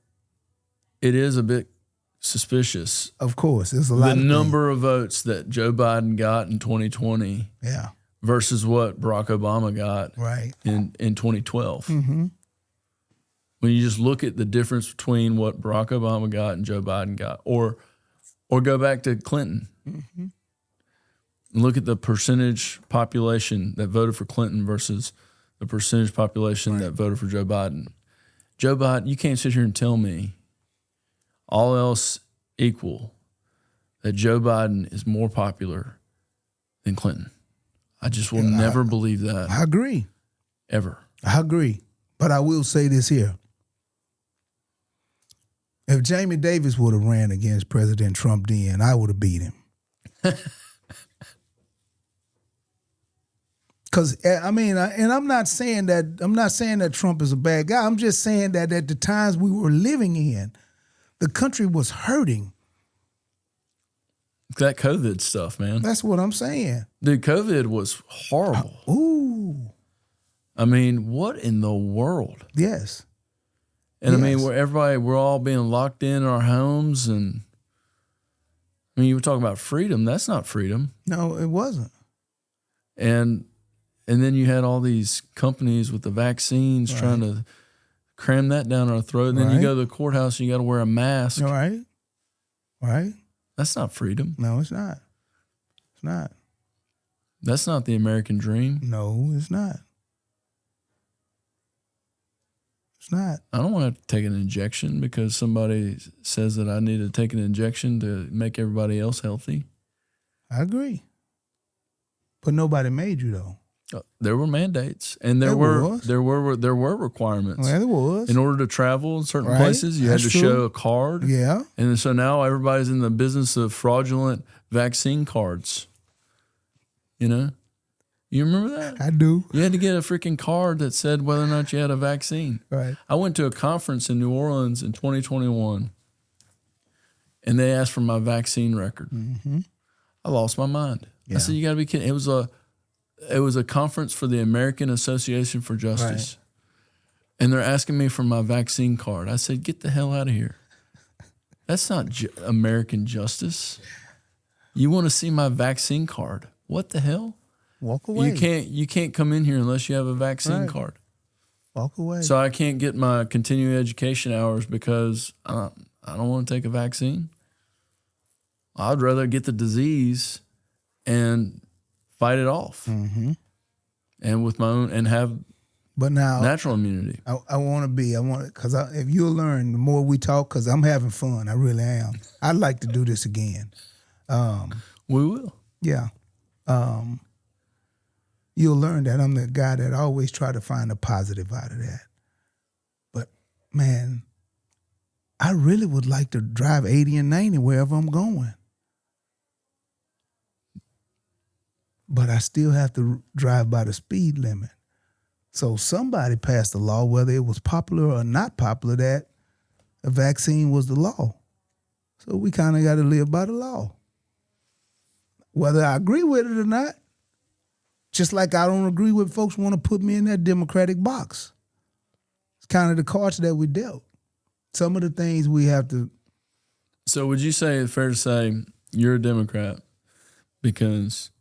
it is a bit suspicious. Of course, there's a lot. The number of votes that Joe Biden got in 2020, versus what Barack Obama got, in 2012. When you just look at the difference between what Barack Obama got and Joe Biden got, or go back to Clinton. And look at the percentage population that voted for Clinton versus the percentage population that voted for Joe Biden. Joe Biden, you can't sit here and tell me, all else equal, that Joe Biden is more popular than Clinton. I just will never believe that. I agree. Ever. I agree. But I will say this here. If Jamie Davis would have ran against President Trump then, I would have beat him. Because I'm not saying that Trump is a bad guy. I'm just saying that at the times we were living in, the country was hurting. That COVID stuff, man. That's what I'm saying. Dude, COVID was horrible. Ooh. I mean, what in the world? Yes. And I mean, we're all being locked in our homes, and I mean, you were talking about freedom. That's not freedom. No, it wasn't. And then you had all these companies with the vaccines trying to cram that down our throat. And then you go to the courthouse and you got to wear a mask. Right. That's not freedom. No, it's not. It's not. That's not the American dream. No, it's not. It's not. I don't want to take an injection because somebody says that I need to take an injection to make everybody else healthy. I agree. But nobody made you though. There were mandates, and there were requirements. Well, there was. In order to travel in certain places, you had to show a card. Yeah. And so now everybody's in the business of fraudulent vaccine cards. You know? You remember that? I do. You had to get a freaking card that said whether or not you had a vaccine. Right. I went to a conference in New Orleans in 2021, and they asked for my vaccine record. I lost my mind. Yeah. I said, "You got to be kidding!" It was a conference for the American Association for Justice, and they're asking me for my vaccine card. I said, "Get the hell out of here! That's not American justice. You want to see my vaccine card? What the hell? Walk away. You can't come in here unless you have a vaccine card. Walk away. So I can't get my continuing education hours because I don't want to take a vaccine. I'd rather get the disease and fight it off, and with my own and have natural immunity. I want because if you'll learn the more we talk, because I'm having fun, I really am. I'd like to do this again. We will. Yeah. You'll learn that I'm the guy that always try to find a positive out of that. But man, I really would like to drive 80 and 90 wherever I'm going. but I still have to drive by the speed limit. So somebody passed a law, whether it was popular or not popular, that a vaccine was the law. So we kind of got to live by the law. Whether I agree with it or not, just like I don't agree with folks want to put me in that Democratic box. It's kind of the cards that we dealt. Some of the things we have to. So would you say it's fair to say you're a Democrat because...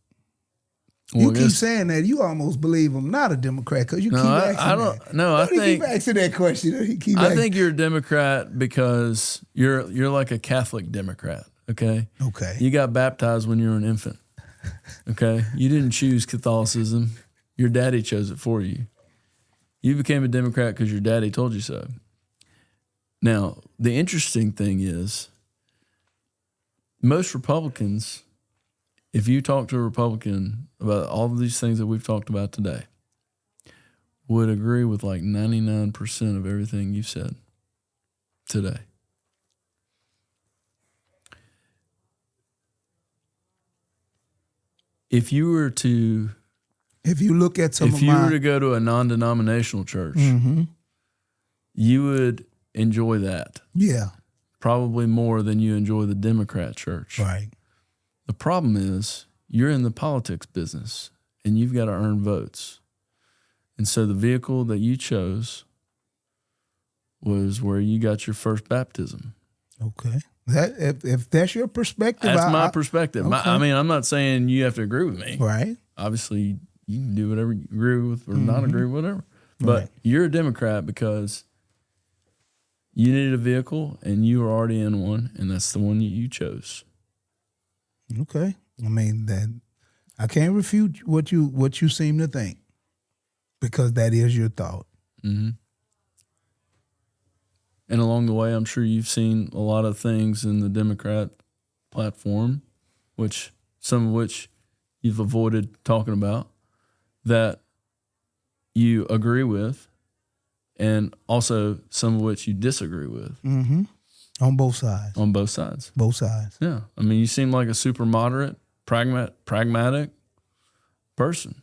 You keep saying that. You almost believe I'm not a Democrat because you keep asking that. No, I think... keep asking that question. I think you're a Democrat because you're like a Catholic Democrat, okay? Okay. You got baptized when you were an infant, okay? You didn't choose Catholicism. Your daddy chose it for you. You became a Democrat because your daddy told you so. Now, the interesting thing is most Republicans... If you talk to a Republican about all of these things that we've talked about today, would agree with like 99% of everything you've said today. If you were to... If you look at some If you were to go to a non-denominational church, you would enjoy that. Yeah. Probably more than you enjoy the Democrat church. Right. The problem is you're in the politics business and you've got to earn votes. And so the vehicle that you chose was where you got your first baptism. Okay. That if that's your perspective. That's my perspective. Okay. I mean, I'm not saying you have to agree with me. Right. Obviously, you can do whatever you agree with or not agree with, whatever. But Right. you're a Democrat because you needed a vehicle and you were already in one, and that's the one you chose. Okay. I mean, that I can't refute what you seem to think because that is your thought. Mm-hmm. And along the way, I'm sure you've seen a lot of things in the Democrat platform, some of which you've avoided talking about, that you agree with, and also some of which you disagree with. Mm-hmm. On both sides. On both sides. Both sides. Yeah. I mean, you seem like a super moderate, pragmatic person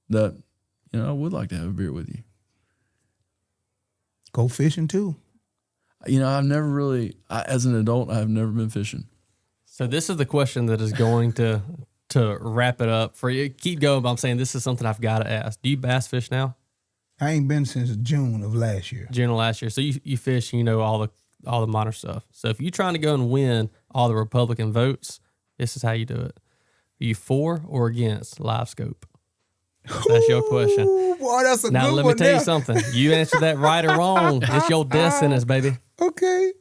that, I would like to have a beer with you. Go fishing too. I've never really, as an adult, I've never been fishing. So this is the question that is going to wrap it up for you. Keep going, but I'm saying this is something I've got to ask. Do you bass fish now? I ain't been since June of last year. June of last year. So you fish, all the modern stuff. So if you're trying to go and win all the Republican votes, this is how you do it. Are you for or against live scope? That's your question. Ooh, boy, that's a Now good let one me tell you there. something. You answer that right or wrong, it's your death sentence, baby. Okay.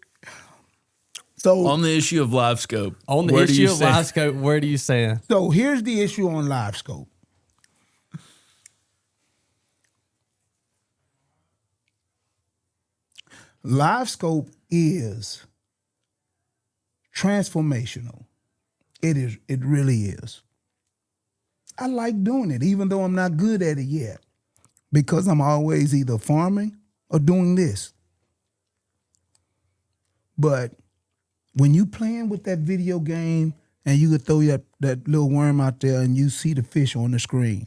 So On the issue of live scope. On the where do issue you of stand? live scope, where do you stand? So here's the issue on live scope. Live scope is transformational. It is. It really is. I like doing it, even though I'm not good at it yet, because I'm always either farming or doing this. But when you playing with that video game and you could throw that little worm out there and you see the fish on the screen,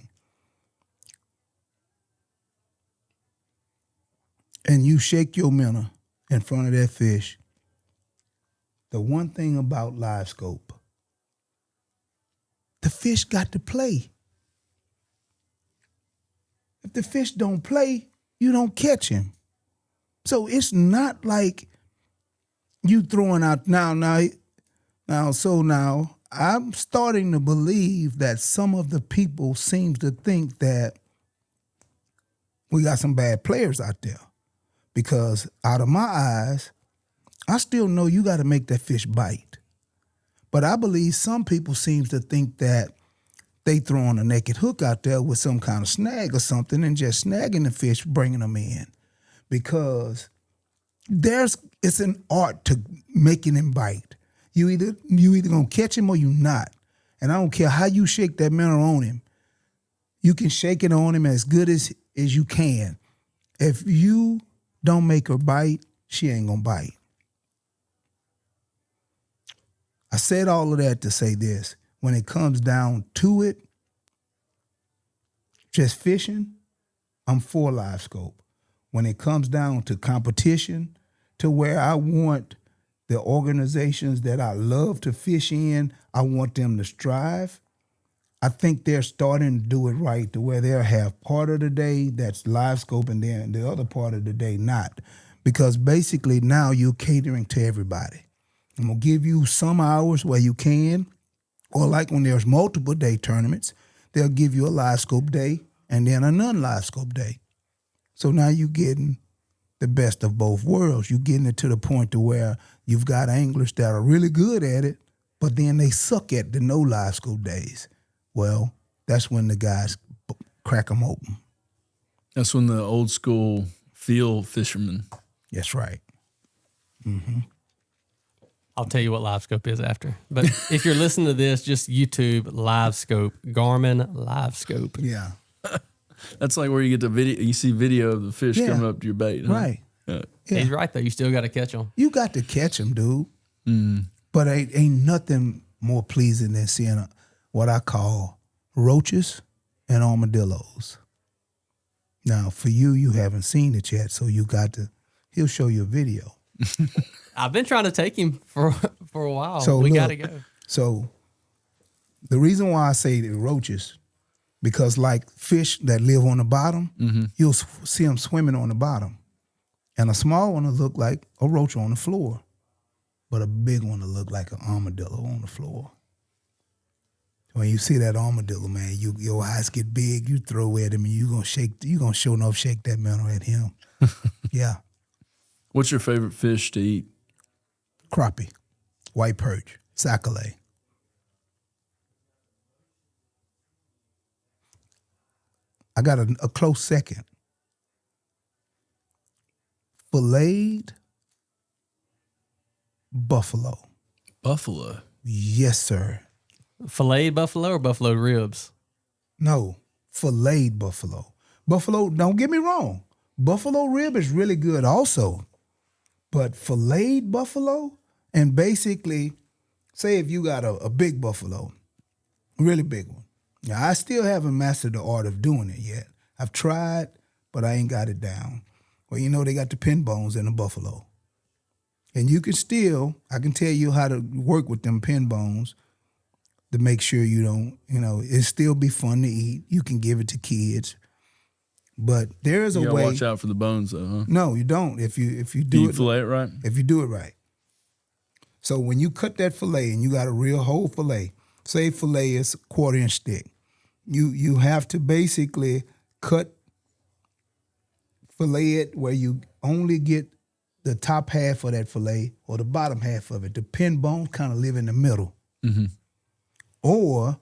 and you shake your minnow in front of that fish, the one thing about live scope, the fish got to play. If the fish don't play, you don't catch him. So it's not like you throwing out now, I'm starting to believe that some of the people seem to think that we got some bad players out there. Because out of my eyes, I still know you got to make that fish bite. But I believe some people seem to think that they throwing a naked hook out there with some kind of snag or something and just snagging the fish, bringing them in. Because it's an art to making him bite. You either gonna catch him or you not. And I don't care how you shake that minnow on him. You can shake it on him as good as you can. If you don't make her bite, she ain't gonna bite. I said all of that to say this. When it comes down to it, just fishing, I'm for live scope. When it comes down to competition, to where I want the organizations that I love to fish in, I want them to strive. I think they're starting to do it right, to where they'll have part of the day that's live scope and then the other part of the day not. Because basically now you're catering to everybody. I'm going to give you some hours where you can, or like when there's multiple day tournaments, they'll give you a live scope day and then a non-live scope day. So now you're getting the best of both worlds. You're getting it to the point to where you've got anglers that are really good at it, but then they suck at the no live scope days. Well, that's when the guys crack them open. That's when the old school field fishermen. That's right. I'll tell you what live scope is after. But if you're listening to this, just YouTube live scope, Garmin live scope. Yeah. That's like where you get the video. You see video of the fish coming up to your bait. Huh? Right. Yeah. He's right, though. You still got to catch them. You got to catch them, dude. But ain't nothing more pleasing than seeing what I call roaches and armadillos. Now, for you haven't seen it yet, so you got to. He'll show you a video. I've been trying to take him for a while. So we look, got to go. So the reason why I say the roaches, because like fish that live on the bottom, you'll see them swimming on the bottom. And a small one will look like a roach on the floor, but a big one will look like an armadillo on the floor. When you see that armadillo, man, your eyes get big, you throw at him and you're gonna sure enough shake that mantle at him. Yeah. What's your favorite fish to eat? Crappie, white perch, sac-a-lait. I got a close second. Filleted buffalo. Buffalo. Yes, sir. Filleted buffalo or buffalo ribs? No, filleted buffalo. Buffalo, don't get me wrong. Buffalo rib is really good also. But filleted buffalo, and basically, say if you got a big buffalo, really big one. Now, I still haven't mastered the art of doing it yet. I've tried, but I ain't got it down. Well, you know, they got the pin bones in the buffalo. And you can still, I can tell you how to work with them pin bones to make sure you don't, it still be fun to eat. You can give it to kids. But there is a You gotta way. watch out for the bones, though, huh? No, you don't. If you Do do you it fillet it right? if you do it right. So when you cut that fillet and you got a real whole fillet, say fillet is 1/4-inch thick, you have to basically fillet it where you only get the top half of that fillet or the bottom half of it. The pin bones kind of live in the middle. Or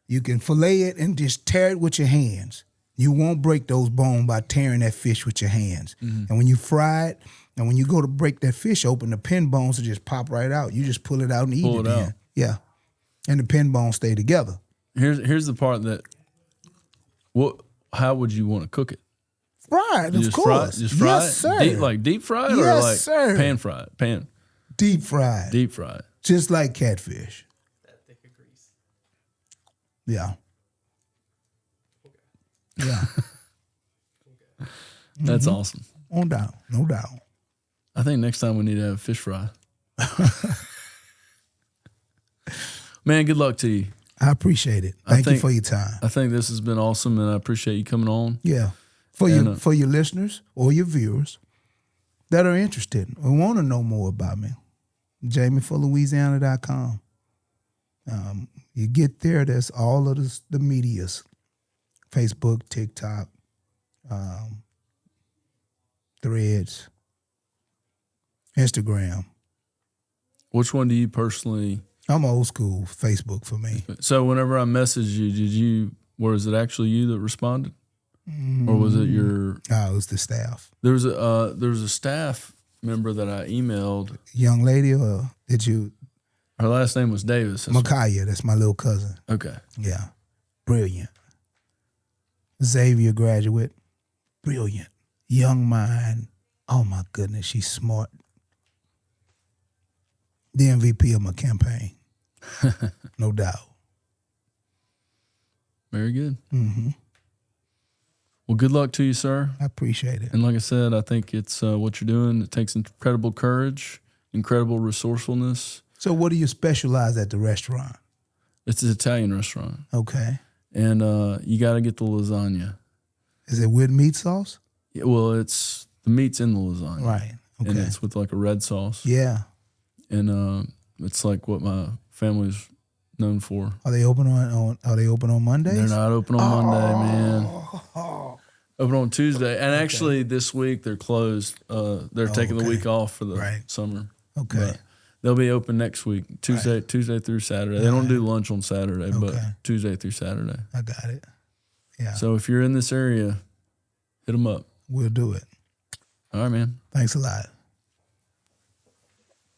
you can fillet it and just tear it with your hands. You won't break those bones by tearing that fish with your hands. And when you fry it, and when you go to break that fish open, the pin bones will just pop right out. You just pull it out and eat Pull it it out. then. Yeah. And the pin bones stay together. Here's the part that. How would you want to cook it? Fried, You of just course. Just fry Yes, it? sir. Deep fry it, or Yes, like sir. pan fry it? Deep fried. Deep fry it. Just like catfish. That thick of grease. Yeah. Yeah. That's awesome. No doubt. No doubt. I think next time we need to have a fish fry. Man, good luck to you. I appreciate it. Thank you for your time. I think this has been awesome, and I appreciate you coming on. Yeah. For your listeners or your viewers that are interested or want to know more about me, JamieForLouisiana.com. You get there, there's all of the medias, Facebook, TikTok, Threads, Instagram. Which one do you personally? I'm old school, Facebook for me. So whenever I messaged you, was it actually you that responded? Or was it your? It was the staff. There was a staff member that I emailed. Young lady, or did you? Her last name was Davis. Micaiah, that's my little cousin. Okay. Yeah. Brilliant. Xavier graduate. Brilliant. Young mind. Oh my goodness, she's smart. The MVP of my campaign. No doubt. Very good. Well, good luck to you, sir. I appreciate it. And like I said, I think it's what you're doing. It takes incredible courage, incredible resourcefulness. So what do you specialize at the restaurant? It's an Italian restaurant. Okay. And you got to get the lasagna. Is it with meat sauce? Yeah, well, it's the meat's in the lasagna. Right. Okay. And it's with like a red sauce. Yeah. And it's like what my family's known for. Are they open on Mondays? They're not open on Monday, man. Open on Tuesday. And actually this week they're closed. They're taking the week off for the summer. Okay. But they'll be open next week, Tuesday through Saturday. They don't do lunch on Saturday, but Tuesday through Saturday. I got it. Yeah. So if you're in this area, hit them up. We'll do it. All right, man. Thanks a lot.